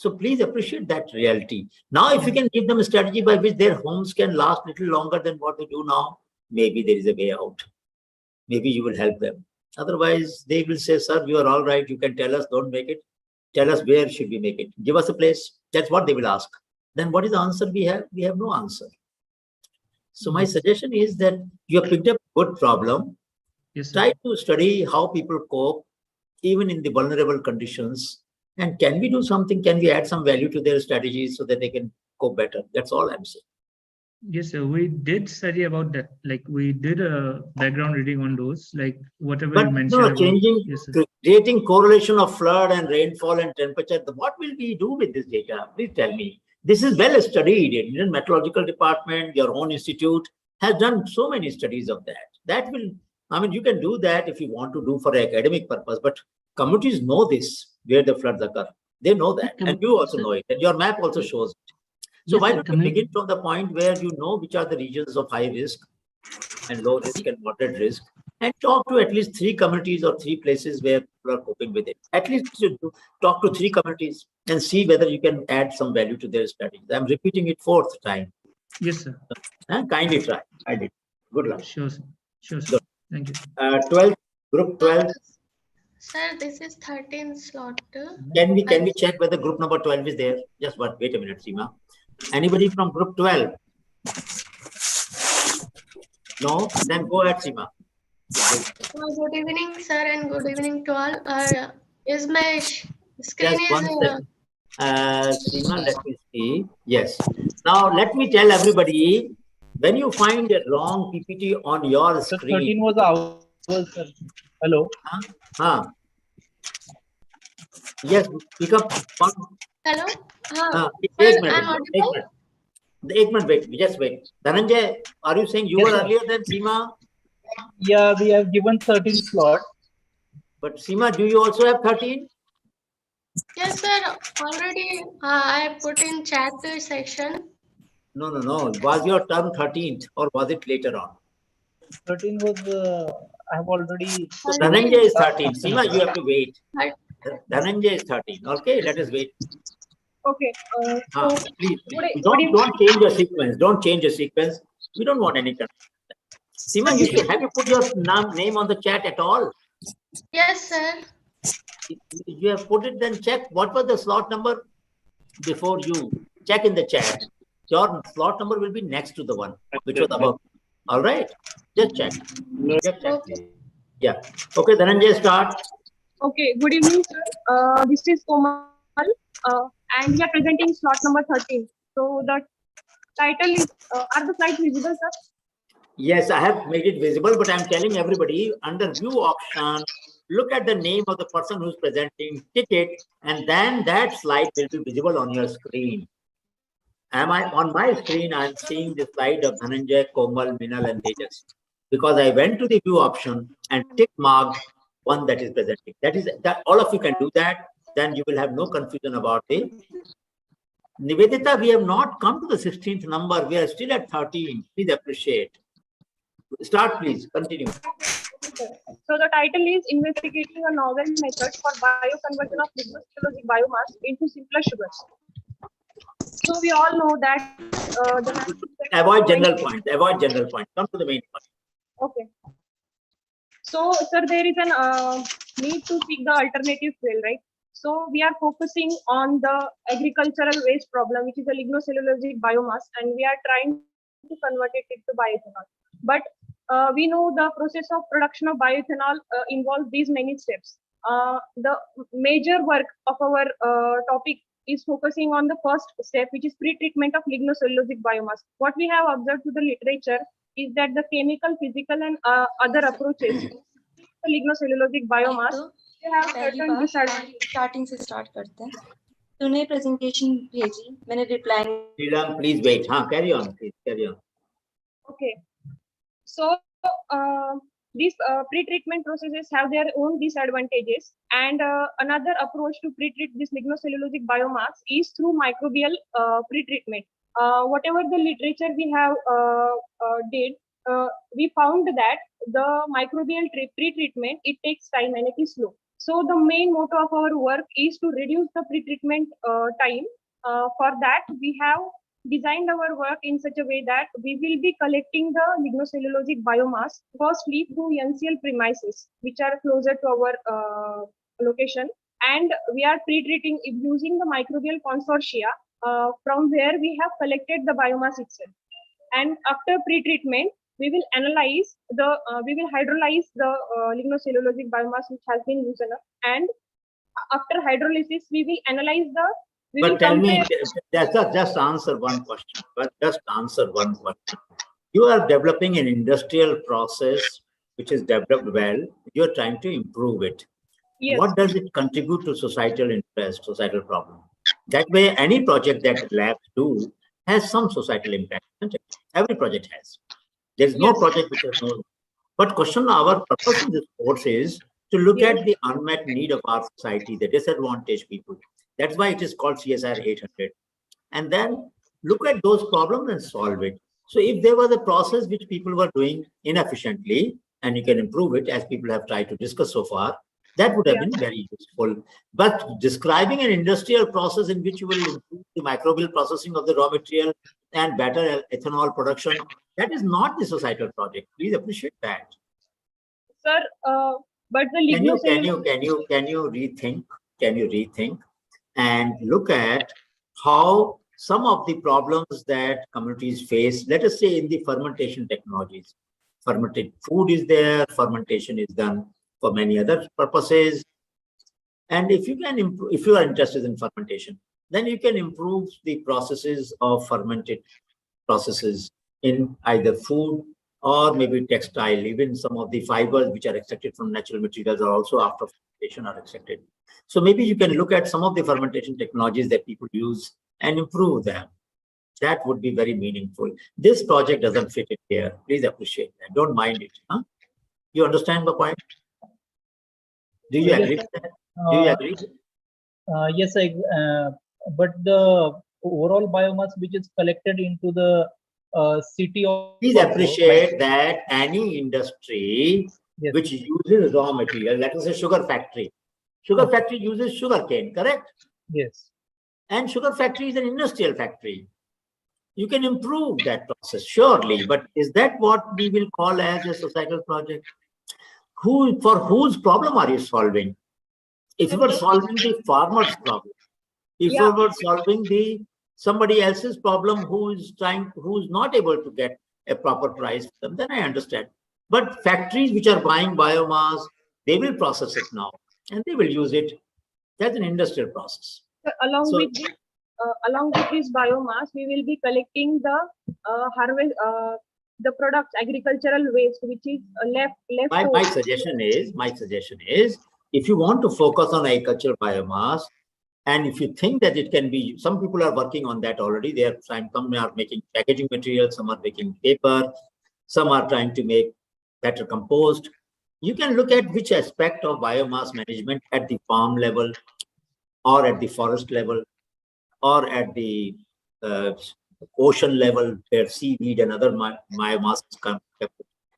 So please appreciate that reality. Now, if you can give them a strategy by which their homes can last a little longer than what they do now, maybe there is a way out. Maybe you will help them. Otherwise, they will say, sir, you are all right. You can tell us, don't make it. Tell us where should we make it. Give us a place. That's what they will ask. Then what is the answer we have? We have no answer. So my suggestion is that you have picked up a good problem. Yes, try to study how people cope, even in the vulnerable conditions. And can we do something? Can we add some value to their strategies so that they can cope better? That's all I'm saying. Yes, sir. We did study about that. Like we did a background reading on those, like whatever you mentioned about. Changing, Yes, sir. creating correlation of flood and rainfall and temperature. What will we do with this data? Please tell me. This is well studied. Indian Meteorological Department, your own institute has done so many studies of that. That will, I mean, you can do that if you want to do for academic purpose, but communities know this, where the floods occur. They know that, and you also know it, and your map also shows it. So why don't you begin from the point where you know which are the regions of high risk and low risk and moderate risk, and talk to at least 3 communities or 3 places where people are coping with it. At least talk to 3 communities and see whether you can add some value to their strategies. I'm repeating it 4th time. Yes, sir. Kindly try. I did. Good luck. Sure, sir. Sure, sir. Thank you. 12, group 12. Sir, this is 13th slot. Can we check whether group number 12 is there? Just wait a minute, Seema. Anybody from group 12? No? Then go ahead, Seema. Good evening, sir, and good evening to all. Is my screen Just one second. Seema, let me see. Yes. Now, let me tell everybody, when you find a wrong PPT on your screen. 13 was ours, sir. Hello. Yes, pick up one. Hello. Wait, just wait. Dhananjay, are you saying you were earlier than Seema? Yeah, we have given 13 slots. But Seema, do you also have 13? Yes, sir. Already I put in chat section. No. Was your term 13th or was it later on? 13 was, I have already. Dhananjay is 13. Seema, you have to wait. Dhananjay is 13. Okay, let us wait. Okay. Please, don't change your sequence. Don't change your sequence. We don't want any. Seema, have you put your name on the chat at all? Yes, sir. You have put it, then check what was the slot number before you check in the chat. Your slot number will be next to the one which was above. All right, just check. Yeah. Okay, Dhananjay, start. Okay. Good evening, sir. This is Komal, and we are presenting slot number 13. So the title is: Are the slides visible, sir? Yes, I have made it visible, but I'm telling everybody under view option, look at the name of the person who's presenting, tick it, and then that slide will be visible on your screen. On my screen, I'm seeing the slide of Dhananjay, Komal, Minal, and Tejas. Because I went to the view option and tick marked one that is presenting. That all of you can do that, then you will have no confusion about it. Nivedita, we have not come to the 16th number. We are still at 13. Please appreciate. Start, please. Continue. So the title is Investigating a Novel Method for Bioconversion of Lignocellulosic Biomass into Simpler Sugars. So we all know that avoid general points. Avoid general points. Come to the main point. Okay. So, sir, there is an need to seek the alternative fuel, right? So we are focusing on the agricultural waste problem, which is a lignocellulosic biomass, and we are trying to convert it into bioethanol. But we know the process of production of bioethanol involves these many steps. The major work of our topic is focusing on the first step, which is pre-treatment of lignocellulosic biomass. What we have observed to the literature is that the chemical, physical, and other approaches to lignocellulosic biomass, they have certain disadvantages. Starting से start करते हैं तूने presentation भेजी मैंने reply Sriram, please wait. Carry on, please. Carry on. Okay. So these pre-treatment processes have their own disadvantages, and another approach to pre-treat this lignocellulosic biomass is through microbial pre-treatment. Whatever the literature we have did, we found that the microbial pre-treatment, it takes time and it is slow. So the main motto of our work is to reduce the pre-treatment time. For that, we have designed our work in such a way that we will be collecting the lignocellulosic biomass firstly through NCL premises, which are closer to our location. And we are pre-treating using the microbial consortia from where we have collected the biomass itself. And after pre-treatment, we will analyze the, we will hydrolyze the lignocellulosic biomass which has been loosened up. And after hydrolysis, we will analyze the. But tell me, just answer one question. But just answer one question. You are developing an industrial process which is developed well. You are trying to improve it. Yes. What does it contribute to societal interest, societal problem? That way, any project that labs do has some societal impact. Every project has. There is no project which has no. But question, our purpose in this course is to look at the unmet need of our society, the disadvantaged people. That's why it is called CSIR-800. And then look at those problems and solve it. So if there was a process which people were doing inefficiently, and you can improve it, as people have tried to discuss so far, that would have been very useful. But describing an industrial process in which you will improve the microbial processing of the raw material and better ethanol production, that is not the societal project. Please appreciate that. Sir, but the can you rethink and look at how some of the problems that communities face, let us say in the fermentation technologies. Fermented food is there, fermentation is done for many other purposes. And if you can improve, if you are interested in fermentation, then you can improve the processes of fermented processes in either food or maybe textile. Even some of the fibers which are extracted from natural materials are also after fermentation are extracted. So maybe you can look at some of the fermentation technologies that people use and improve them. That would be very meaningful. This project doesn't fit it here. Please appreciate that. Don't mind it. Huh? You understand the point? Do you agree with that? Do you agree? Yes, but the overall biomass which is collected into the city of. Please appreciate that any industry which uses raw material, let us say sugar factory. Sugar factory uses sugar cane, correct? Yes. And sugar factory is an industrial factory. You can improve that process, surely, but is that what we will call as a societal project? For whose problem are you solving? If you were solving the farmer's problem, if you were solving somebody else's problem who's not able to get a proper price for them, then I understand. But factories which are buying biomass, they will process it now and they will use it. That's an industrial process. Along with this biomass, we will be collecting the harvest, the products, agricultural waste, which is left. My suggestion is, if you want to focus on agricultural biomass, and if you think that it can be, some people are working on that already. Some are making packaging materials, some are making paper, some are trying to make better compost. You can look at which aspect of biomass management at the farm level, or at the forest level, or at the ocean level, where seaweed and other biomass come.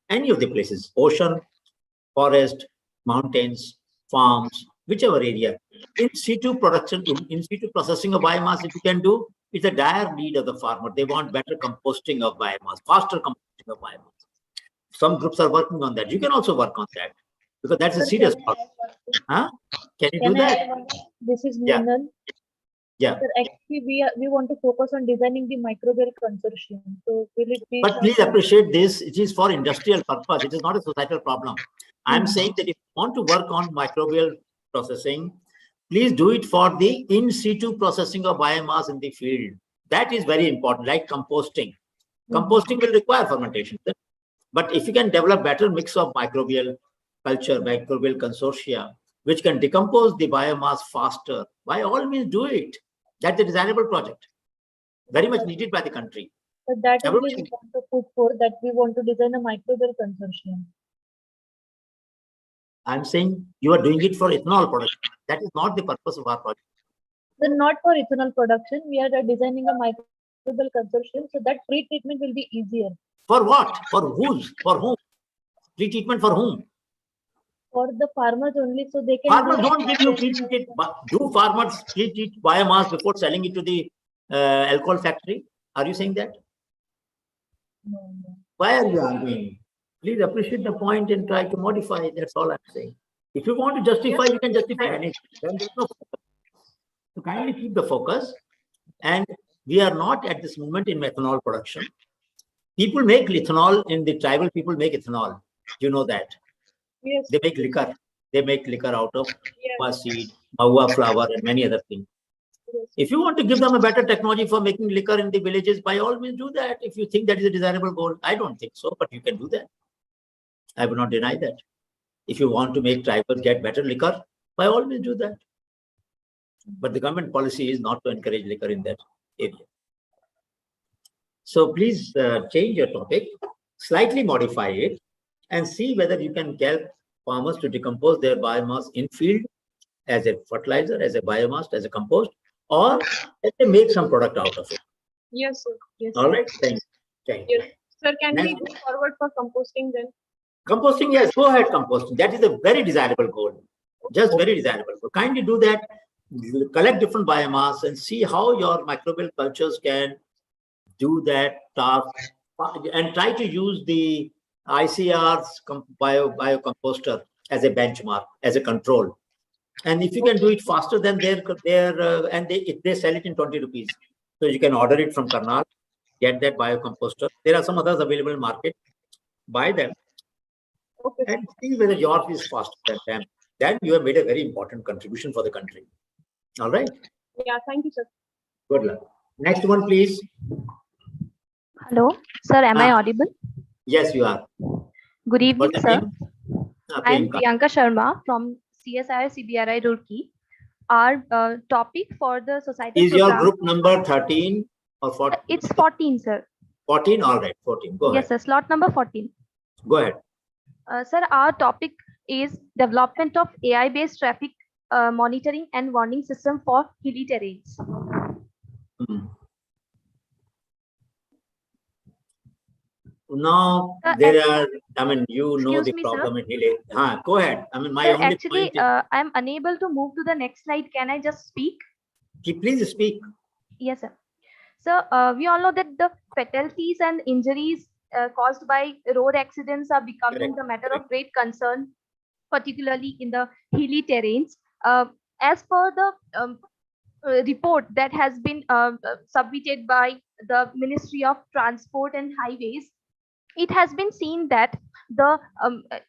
Any of the places, ocean, forest, mountains, farms, whichever area. In situ production, in situ processing of biomass, if you can do, it's a dire need of the farmer. They want better composting of biomass, faster composting of biomass. Some groups are working on that. You can also work on that, because that's a serious problem. Huh? Can you do that? This is Neenal. Yeah. Sir, actually, we want to focus on designing the microbial consortium. So will it be? But please appreciate this. It is for industrial purpose. It is not a societal problem. I'm saying that if you want to work on microbial processing, please do it for the in situ processing of biomass in the field. That is very important, like composting. Composting will require fermentation. But if you can develop better mix of microbial culture, microbial consortia, which can decompose the biomass faster, by all means do it. That's a desirable project. Very much needed by the country. But that is what we want to put forth, that we want to design a microbial consortium. I'm saying you are doing it for ethanol production. That is not the purpose of our project. Then not for ethanol production. We are designing a microbial consortium so that pre-treatment will be easier. For what? For whom? For whom? Pre-treatment for whom? for the farmers only, so they can. Farmers don't give you pre-treat it. Do farmers pre-treat biomass before selling it to the alcohol factory? Are you saying that? No. Why are you arguing? Please appreciate the point and try to modify it. That's all I'm saying. If you want to justify, you can justify anything. Then there's no focus. So kindly keep the focus. And we are not at this moment in methanol production. People make ethanol in the tribal people make ethanol. You know that. Yes. They make liquor. They make liquor out of mahua seed, mahua flower, and many other things. Yes. If you want to give them a better technology for making liquor in the villages, by all means do that. If you think that is a desirable goal, I don't think so, but you can do that. I will not deny that. If you want to make tribals get better liquor, by all means do that. But the government policy is not to encourage liquor in that area. So please change your topic, slightly modify it, and see whether you can help farmers to decompose their biomass in field as a fertilizer, as a biomass, as a compost, or let them make some product out of it. Yes, sir. Yes. All right, thank you. Yes. Sir, can we go forward for composting then? Composting, yes, go ahead, composting. That is a very desirable goal. Just very desirable. So kindly do that. Collect different biomass and see how your microbial cultures can do that task, and try to use the ICR's biocomposter as a benchmark, as a control. And if you can do it faster than and they sell it in 20 rupees. So you can order it from Karnal, get that biocomposter. There are some others available in market. Buy them. Okay. And see whether yours is faster than them. Then you have made a very important contribution for the country. All right. Yeah, thank you, sir. Good luck. Next one, please. Hello, sir. Am I audible? Yes, you are. Good evening, sir. I am Priyanka. Priyanka Sharma from CSIR-CBRI Roorkee. Our topic for the societal Is your program. group number 13 or 14? It's 14, sir. 14? All right, 14. Go Yes, ahead. sir. Slot number 14. Go ahead. Sir, our topic is development of AI-based traffic monitoring and warning system for hilly terrains. Now, there are, I mean, you know Excuse the me, problem sir. in Hilly. Go ahead. I mean, my Sir, only actually, point is, I'm unable to move to the next slide. Can I just speak? please speak. Yes, sir. So we all know that the fatalities and injuries caused by road accidents are becoming the matter of great concern, particularly in the hilly terrains. As per the report that has been submitted by the Ministry of Transport and Highways, it has been seen that the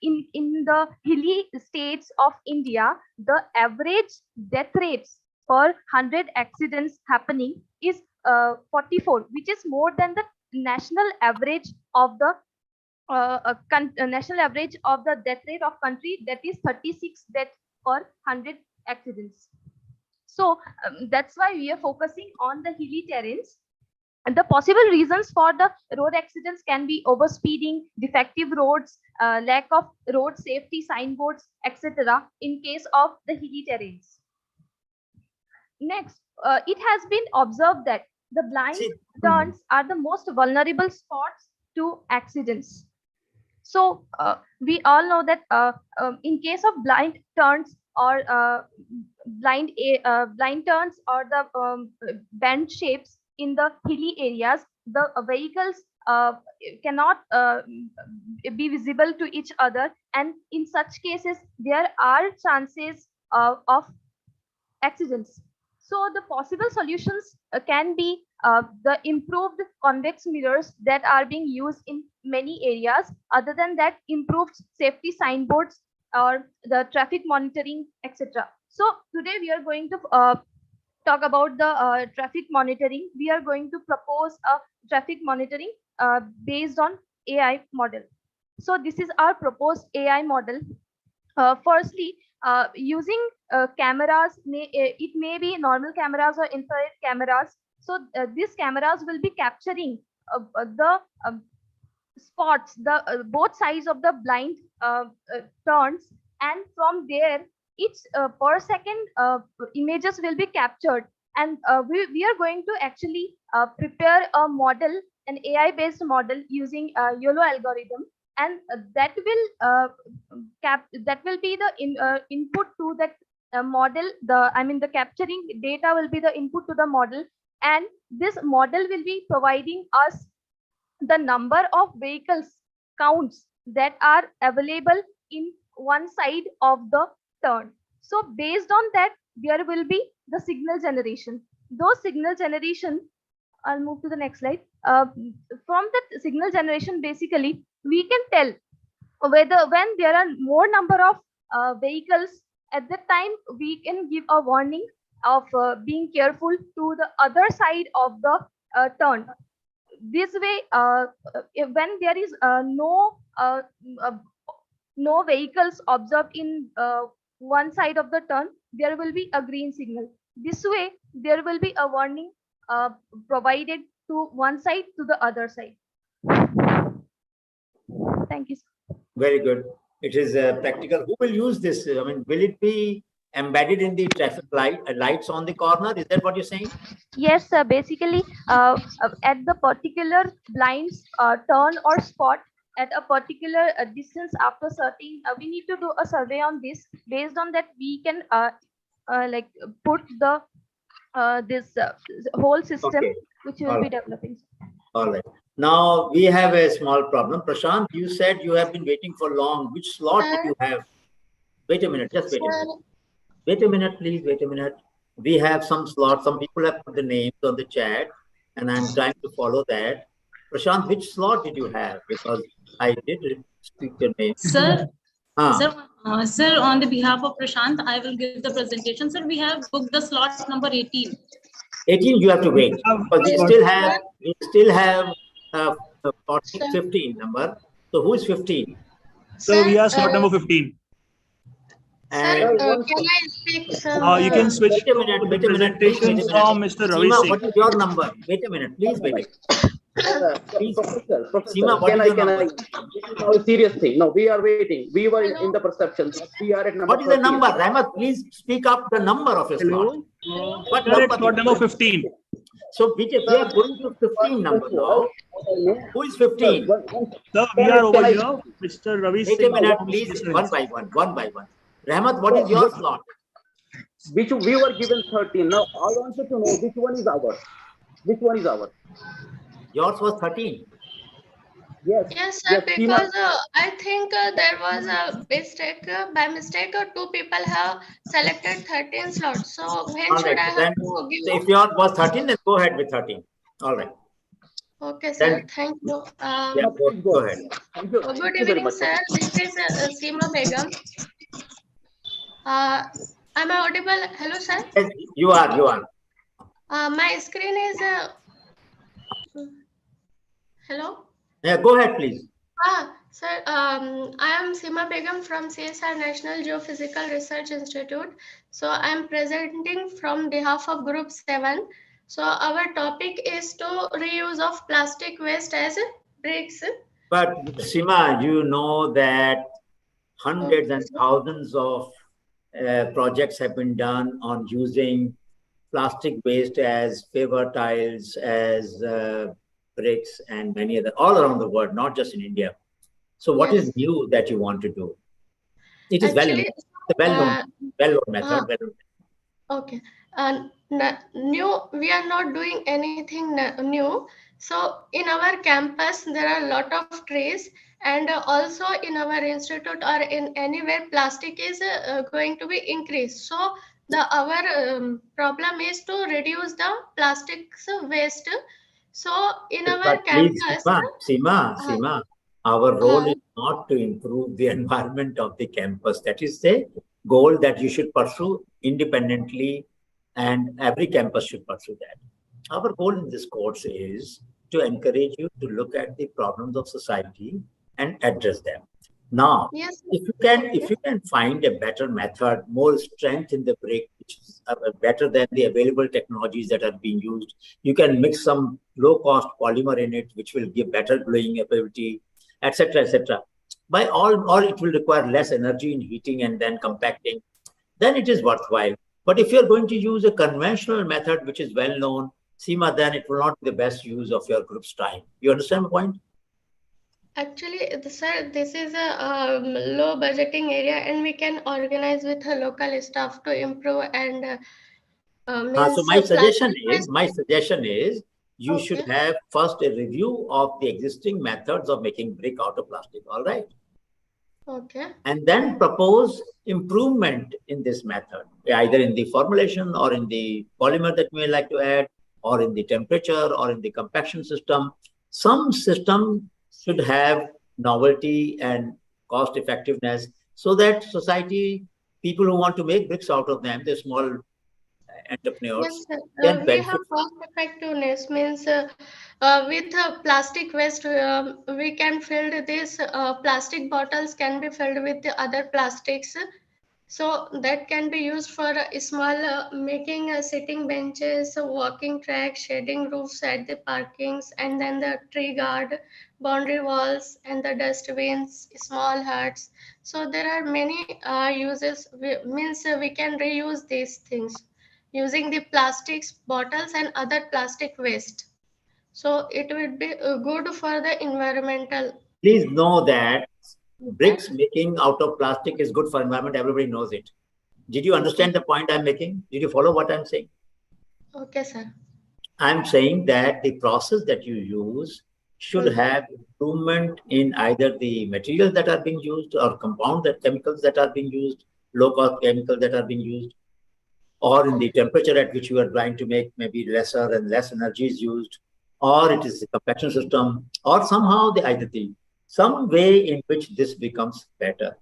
in the hilly states of India, the average death rates per 100 accidents happening is 44, which is more than the national average of the national average of the death rate of country, that is 36 death per 100 accidents. So that's why we are focusing on the hilly terrains. And the possible reasons for the road accidents can be overspeeding, defective roads, lack of road safety signboards, etc. in case of the hilly terrains. Next, it has been observed that the blind turns are the most vulnerable spots to accidents. So we all know that in case of blind turns or blind turns or the bend shapes in the hilly areas, the vehicles cannot be visible to each other, and in such cases there are chances of accidents. So the possible solutions can be the improved convex mirrors that are being used in many areas. Other than that, improved safety signboards or the traffic monitoring, etc. So today we are going to talk about the traffic monitoring. We are going to propose a traffic monitoring based on AI model. So this is our proposed AI model. Firstly, using cameras, it may be normal cameras or infrared cameras. So these cameras will be capturing the spots, the both sides of the blind turns, and from there each per second images will be captured, and we are going to actually prepare a model, an AI based model using YOLO algorithm. and that will be the input to that model. The capturing data will be the input to the model, and this model will be providing us the number of vehicles counts that are available in one side of the turn. So based on that, there will be the signal generation. Those signal generation, I'll move to the next slide. From that signal generation, basically, we can tell whether when there are more number of vehicles at that time, we can give a warning of being careful to the other side of the turn. This way, when there is no vehicles observed in one side of the turn, there will be a green signal. This way, there will be a warning provided to one side to the other side. Thank you. Very good. It is practical. Who will use this? I mean, will it be embedded in the traffic lights on the corner? Is that what you're saying? Yes, sir. Basically, at the particular blinds turn or spot at a particular distance after certain, we need to do a survey on this. Based on that, we can like put the this whole system which will be developing. All right. Now we have a small problem. Prashant, you said you have been waiting for long. Which slot do you have? Wait a minute. Just wait a minute. Wait a minute, please. Wait a minute. We have some slots. Some people have put the names on the chat, and I'm trying to follow that. Prashant, which slot did you have? Because I did speak your name. Sir, sir, on the behalf of Prashant, I will give the presentation. Sir, we have booked the slot number 18. 18, you have to wait. But we still have 15 number. So who is 15? So we are slot number 15. And can I speak, sir? You can switch wait a minute, presentation from Mr. Ravi Seema, Singh. what is your number? Wait a minute, please wait. Please. Seema, what is your number? This is not a serious thing. No, we are waiting. We were in the perception. We are at number What is the 13. number? Rahmat, please speak up the number of a slot. What number? Slot number 15. So we are going to 15 number now. Who is 15? Sir, we are over here. Mr. Ravi Singh. Wait a minute, please. One by one. Rahmat, what is your slot? Which we were given 13. Now I wanted to know which one is ours. Which one is ours? Yours was 13. Yes. Yes, sir, because I think there was a mistake. By mistake, two people have selected 13 slots. So when All should right. I have Then, to give? so if yours was 13, then go ahead with 13. All right. Okay, sir. Then, Thank you. Yeah, go ahead. Good evening, sir. This is Seema Begum. Am I audible? Hello, sir. Yes, you are. My screen is. Hello. Yeah, go ahead, please. Sir, I am Seema Begum from CSR National Geophysical Research Institute. So I am presenting from behalf of Group 7. So our topic is to reuse of plastic waste as bricks. But Seema, you know that hundreds and thousands of projects have been done on using plastic waste as paver tiles, as bricks, and many other all around the world, not just in India. So what is new that you want to do? It is well-known method. Okay. New, we are not doing anything new. So in our campus, there are a lot of trees, and also in our institute or in anywhere, plastic is going to be increased. So our problem is to reduce the plastics waste. So in our campus, Seema, our role is not to improve the environment of the campus. That is the goal that you should pursue independently, and every campus should pursue that. Our goal in this course is to encourage you to look at the problems of society and address them. Now, if you can find a better method, more strength in the brick, which is better than the available technologies that are being used, you can mix some low-cost polymer in it, which will give better gluing ability, etc., etc. By all, it will require less energy in heating and then compacting. Then it is worthwhile. But if you're going to use a conventional method, which is well known, Seema, then it will not be the best use of your group's time. You understand my point? Actually, sir, this is a low budgeting area, and we can organize with a local staff to improve and So means my plastic waste. suggestion is you should Okay. have first a review of the existing methods of making brick out of plastic. All right. Okay. And then propose improvement in this method, either in the formulation or in the polymer that you may like to add, or in the temperature or in the compaction system. Some system should have novelty and cost effectiveness so that society, people who want to make bricks out of them, the small entrepreneurs, Yes, sir. can We benefit. have cost effectiveness means with plastic waste, we can fill this plastic bottles can be filled with the other plastics. So that can be used for a small making sitting benches, walking tracks, shading roofs at the parkings, and then the tree guard, boundary walls, and the dustbins, small huts. So there are many uses. Means we can reuse these things using the plastics bottles and other plastic waste. So it would be good for the environmental. Please know that Okay. bricks making out of plastic is good for environment. Everybody knows it. Did you understand the point I'm making? Did you follow what I'm saying? Okay, sir. I'm saying that the process that you use should have improvement in either the materials that are being used or compound that chemicals that are being used, low cost chemicals that are being used, or in the temperature at which you are trying to make maybe lesser and less energy is used, or it is the compaction system, or somehow the either the some way in which this becomes better.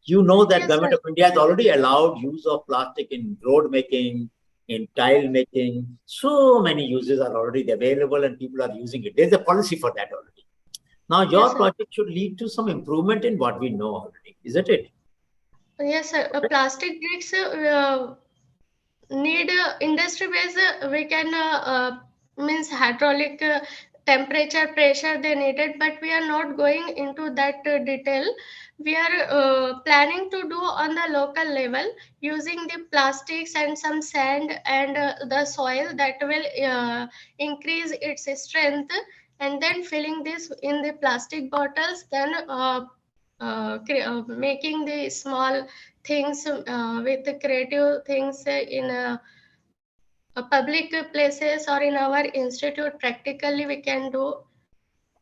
You know that Yes, Government sir. of India has already allowed use of plastic in road making, in tile making. So many uses are already available and people are using it. There's a policy for that already. Now, Yes, your sir. project should lead to some improvement in what we know already, isn't it? Yes, sir. Plastic bricks need industry base. We can means hydraulic temperature pressure they needed, but we are not going into that detail. We are planning to do on the local level using the plastics and some sand and the soil that will increase its strength, and then filling this in the plastic bottles, then making the small things with the creative things in public places or in our institute practically we can do.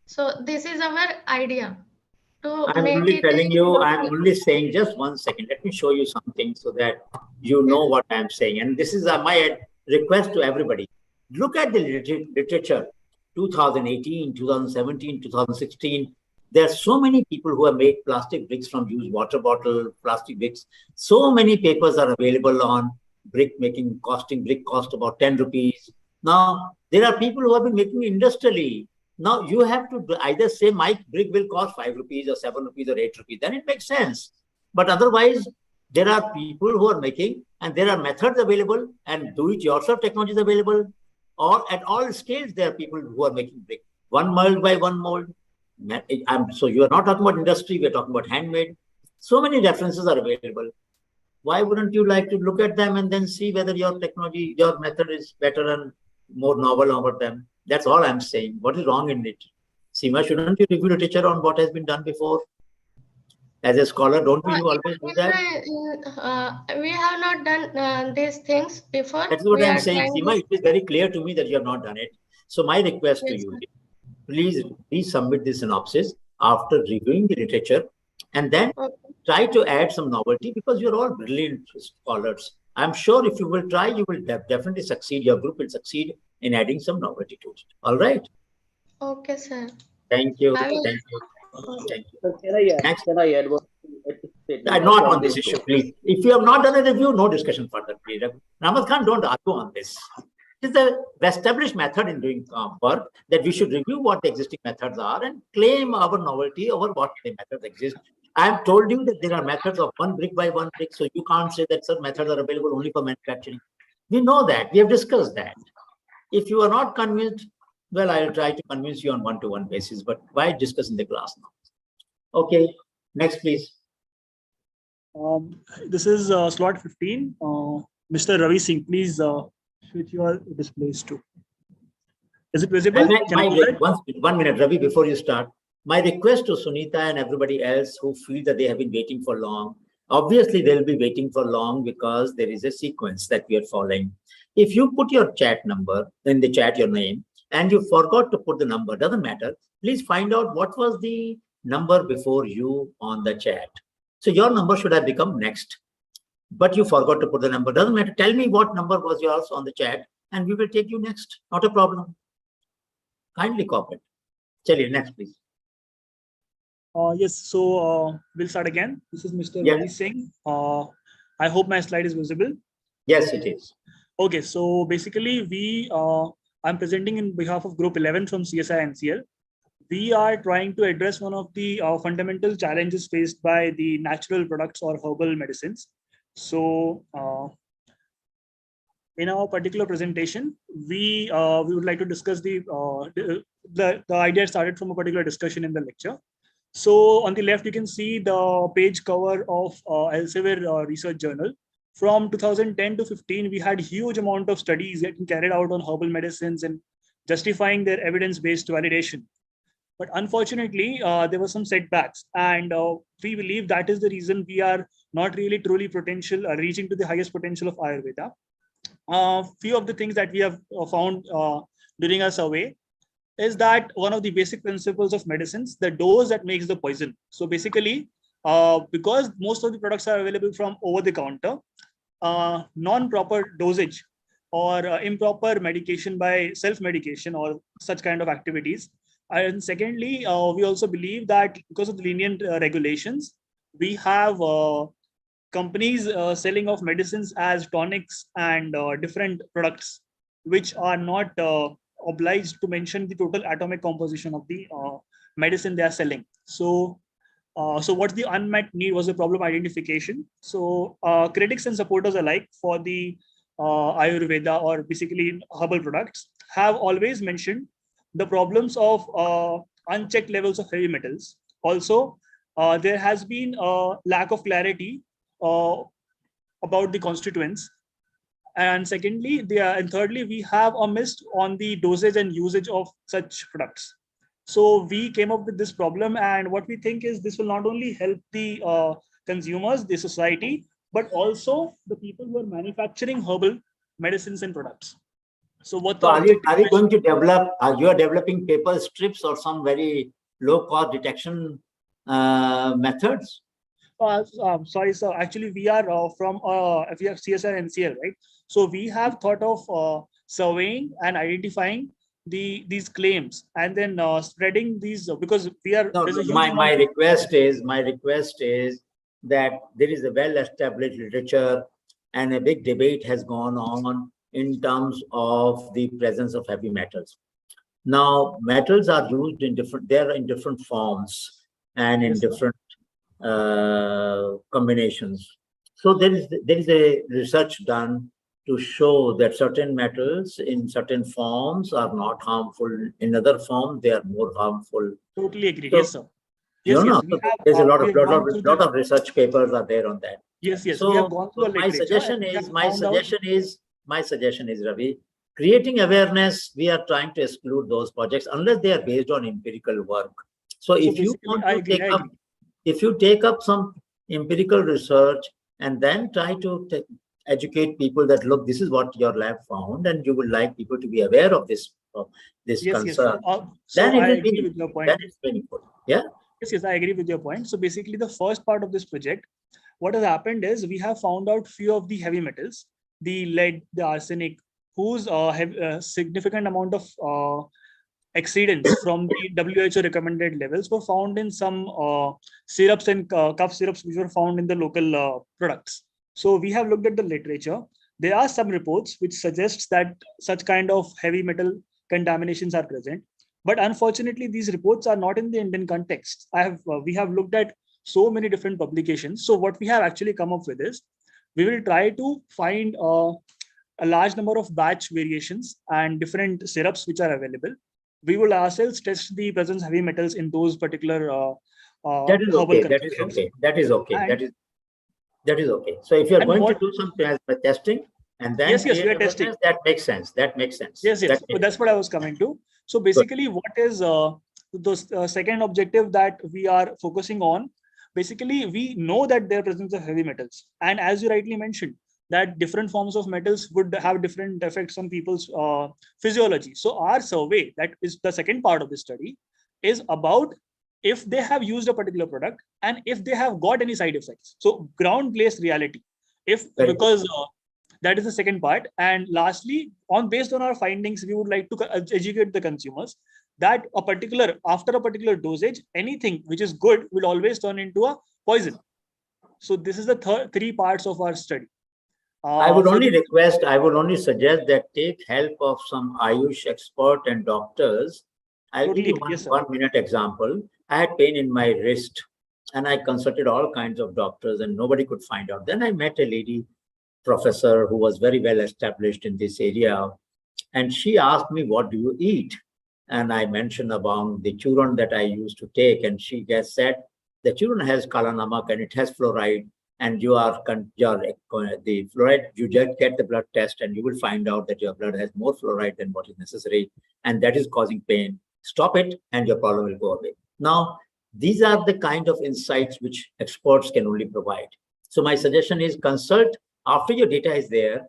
So this is our idea to I'm make only it telling you, I'm local. only saying just 1 second. Let me show you something so that you know what I'm saying. And this is my request to everybody. Look at the literature, 2018, 2017, 2016. There are so many people who have made plastic bricks from used water bottle, plastic bricks. So many papers are available on brick making, costing brick cost about 10 rupees. Now, there are people who have been making industrially. Now you have to either say my brick will cost 5 rupees or 7 rupees or 8 rupees, then it makes sense. But otherwise, there are people who are making, and there are methods available, and do-it-yourself technologies available, or at all scales, there are people who are making brick, one mold by one mold. So you are not talking about industry, we are talking about handmade. So many references are available. Why wouldn't you like to look at them and then see whether your technology, your method is better and more novel over them? That's all I'm saying. What is wrong in it? Seema, shouldn't you review literature on what has been done before? As a scholar, don't you always do that? We have not done these things before. That's what We I'm are saying. trying Seema, it is very clear to me that you have not done it. So my request to Yes, you sir. is, please submit the synopsis after reviewing the literature and then Okay. try to add some novelty because you're all brilliant scholars. I'm sure if you will try, you will definitely succeed. Your group will succeed in adding some novelty to it. All right. Okay, sir. Thank you. I will. Thank you. Thank you. So can I add one statement Not from on this this issue, group? please. If you have not done a review, no discussion further, please. Ramad Khan, don't argue on this. It is the established method in doing work that we should review what the existing methods are and claim our novelty over what the methods exist. I have told you that there are methods of one brick by one brick, so you can't say that certain methods are available only for manufacturing. We know that. We have discussed that. If you are not convinced, well, I'll try to convince you on one-to-one basis, but why discuss in the class now? Okay, next, please. This is slot 15. Mr. Ravi Singh, please switch your displays to. Is it visible? Can I go ahead? 1 minute, Ravi, before you start. My request to Sunita and everybody else who feel that they have been waiting for long, obviously they'll be waiting for long because there is a sequence that we are following. If you put your chat number in the chat, your name, and you forgot to put the number, doesn't matter. Please find out what was the number before you on the chat. So your number should have become next, but you forgot to put the number. Doesn't matter. Tell me what number was yours on the chat and we will take you next. Not a problem. Kindly cooperate. Chaliye, next please. Yes, so we'll start again. This is Mr. Ravi Singh. I hope my slide is visible. Yes, it is. Okay, so basically I'm presenting in behalf of Group 11 from CSIR-NCL. We are trying to address one of the fundamental challenges faced by the natural products or herbal medicines. So in our particular presentation, we would like to discuss the idea started from a particular discussion in the lecture. So on the left, you can see the page cover of Elsevier Research Journal. From 2010 to 15, we had huge amount of studies getting carried out on herbal medicines and justifying their evidence-based validation. But unfortunately, there were some setbacks, and we believe that is the reason we are not really truly reaching to the highest potential of Ayurveda. Few of the things that we have found during our survey is that one of the basic principles of medicines, the dose that makes the poison. So basically, because most of the products are available from over the counter, non-proper dosage or improper medication by self-medication or such kind of activities. And secondly, we also believe that because of the lenient regulations, we have companies selling of medicines as tonics and different products, which are not obliged to mention the total atomic composition of the medicine they are selling. So what's the unmet need was the problem identification. So critics and supporters alike for the Ayurveda or basically herbal products have always mentioned the problems of unchecked levels of heavy metals. Also, there has been a lack of clarity about the constituents. And secondly, and thirdly, we have a mist on the dosage and usage of such products. So we came up with this problem, and what we think is this will not only help the consumers, the society, but also the people who are manufacturing herbal medicines and products. So what are you going to develop? You are developing paper strips or some very low-cost detection methods? Sorry, sir. Actually, we are from we have CSIR-NCL, right? So we have thought of surveying and identifying these claims and then spreading these because we are. No, my request is that there is a well-established literature and a big debate has gone on in terms of the presence of heavy metals. Now, metals are used in different forms and in different combinations. So there is a research done to show that certain metals in certain forms are not harmful. In other forms, they are more harmful. Totally agree. So, Yes, sir. Yes, there's a lot of research papers are there on that. Yes, yes. So we have gone through my suggestion is, Ravi, creating awareness. We are trying to exclude those projects unless they are based on empirical work. So if you want to if you take up some empirical research and then try to educate people that look, this is what your lab found, and you would like people to be aware of this concern. Then I agree with your point. That is meaningful. Yeah. Yes, I agree with your point. So basically, the first part of this project, what has happened is we have found out few of the heavy metals, the lead, the arsenic, whose have a significant amount of exceedance from the WHO recommended levels were found in some syrups and cough syrups which were found in the local products. So we have looked at the literature. There are some reports which suggests that such kind of heavy metal contaminations are present. But unfortunately, these reports are not in the Indian context. We have looked at so many different publications. So what we have actually come up with is, we will try to find a large number of batch variations and different syrups which are available. We will ourselves test the presence of heavy metals in those particular that is okay. That is okay. That is okay. That is okay. So if you are going to do some testing and then we are testing. That makes sense. That makes sense. Yes. So that's what I was coming to. So basically, what is the second objective that we are focusing on, basically, we know that there are presence of heavy metals. And as you rightly mentioned, that different forms of metals would have different effects on people's physiology. So our survey, that is the second part of the study, is about if they have used a particular product and if they have got any side effects. So ground-based reality. Because that is the second part. And lastly, based on our findings, we would like to educate the consumers that after a particular dosage, anything which is good will always turn into a poison. So this is the three parts of our study. I would only suggest that take help of some Ayush expert and doctors. I'll give you one 1 minute example. I had pain in my wrist and I consulted all kinds of doctors and nobody could find out. Then I met a lady professor who was very well established in this area. And she asked me, what do you eat? And I mentioned about the churn that I used to take. And she just said, the churn has kala namak and it has fluoride. And the fluoride, you just get the blood test and you will find out that your blood has more fluoride than what is necessary. And that is causing pain. Stop it and your problem will go away. Now, these are the kind of insights which experts can only provide. So my suggestion is consult after your data is there,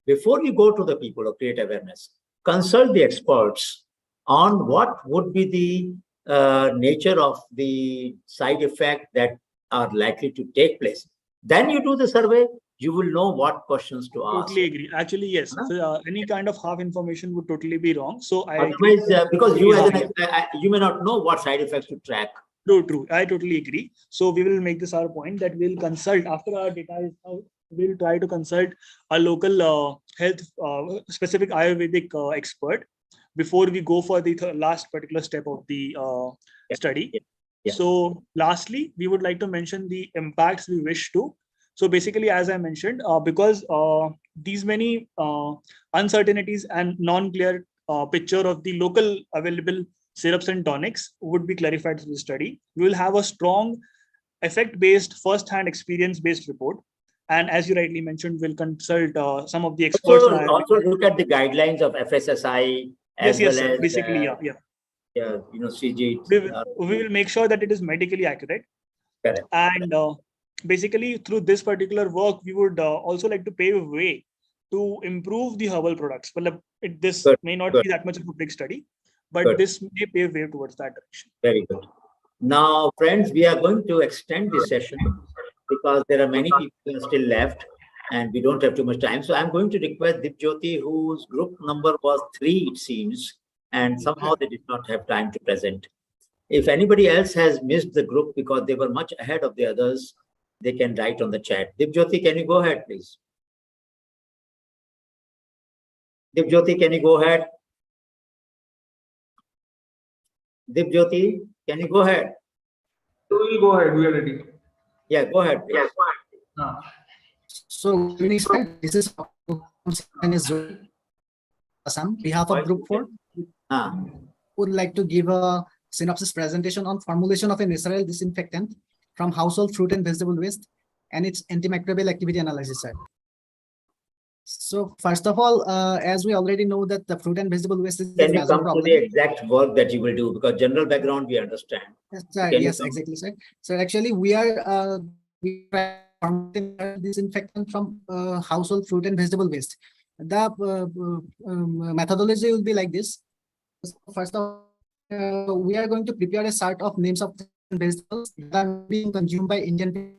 before you go to the people or create awareness, consult the experts on what would be the nature of the side effect that are likely to take place. Then you do the survey, you will know what questions to ask. Totally agree. Actually, yes. So, any kind of half information would totally be wrong. So otherwise, because you may not know what side effects to track. True. I totally agree. So we will make this our point that we'll consult after our data is out. We'll try to consult a local health specific Ayurvedic expert before we go for the last particular step of the study. Yeah. So lastly, we would like to mention the impacts we wish to. So basically, as I mentioned, because these many uncertainties and non-clear picture of the local available syrups and tonics would be clarified through the study, we will have a strong effect-based, first-hand experience-based report. And as you rightly mentioned, we'll consult some of the experts. Also look at the guidelines of FSSI as well as basically, CG. We will make sure that it is medically accurate. Correct. And basically, through this particular work, we would also like to pave a way to improve the herbal products. Well, this may not be that much of a big study, but this may pave way towards that direction. Very good. Now, friends, we are going to extend this session because there are many people still left and we don't have too much time. So I'm going to request Dipjyoti, whose group number was 3, it seems, and somehow they did not have time to present. If anybody else has missed the group because they were much ahead of the others, they can write on the chat. Dipjyoti, can you go ahead, please? Dipjyoti, can you go ahead? Dipjyoti, can you go ahead? We'll go ahead. We are ready. Yeah, go ahead. Yes. So, this is on behalf of Group 4. Would like to give a synopsis presentation on formulation of a natural disinfectant from household fruit and vegetable waste and its antimicrobial activity analysis. So first of all, as we already know that the fruit and vegetable waste is can you come to the exact work that you will do, because general background we understand. Yes, exactly, sir. So actually we are disinfectant from household fruit and vegetable waste. The methodology will be like this. First of all, we are going to prepare a chart of names of vegetables that are being consumed by Indian people.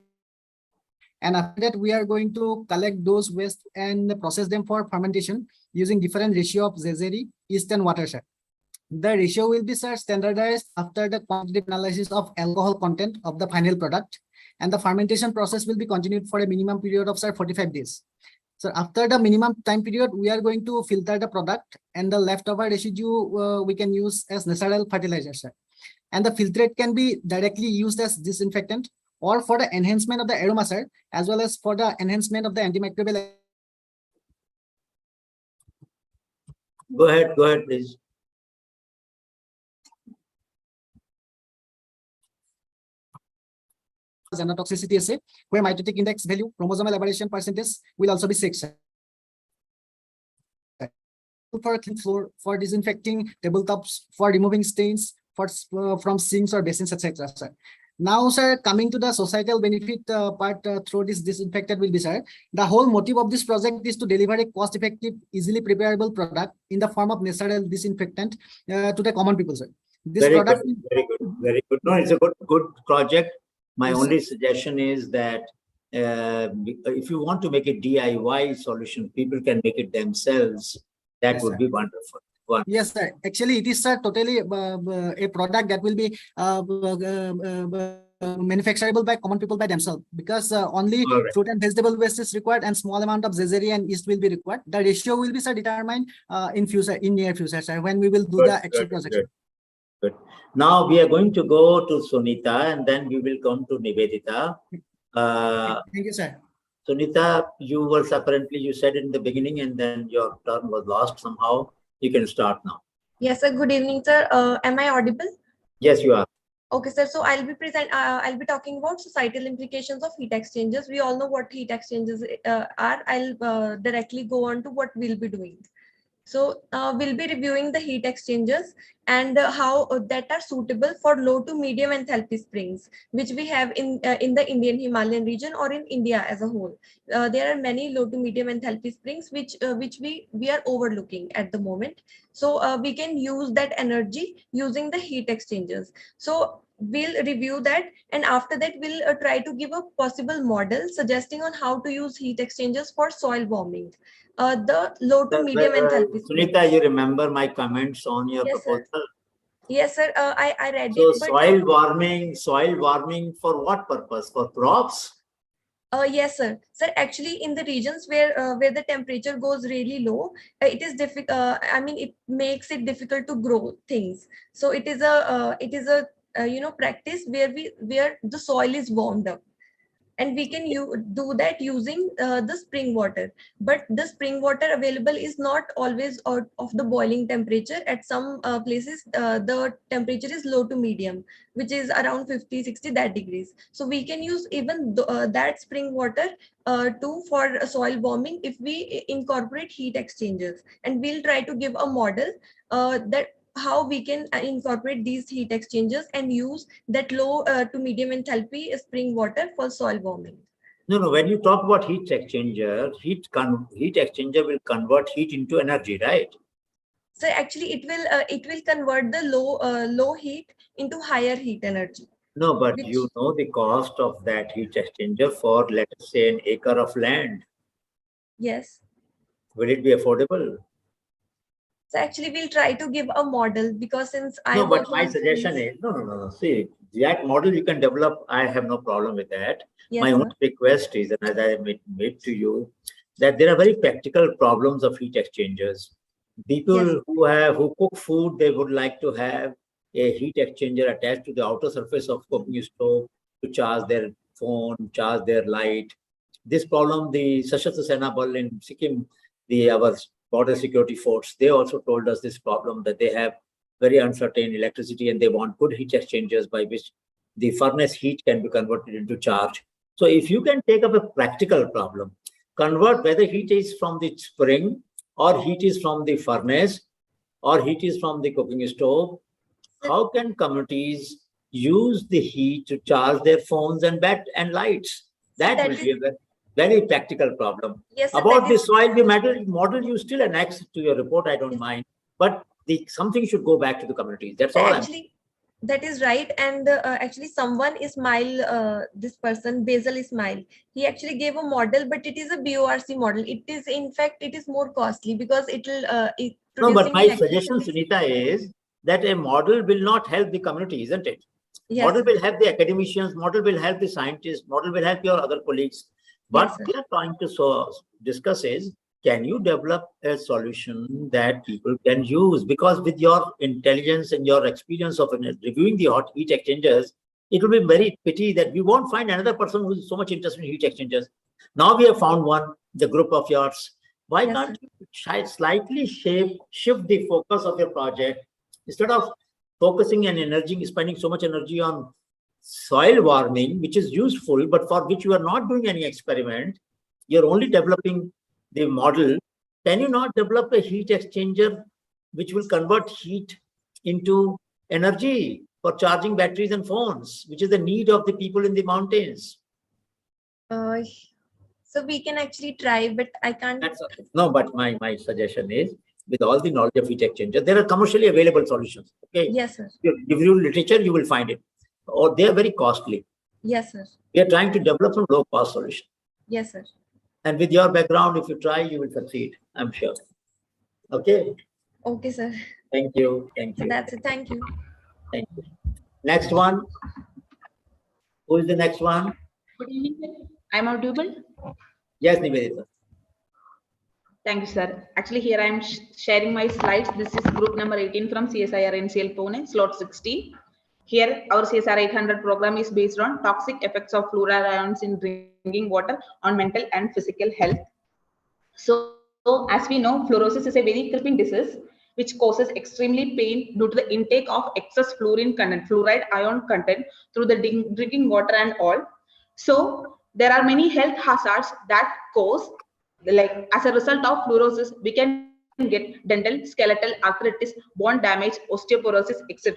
And after that, we are going to collect those waste and process them for fermentation using different ratio of zazeri, yeast, and water. The ratio will be standardized after the quantitative analysis of alcohol content of the final product. And the fermentation process will be continued for a minimum period of 45 days. So after the minimum time period, we are going to filter the product, and the leftover residue we can use as natural fertilizer. And the filtrate can be directly used as disinfectant or for the enhancement of the aroma, as well as for the enhancement of the antimicrobial. Go ahead, please. Xenotoxicity assay, where mitotic index value, chromosomal aberration percentage will also be 6. For clean floor, for disinfecting tabletops, for removing stains, from sinks or basins, etc. Sir. Now, sir, coming to the societal benefit part through this disinfectant will be, sir, the whole motive of this project is to deliver a cost-effective, easily preparable product in the form of natural disinfectant to the common people, sir. This very product, good, very good, very good. No, it's a good project. My Yes, only sir. suggestion is that if you want to make a DIY solution, people can make it themselves. That Yes, would sir. be wonderful. Wonderful. Yes, sir. Actually, it is, sir, totally a product that will be manufacturable by common people by themselves, because only All right. fruit and vegetable waste is required and small amount of zazeri and yeast will be required. The ratio will be, sir, determined in near future, sir, when we will do the actual project. Good. Now we are going to go to Sunita and then we will come to Nivedita. Thank you, sir. Sunita, you were apparently, you said it in the beginning and then your turn was lost somehow. You can start now. Yes, sir. Good evening, sir. Am I audible? Yes, you are. Okay, sir. So I'll be talking about societal implications of heat exchangers. We all know what heat exchangers are. I'll directly go on to what we'll be doing. So we'll be reviewing the heat exchangers and how that are suitable for low to medium enthalpy springs, which we have in the Indian Himalayan region or in India as a whole. There are many low to medium enthalpy springs which we are overlooking at the moment. So we can use that energy using the heat exchangers. So we'll review that, and after that we'll try to give a possible model suggesting on how to use heat exchangers for soil warming. The low to medium enthalpy. Sunita, you remember my comments on your Yes, proposal? sir. Yes, sir. I read So it. But soil warming for what purpose? For crops? Yes, sir. Sir, actually, in the regions where the temperature goes really low, it is difficult. I mean, it makes it difficult to grow things. So it is a practice where the soil is warmed up. And we can do that using the spring water, but the spring water available is not always out of the boiling temperature. At some places the temperature is low to medium, which is around 50-60 that degrees. So we can use even that spring water for soil warming if we incorporate heat exchangers, and we'll try to give a model that how we can incorporate these heat exchangers and use that low to medium enthalpy spring water for soil warming. No. When you talk about heat exchanger, heat exchanger will convert heat into energy, right? So actually, it will convert the low heat into higher heat energy. No, but you know the cost of that heat exchanger for, let us say, an acre of land. Yes. Will it be affordable? So actually, we'll try to give a model, because since I No, but work my on suggestion is, no. See, that model you can develop. I have no problem with that. Yes, my sir. own request is, and as I made to you, that there are very practical problems of heat exchangers. People who cook food, they would like to have a heat exchanger attached to the outer surface of cooking stove to charge their phone, charge their light. This problem, the Sashastra Sena Bal in Sikkim, our border security force, they also told us this problem, that they have very uncertain electricity and they want good heat exchangers by which the furnace heat can be converted into charge. So if you can take up a practical problem, convert whether heat is from the spring or heat is from the furnace or heat is from the cooking stove, how can communities use the heat to charge their phones and lights? That will be a very practical problem. Yes, sir, about the soil model, you still annex to your report, I don't mind, but something should go back to the communities. That's all. Actually, that is right. And actually, someone, Ismail, this person, Basil Ismail, he actually gave a model, but it is a BORC model. It is, in fact, it is more costly because it will. No, but my suggestion, Sunita, is that a model will not help the community, isn't it? Yes. Model will help the academicians, model will help the scientists, model will help your other colleagues. But Yes, we are trying to discuss is, can you develop a solution that people can use? Because with your intelligence and your experience of reviewing the hot heat exchangers, it will be very pity that we won't find another person who is so much interested in heat exchangers. Now we have found one, the group of yours. Why can't you slightly shift the focus of your project? Instead of focusing and spending so much energy on soil warming, which is useful, but for which you are not doing any experiment, you're only developing the model. Can you not develop a heat exchanger which will convert heat into energy for charging batteries and phones, which is the need of the people in the mountains. So we can actually try, but I can't. No, but my suggestion is, with all the knowledge of heat exchanger, there are commercially available solutions. Okay. Yes, sir. If you literature, you will find it. Or they are very costly. Yes, sir. We are trying to develop some low-cost solution. Yes, sir. And with your background, if you try, you will succeed. I'm sure. Okay. Okay, sir. Thank you. Thank So you. that's it. Thank you. Thank you. Next one. Who is the next one? Good evening, sir. I'm audible? Yes, Nivedita. Thank you, sir. Actually, here I'm sharing my slides. This is group number 18 from CSIR-NCL Pune, slot 16. Here, our CSR 800 program is based on toxic effects of fluoride ions in drinking water on mental and physical health. So, as we know, fluorosis is a very crippling disease which causes extremely pain due to the intake of excess fluorine content, fluoride ion content through the drinking water and all. So, there are many health hazards that cause, like as a result of fluorosis, we can get dental, skeletal, arthritis, bone damage, osteoporosis, etc.,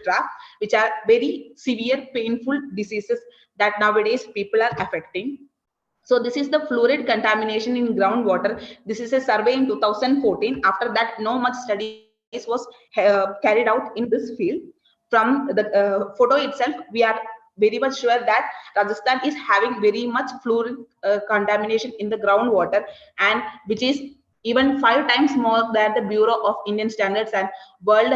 which are very severe, painful diseases that nowadays people are affecting. So this is the fluoride contamination in groundwater. This is a survey in 2014. After that, no much studies was carried out in this field. From the photo itself, we are very much sure that Rajasthan is having very much fluoride contamination in the groundwater, and which is even 5 times more than the Bureau of Indian Standards and World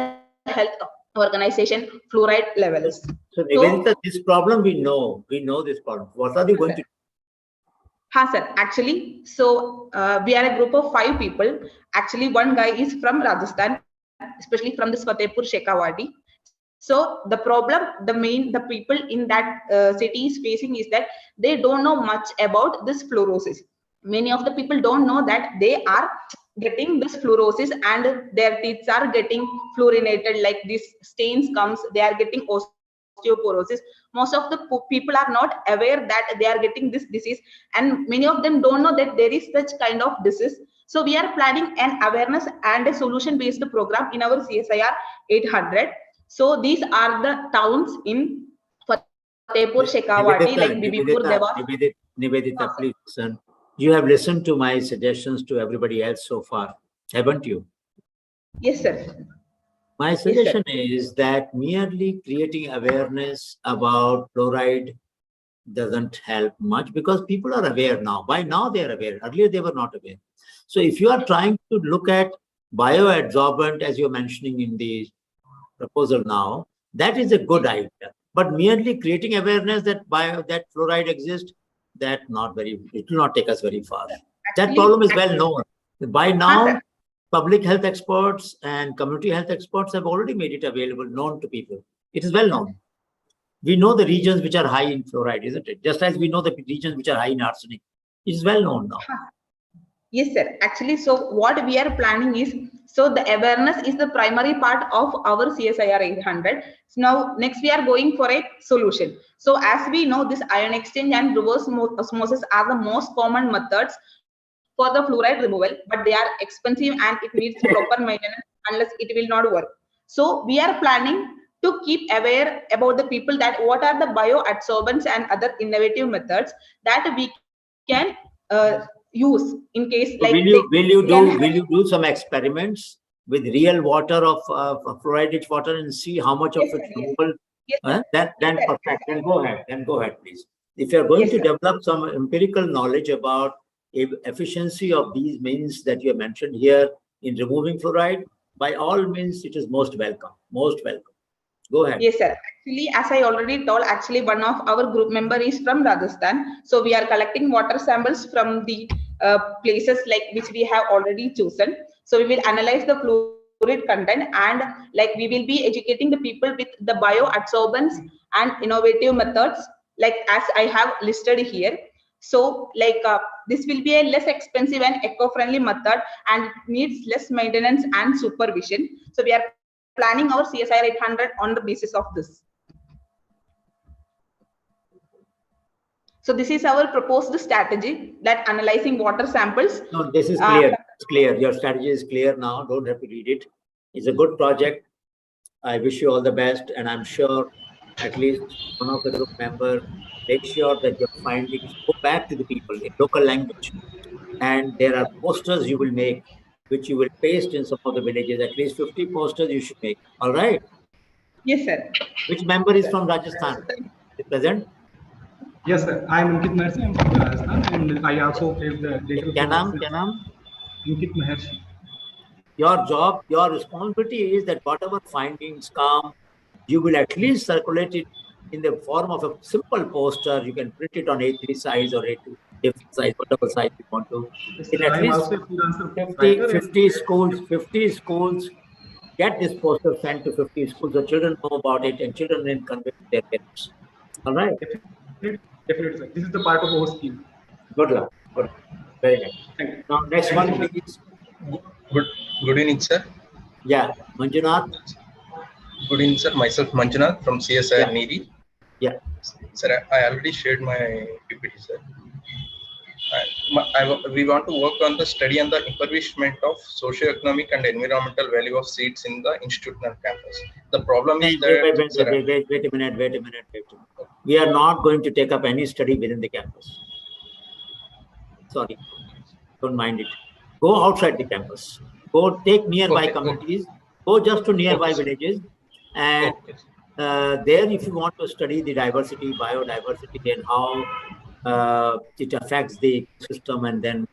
Health Organization fluoride levels. So, Nivedita, this problem we know this problem. What are you going to do? Sir. Actually, so we are a group of 5 people. Actually, one guy is from Rajasthan, especially from the Fatehpur Shekhawati. So the problem, the people in that city is facing is that they don't know much about this fluorosis. Many of the people don't know that they are getting this fluorosis and their teeth are getting fluorinated, like this stains comes, they are getting osteoporosis. Most of the people are not aware that they are getting this disease, and many of them don't know that there is such kind of disease. So we are planning an awareness and a solution based program in our CSIR 800. So these are the towns in Fatehpur Shekhawati, like Bibipur, Dewas. Nivedita, please listen. You have listened to my suggestions to everybody else so far, haven't you? Yes, sir. My suggestion is that merely creating awareness about fluoride doesn't help much, because people are aware now. By now they are aware. Earlier they were not aware. So if you are trying to look at bioadsorbent, as you're mentioning in the proposal now, that is a good idea. But merely creating awareness that fluoride exists, it will not take us very far. That problem is well known. By now, public health experts and community health experts have already made it available, known to people. It is well known. We know the regions which are high in fluoride, isn't it? Just as we know the regions which are high in arsenic. It is well known now. Yes, sir. Actually, so what we are planning is, so the awareness is the primary part of our CSIR 800. So now, next we are going for a solution. So as we know, this ion exchange and reverse osmosis are the most common methods for the fluoride removal, but they are expensive and it needs proper maintenance, unless it will not work. So we are planning to keep aware about the people that what are the bioadsorbents and other innovative methods that we can use in case, like will you do some experiments with real water of fluoride water and see how much of it removal? Then perfect. Then go ahead, please. If you are going to develop some empirical knowledge about efficiency of these means that you have mentioned here in removing fluoride, by all means, it is most welcome. Most welcome. Go ahead. Yes, sir. Actually, as I already told, actually one of our group member is from Rajasthan. So we are collecting water samples from the places like which we have already chosen. So we will analyze the fluoride content, and like we will be educating the people with the bioadsorbents and innovative methods, like as I have listed here. So like this will be a less expensive and eco-friendly method, and it needs less maintenance and supervision. So we are planning our CSIR 800 on the basis of this. So this is our proposed strategy, that analyzing water samples. No, this is clear. It's clear. Your strategy is clear now. Don't have to read it. It's a good project. I wish you all the best, and I'm sure at least one of the group member make sure that your findings go back to the people in local language. And there are posters you will make, which you will paste in some of the villages. At least 50 posters you should make. All right. Yes, sir. Which member is from Rajasthan? Is present? Yes, sir. I am Ankit Maharshi. I am from Rajasthan, and I also placed the data. Kya naam? Ankit Maharshi. Your job, your responsibility is that whatever findings come, you will at least circulate it in the form of a simple poster. You can print it on A3 size or A2 size, whatever size you want to. In at least 50 schools, get this poster sent to 50 schools so children know about it and children then convey to their parents. All right. Definitely, sir. This is the part of our scheme. Good luck. Good. Very nice. Thank you. Now, next one, please. Good evening, sir. Yeah, Manjunath. Good evening, sir. Myself, Manjunath from CSIR Navy. Yeah. Sir, I already shared my PPT, sir. We want to work on the study and the impoverishment of socio-economic and environmental value of seeds in the institutional campus. The problem is that... Wait a minute. We are not going to take up any study within the campus. Sorry, don't mind it. Go outside the campus. Go take nearby communities. Go just to nearby villages. And there, if you want to study the diversity, biodiversity, and how it affects the ecosystem, and then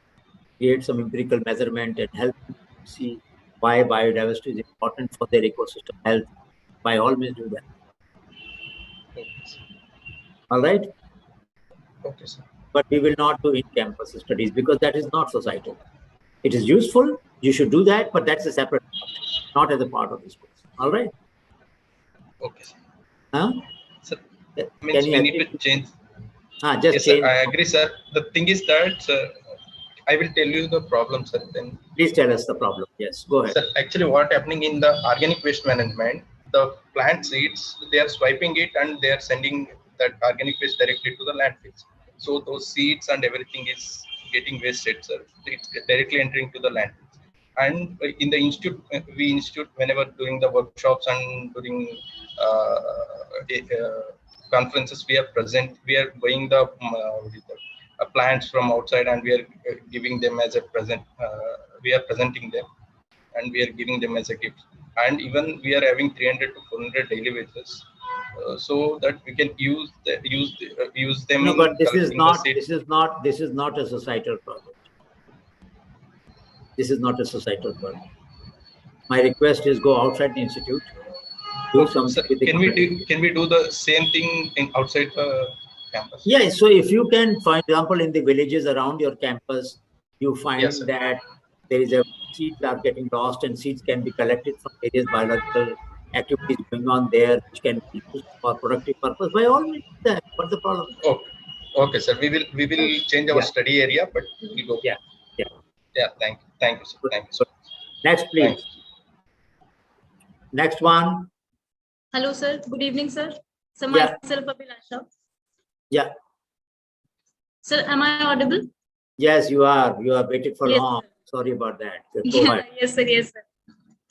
create some empirical measurement and help see why biodiversity is important for their ecosystem health, by all means do that. All right? Okay, sir. But we will not do in-campus studies because that is not societal. It is useful. You should do that, but that's a separate part, not as a part of this course. All right? Okay, sir. Huh? Sir, means we need to change. Just yes, change. Sir, I agree, sir. The thing is that, sir, I will tell you the problem, sir. Then please tell us the problem. Yes, go ahead. Sir, actually, what happening in the organic waste management, the plant seeds, they are swiping it and they are sending that organic waste directly to the landfills. So those seeds and everything is getting wasted, sir. It's directly entering to the landfills. And in the institute, whenever doing the workshops and during conferences, we are buying the plants from outside and we are giving them as a present. We are presenting them and we are giving them as a gift. And even we are having 300 to 400 daily wages, so that we can use them. No, but this is not a societal problem. This is not a societal problem. My request is go outside the institute. Do something. Sir, can we do the same thing outside the campus? Yeah. So if you can, for example, in the villages around your campus, you find that there is a seeds are getting lost and seeds can be collected from various biological activities going on there, which can be used for productive purpose. By all means, what's the problem? Okay, sir. We will change our study area, but we will go. Yeah. Thank you, sir. Thank you. So, next, please. Next one. Hello, sir. Good evening, sir. So Yeah. myself, Abhilasha. Yeah. Sir, am I audible? Yes, you are. You are waited for Yes, long. Sorry about that. Go Yeah, ahead. yes, sir. Yes, sir.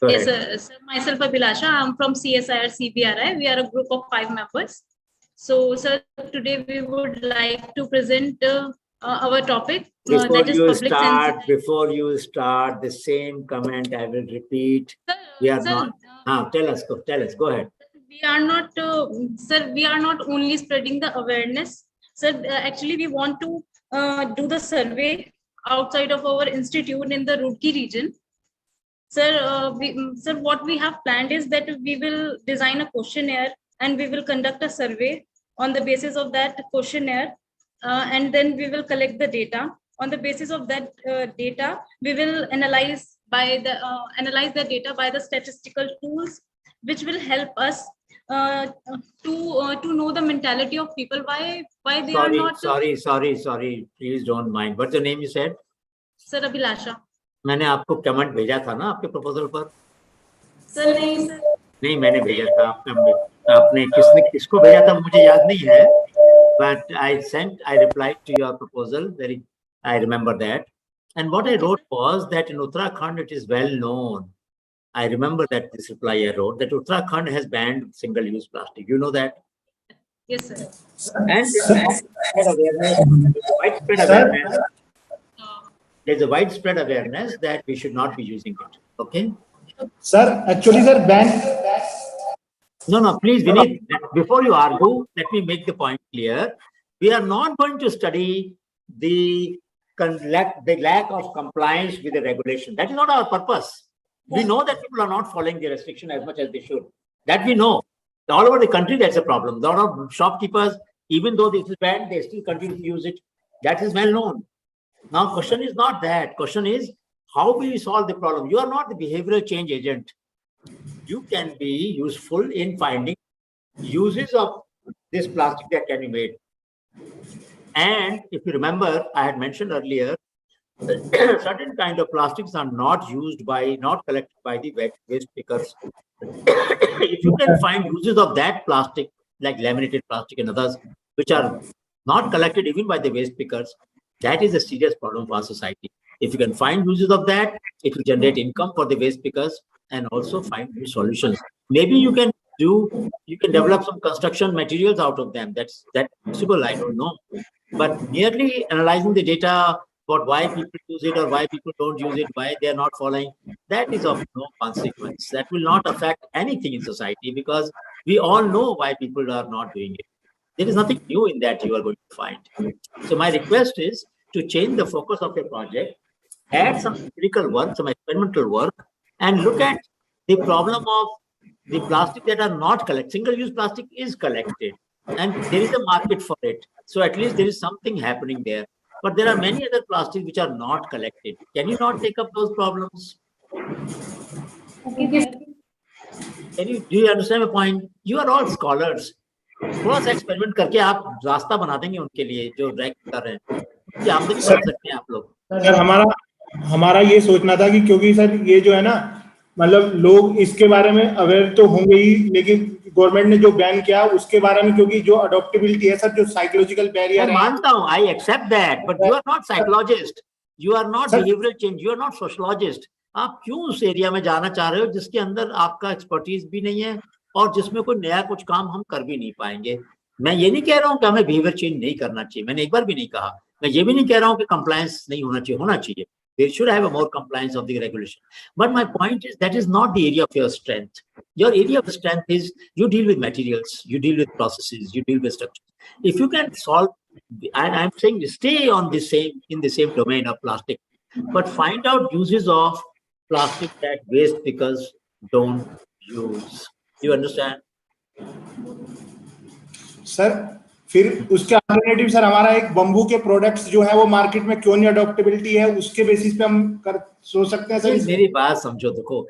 Go Yes, ahead. sir. Myself, Abhilasha. I'm from CSIR-CBRI. We are a group of 5 members. So, sir, today we would like to present our topic. That is public sensitization. Before you start, the same comment I will repeat. We are not. Tell us. Go ahead. We are not, sir. We are not only spreading the awareness, sir. Actually, we want to do the survey outside of our institute in the Roorkee region. Sir, sir, what we have planned is that we will design a questionnaire and we will conduct a survey on the basis of that questionnaire, and then we will collect the data. On the basis of that data, we will analyze the data by the statistical tools, which will help us to know the mentality of people. Why they are not. Sorry. Please don't mind. What's the name you said? Sir, Abhilasha. मैंने आपको comment भेजा था ना आपके proposal पर? Sir नहीं sir. नहीं, मैंने भेजा था आपने किसको भेजा था मुझे याद नहीं है. But I replied to your proposal. I remember that. And what I wrote was that in Uttarakhand, it is well known I remember that this reply I wrote that Uttarakhand has banned single-use plastic. You know that? Yes, sir. And there's a widespread awareness that we should not be using it. Okay? Sir, actually, sir, ban. No, please, Vinith, before you argue, let me make the point clear. We are not going to study the lack of compliance with the regulation. That is not our purpose. We know that people are not following the restriction as much as they should. That we know. All over the country, that's a problem. A lot of shopkeepers, even though this is banned, they still continue to use it. That is well known. Now, question is not that. Question is, how will we solve the problem? You are not the behavioral change agent. You can be useful in finding uses of this plastic that can be made. And if you remember, I had mentioned earlier, certain kind of plastics are not collected by the waste pickers. If you can find uses of that plastic, like laminated plastic and others, which are not collected even by the waste pickers, that is a serious problem for our society. If you can find uses of that, it will generate income for the waste pickers and also find new solutions. Maybe you can develop some construction materials out of them. That's possible, I don't know. But merely analyzing the data about why people use it or why people don't use it, why they are not following, that is of no consequence. That will not affect anything in society because we all know why people are not doing it. There is nothing new in that you are going to find. So my request is to change the focus of your project, add some empirical work, some experimental work, and look at the problem of the plastic that are not collected. Single-use plastic is collected, and there is a market for it. So at least there is something happening there. But there are many other plastics which are not collected. Can you not take up those problems? Okay, Do you understand my point? You are all scholars. थोड़ा सा experiment करके आप रास्ता बना देंगे उनके लिए जो रैंक कर रहे हैं, कि आमदनी कर सकते हैं आप लोग। सर हमारा ये सोचना था कि क्योंकि सर ये जो है ना, मतलब लोग इसके बारे में अवेयर तो होंगे ही, लेकिन गवर्नमेंट ने जो बैन किया उसके बारे में, क्योंकि जो अडॉप्टेबिलिटी है सर, जो साइकोलॉजिकल बैरियर है, मानता हूं, I accept that, but you are not psychologist, you are not behavioural change, you are not sociologist. आप क्यों उस एरिया में जाना चाह रहे हो जिसके अंदर आपका एक्सपर्टीज भी नहीं है और जिसमें कोई नया कुछ काम हम कर भी नहीं पाएंगे? मैं ये नहीं कह रहा हूं कि हमें बिहेवियर चेंज नहीं करना चाहिए, मैंने एक बार भी नहीं कहा। मैं ये भी नहीं कह रहा हूं कि कंप्लायंस नहीं होना चाहिए। They should have a more compliance of the regulation. But my point is that is not the area of your strength. Your area of strength is you deal with materials, you deal with processes, you deal with structures. If you can solve, and I'm saying stay on in the same domain of plastic, but find out uses of plastic that waste pickers don't use. You understand? Sir फिर उसके alternative sir हमारा एक bamboo के products जो है वो market में क्यों नहीं अडॉप्टेबिलिटी है, उसके बेसिस पे हम सोच सकते हैं सर। मेरी बात समझो, देखो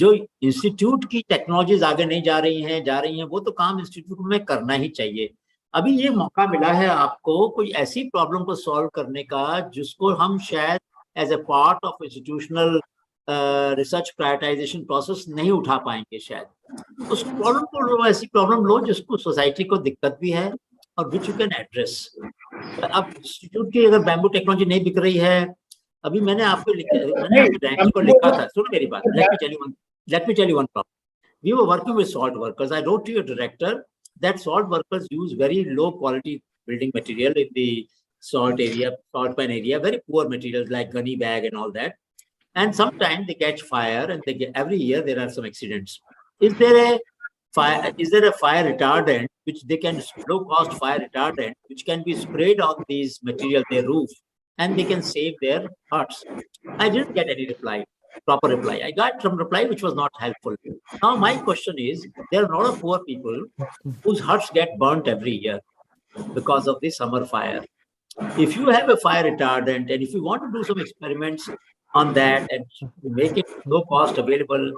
जो इंस्टीट्यूट की टेक्नोलॉजीज आगे नहीं जा रही हैं वो तो काम इंस्टीट्यूट में करना ही चाहिए। अभी ये मौका मिला है आपको कोई ऐसी प्रॉब्लम को सॉल्व करने का जिसको हम शायद as a part of institutional research prioritisation process नहीं उठा पाएंगे शायद। उस प्रॉब्लम को लो, ऐसी प्रॉब्लम लो जिसको सोसाइटी को दिक्कत भी है और विच यू कैन एड्रेस। अब इंस्टीट्यूट की अगर बैम्बू टेक्नोलॉजी नहीं बिक रही है, अभी मैंने आपको लिखा था, सुनो मेरी बात, let me tell you one problem. We were working with salt workers. I wrote to your director that salt workers use very low quality building material in the salt pan area, very poor materials like gunny bag and all that. And sometimes they catch fire, and every year there are some accidents. Is there a fire retardant which they can, low cost fire retardant which can be sprayed on these materials, their roof, and they can save their huts? I didn't get any proper reply. I got some reply which was not helpful. Now my question is, there are a lot of poor people whose huts get burnt every year because of the summer fire. If you have a fire retardant and if you want to do some experiments on that and make it low cost available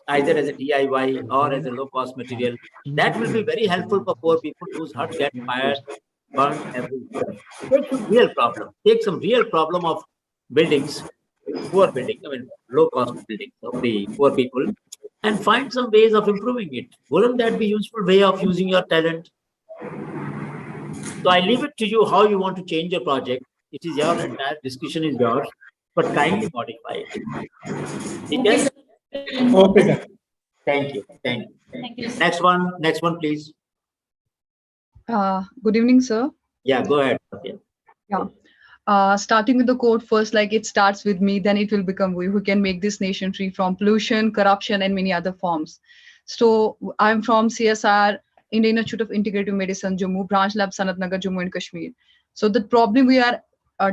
either as a DIY or as a low cost material, that will be very helpful for poor people whose huts get burnt every year. Take some real problem of buildings, poor building, low cost buildings of the poor people, and find some ways of improving it. Wouldn't that be a useful way of using your talent? So I leave it to you how you want to change your project. It is your entire discussion is yours, but kindly modify it. Okay, sir. Thank you. Thank you. Thank you. Next one, please. Good evening, sir. Yeah, go ahead. Okay. Yeah. Starting with the quote first, like it starts with me, then it will become we who can make this nation free from pollution, corruption, and many other forms. So I'm from CSR, Indian Institute of Integrative Medicine, Jammu, Branch Lab, Sanat Nagar, Jammu and Kashmir. So the problem we are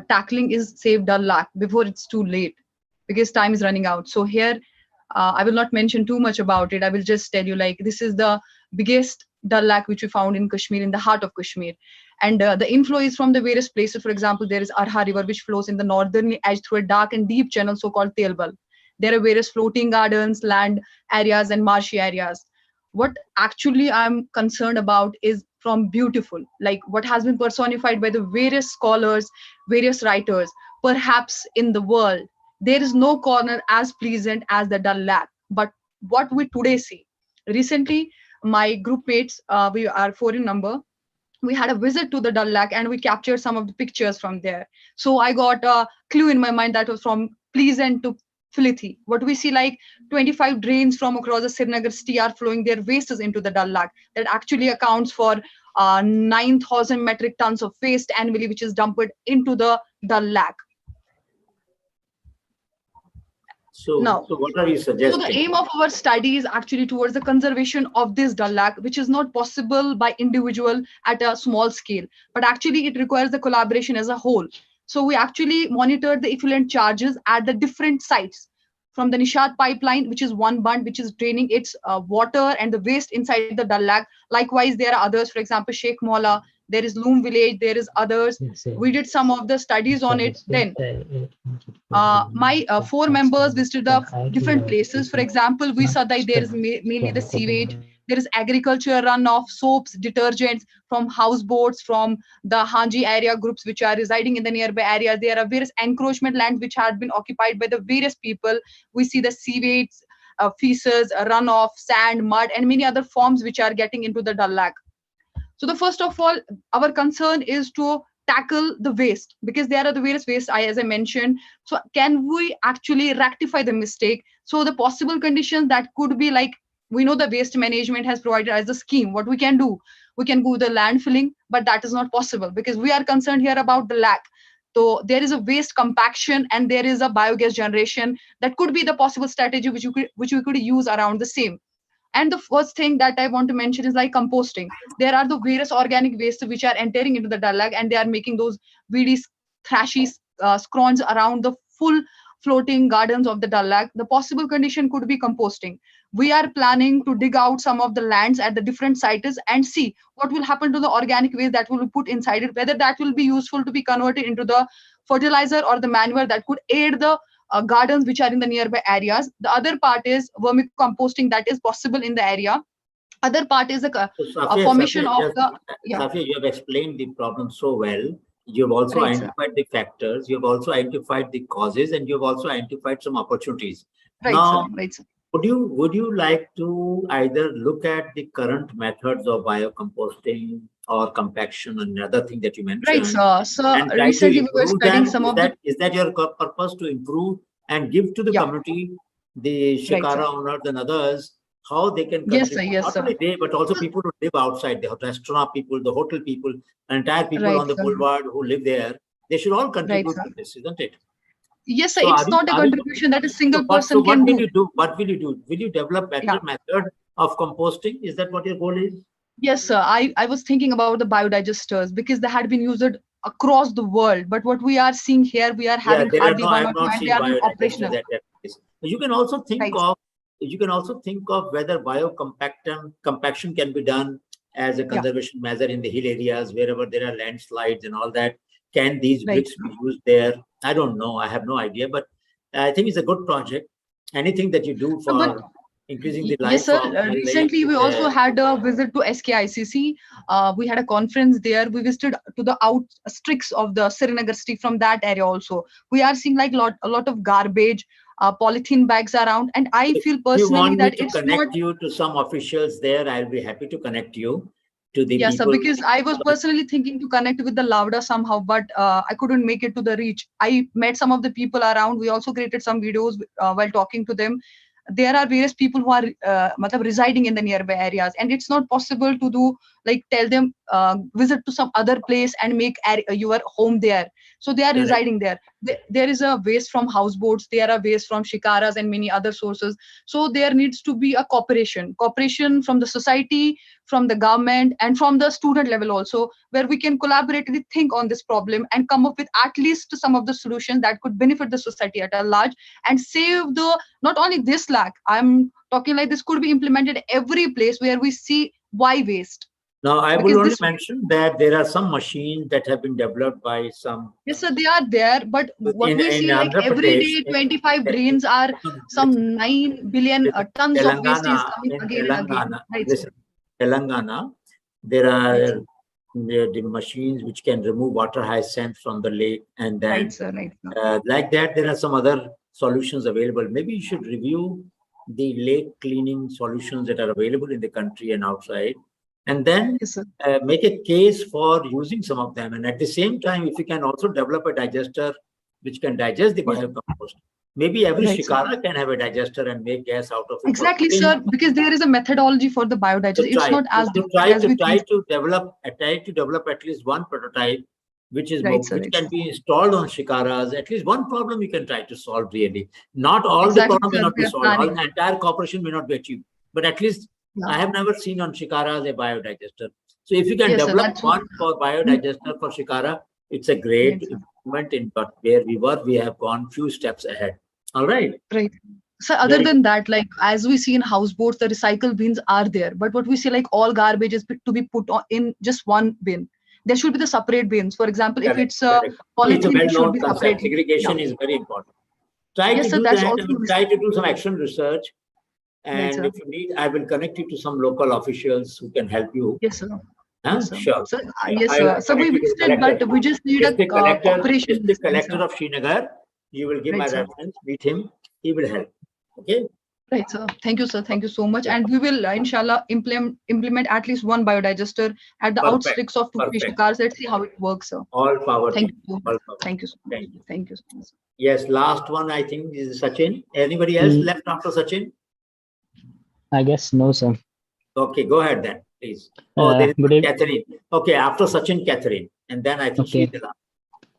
tackling is save Dal Lake before it's too late, because time is running out. So here, I will not mention too much about it. I will just tell you, like, this is the biggest Dal Lake which we found in Kashmir, in the heart of Kashmir. And the inflow is from the various places. For example, there is Arha River, which flows in the northern edge through a dark and deep channel, so-called Telbal. There are various floating gardens, land areas, and marshy areas. What actually I'm concerned about is from beautiful, like what has been personified by the various scholars, various writers, perhaps in the world. There is no corner as pleasant as the Dal Lake. But what we today see, recently, my group mates, we are 4 in number, we had a visit to the Dal Lake and we captured some of the pictures from there. So I got a clue in my mind that was from pleasant to filthy. What we see, like 25 drains from across the Srinagar city are flowing their wastes into the Dal Lake. That actually accounts for 9,000 metric tons of waste annually, which is dumped into the Dal Lake. So what are you suggesting? So the aim of our study is actually towards the conservation of this Dal Lake, which is not possible by individual at a small scale, but actually it requires the collaboration as a whole. So we actually monitored the effluent charges at the different sites, from the Nishat pipeline, which is one bund, which is draining its water and the waste inside the Dal Lake. Likewise, there are others, for example, Sheikh Mola, there is Loom Village, there is others. We did some of the studies on it. Then my 4 members visited the different places. For example, we saw that there is mainly the sewage, there is agriculture runoff, soaps, detergents from houseboats, from the Hanji area groups which are residing in the nearby areas. There are various encroachment lands which had been occupied by the various people. We see the sewage, feces, runoff, sand, mud, and many other forms which are getting into the Dal Lake. So the first of all, our concern is to tackle the waste, because there are the various waste, as I mentioned. So can we actually rectify the mistake? So the possible conditions that could be, like, we know the waste management has provided as a scheme. What we can do, we can go the landfilling, but that is not possible because we are concerned here about the lake. So there is a waste compaction and there is a biogas generation. That could be the possible strategy which we could use around the same. And the first thing that I want to mention is like composting. There are the various organic wastes which are entering into the Dal Lake and they are making those weedy, thrashy scrons around the full floating gardens of the Dal Lake. The possible condition could be composting. We are planning to dig out some of the lands at the different sites and see what will happen to the organic waste that will be put inside it, whether that will be useful to be converted into the fertilizer or the manure that could aid the gardens which are in the nearby areas. The other part is vermicomposting that is possible in the area. Other part is the formation of the. Safia, you have explained the problem so well. You have also identified the factors. You have also identified the causes, and you have also identified some opportunities. Now, would you like to either look at the current methods of biocomposting or compaction and another thing that you mentioned? Right, sir. So recently we were studying some of the. Is that your purpose, to improve and give to the community, the shikara owners and others, how they can contribute? Yes, Not only they, but also people who live outside, the restaurant people, the hotel people, entire people on the boulevard who live there. They should all contribute to this, isn't it? Yes, sir. So it's not a contribution that a single person can do. What will you do? Will you develop better method of composting? Is that what your goal is? Yes, sir. I was thinking about the biodigesters because they had been used across the world. But what we are seeing here, we are having hardly one or two, and they are not operational. You can also think of. You can also think of whether compaction can be done as a conservation measure in the hill areas wherever there are landslides and all that. Can these bricks be used there? I don't know. I have no idea, but I think it's a good project. Anything that you do for increasing the life. Yes, sir. Recently, we also had a visit to SKICC. We had a conference there. We visited to the outskirts of the Srinagar city from that area also. We are seeing like a lot of garbage, polythene bags around, and I feel personally that it's not. If you want me to connect you to some officials there, I'll be happy to connect you to the people. Yes, sir, because I was personally thinking to connect with the Lauda somehow, but I couldn't make it to the reach. I met some of the people around. We also created some videos while talking to them. there are various people who are residing in the nearby areas, and it's not possible to do tell them visit to some other place and make your home there. So they are residing there. There is a waste from houseboats, there are waste from shikaras and many other sources. So there needs to be a cooperation from the society, from the government, and from the student level also, where we can collaboratively think on this problem and come up with at least some of the solutions that could benefit the society at a large and save the not only this lack. I'm talking like this could be implemented every place where we see why waste. Now, I will only mention that there are some machines that have been developed by some. Yes, sir, they are there, but what we see every day, 25 drains are some 9 billion tons of waste is coming again and again. Right, listen, Telangana, there are the machines which can remove water hyacinth from the lake, and then like that, there are some other solutions available. Maybe you should review the lake cleaning solutions that are available in the country and outside, and then make a case for using some of them. And at the same time, if you can also develop a digester which can digest the biocompost, maybe every shikara can have a digester and make gas out of it. Exactly, sir, because there is a methodology for the biodigester. It's not as difficult try to develop at least one prototype which is which can be installed on shikaras. At least one problem you can try to solve. Really, not all the problem may not be solved. All the entire cooperation may not be achieved, but at least I have never seen on shikaras a biodigester. So if you can develop one for biodigester for shikara, it's a great improvement in where we were. We have gone few steps ahead. All right. Right. So other than that, as we see in houseboats, the recycle bins are there. But what we see, all garbage is to be put in just one bin. There should be the separate bins. For example, if it's polythene, it should be separate. Segregation is very important. Try to do that. And try to do some action research. And if you need, I will connect you to some local officials who can help you. Yes, sir. Yes, sir. Sure. So, yes, sir. So we still, but we just need a cooperation. The collector of Srinagar, you will give my reference, meet him, he will help. Okay. Right, sir. Thank you, sir. Thank you so much. And we will, inshallah, implement at least one biodigester at the outskirts of 2 cars. Let's see how it works, sir. All power. Thank you. Thank you so much. Thank you so much. Yes, last one I think is Sachin. Anybody else left after Sachin? I guess no, sir. Okay, go ahead then, please. Oh, there is Catherine. Okay, after Sachin, Catherine. And then I think she's the last.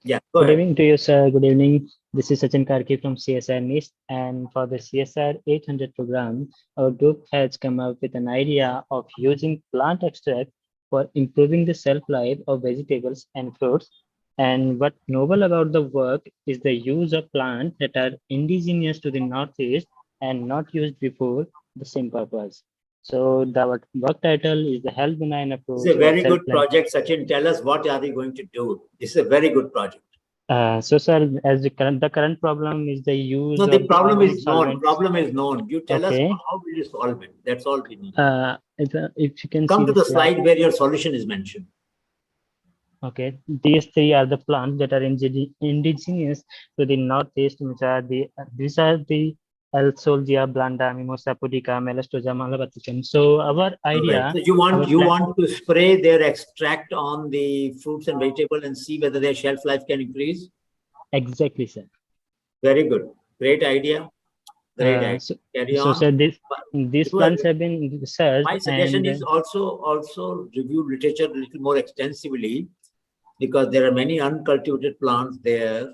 Yeah, go ahead. Good evening to you, sir. Good evening. This is Sachin Karki from CSIR NIST. And for the ACSIR-800 program, our group has come up with an idea of using plant extract for improving the shelf life of vegetables and fruits. And what's novel about the work is the use of plants that are indigenous to the Northeast and not used before the same purpose. So the work title is the health benign approach. It's a very good project, Sachin. Tell us what are we going to do? This is a very good project. So, sir, as the current problem is the use. No, the problem is known. Problem is known. You tell us how will you solve it. That's all we need. If you can come to the slide where your solution is mentioned. Okay, these three are the plants that are indigenous to the Northeast, which are these are the Elsolgia blanda, Mimosa pudica, Melastosa malabaticum. So our idea. So you want to spray their extract on the fruits and vegetables and see whether their shelf life can increase? Exactly, sir. Very good. Great idea. Great idea. Carry on. So sir, these plants have been researched. My suggestion is also review literature a little more extensively, because there are many uncultivated plants there.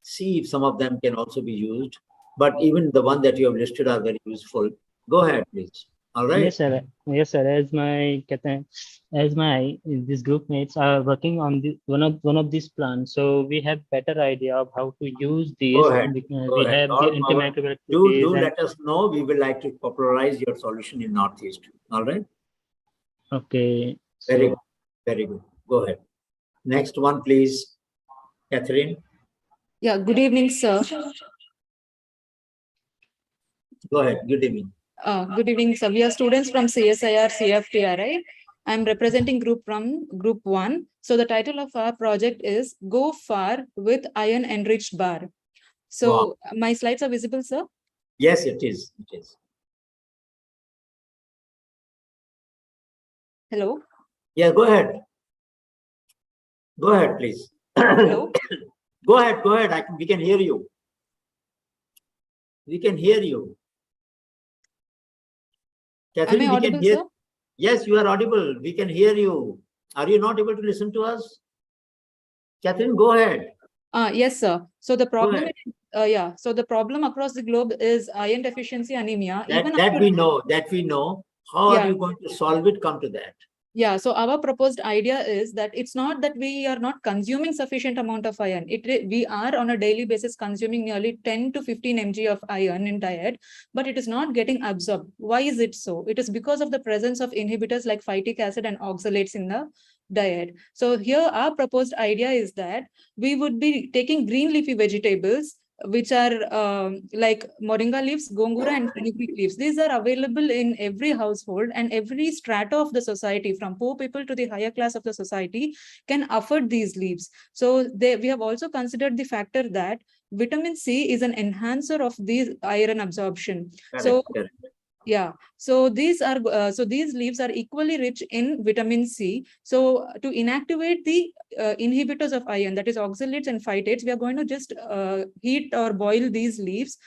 See if some of them can also be used. But even the one that you have listed are very useful. Go ahead, please. All right. Yes, sir. Yes, sir. As these group mates are working on one of these plants, so we have better idea of how to use these. Go ahead. We have the antimicrobial. Do let us know. We will like to popularize your solution in Northeast. All right. Okay. Very good. Very good. Go ahead. Next one, please, Catherine. Yeah. Good evening, sir. Go ahead. Good evening. Good evening, sir. We are students from CSIR CFTRI. I'm representing group 1. So the title of our project is Go Far with Iron Enriched Bar. So my slides are visible, sir? Yes, it is. It is. Hello? Yeah, go ahead. Go ahead, please. Hello? Go ahead. We can hear you. We can hear you. Catherine, Am I we can audible, hear. sir? Yes, you are audible. We can hear you. Are you not able to listen to us? Catherine, go ahead. Yes, sir. So the problem ahead. is, so the problem across the globe is iron deficiency anemia. That we know. How are you going to solve it? Come to that. Yeah, so our proposed idea is that it's not that we are not consuming sufficient amount of iron. We are on a daily basis consuming nearly 10 to 15 mg of iron in diet, but it is not getting absorbed. Why is it so? It is because of the presence of inhibitors like phytic acid and oxalates in the diet. So here our proposed idea is that we would be taking green leafy vegetables, which are like moringa leaves, gongura, and fenugreek leaves. These are available in every household, and every strata of the society, from poor people to the higher class of the society, can afford these leaves. So we have also considered the factor that vitamin C is an enhancer of these iron absorption. Correct. Yeah, so these leaves are equally rich in vitamin C. So to inactivate the inhibitors of iron, that is oxalates and phytates, we are going to just heat or boil these leaves.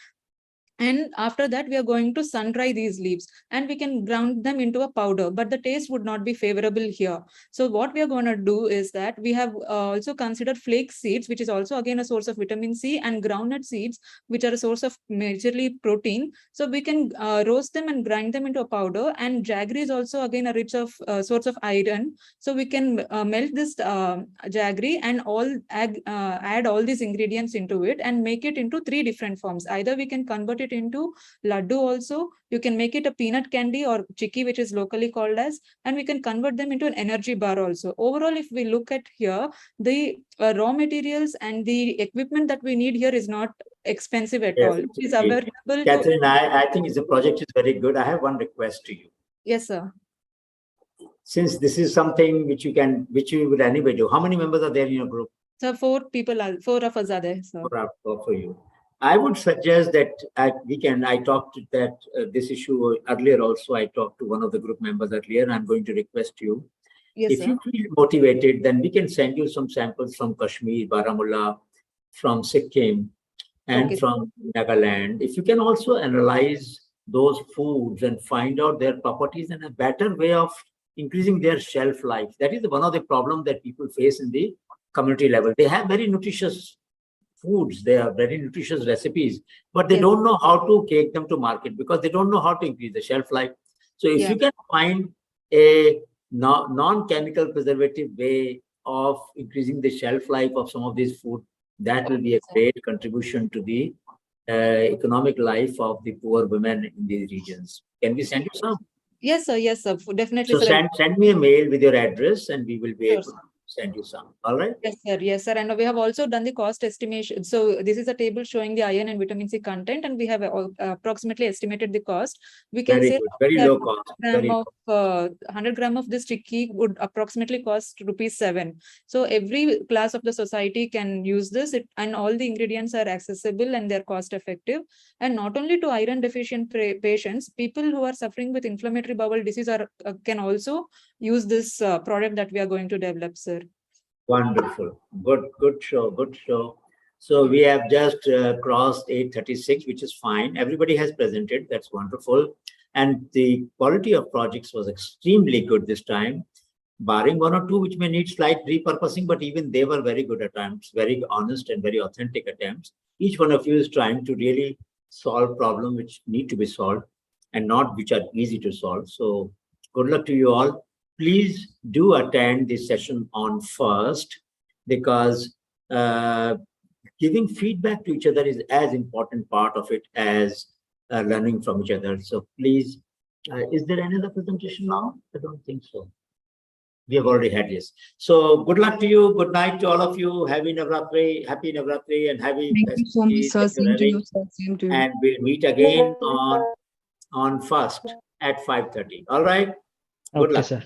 And after that, we are going to sun dry these leaves, and we can ground them into a powder, but the taste would not be favorable here. So what we are going to do is that we have also considered flax seeds, which is also again a source of vitamin C, and groundnut seeds, which are a source of majorly protein. So we can roast them and grind them into a powder. And jaggery is also again a rich source of iron. So we can melt this jaggery and add all these ingredients into it and make it into 3 different forms. Either we can convert it into laddu also, you can make it a peanut candy or chikki, which is locally called as, and we can convert them into an energy bar also. Overall, if we look at here, the raw materials and the equipment that we need here is not expensive at all. It is available. Catherine, I think the project is very good. I have one request to you. Yes, sir. Since this is something which you would anyway do, how many members are there in your group? So 4 of us are there, sir. For you. I would suggest that I talked to that this issue earlier also. I talked to one of the group members earlier. I'm going to request you. Yes, if sir. you feel motivated, then we can send you some samples from Kashmir, Baramulla, from Sikkim, and from Nagaland. If you can also analyze those foods and find out their properties and a better way of increasing their shelf life. That is one of the problems that people face in the community level. They have very nutritious foods, they are very nutritious recipes, but they don't know how to take them to market because they don't know how to increase the shelf life. So if you can find a non-chemical preservative way of increasing the shelf life of some of these food, that will be a great contribution to the economic life of the poor women in these regions. Can we send you some? Yes, sir. Yes, sir. Definitely. So send me a mail with your address and we will be able to send you some. All right. Yes, sir. Yes, sir. And we have also done the cost estimation. So this is a table showing the iron and vitamin C content, and we have approximately estimated the cost. We can say very low cost. 100 gram of this chickpea would approximately cost ₹7. So every class of the society can use this, and all the ingredients are accessible and they're cost effective. And not only to iron deficient patients, people who are suffering with inflammatory bowel disease can also use this product that we are going to develop, sir. Wonderful. Good show. So we have just crossed 8:36, which is fine. Everybody has presented. That's wonderful. And the quality of projects was extremely good this time, barring 1 or 2 which may need slight repurposing, but even they were very good attempts, very honest and very authentic attempts. Each one of you is trying to really solve problems which need to be solved and not which are easy to solve. So good luck to you all. Please do attend this session on first, because giving feedback to each other is as important part of it as learning from each other. So please, is there any other presentation now? I don't think so. We have already had this. So good luck to you. Good night to all of you. Happy Navratri, and happy. Thank you so much, sir. Same to you, sir. Same to you. And we'll meet again on first at 5:30. All right. Good luck. Sir.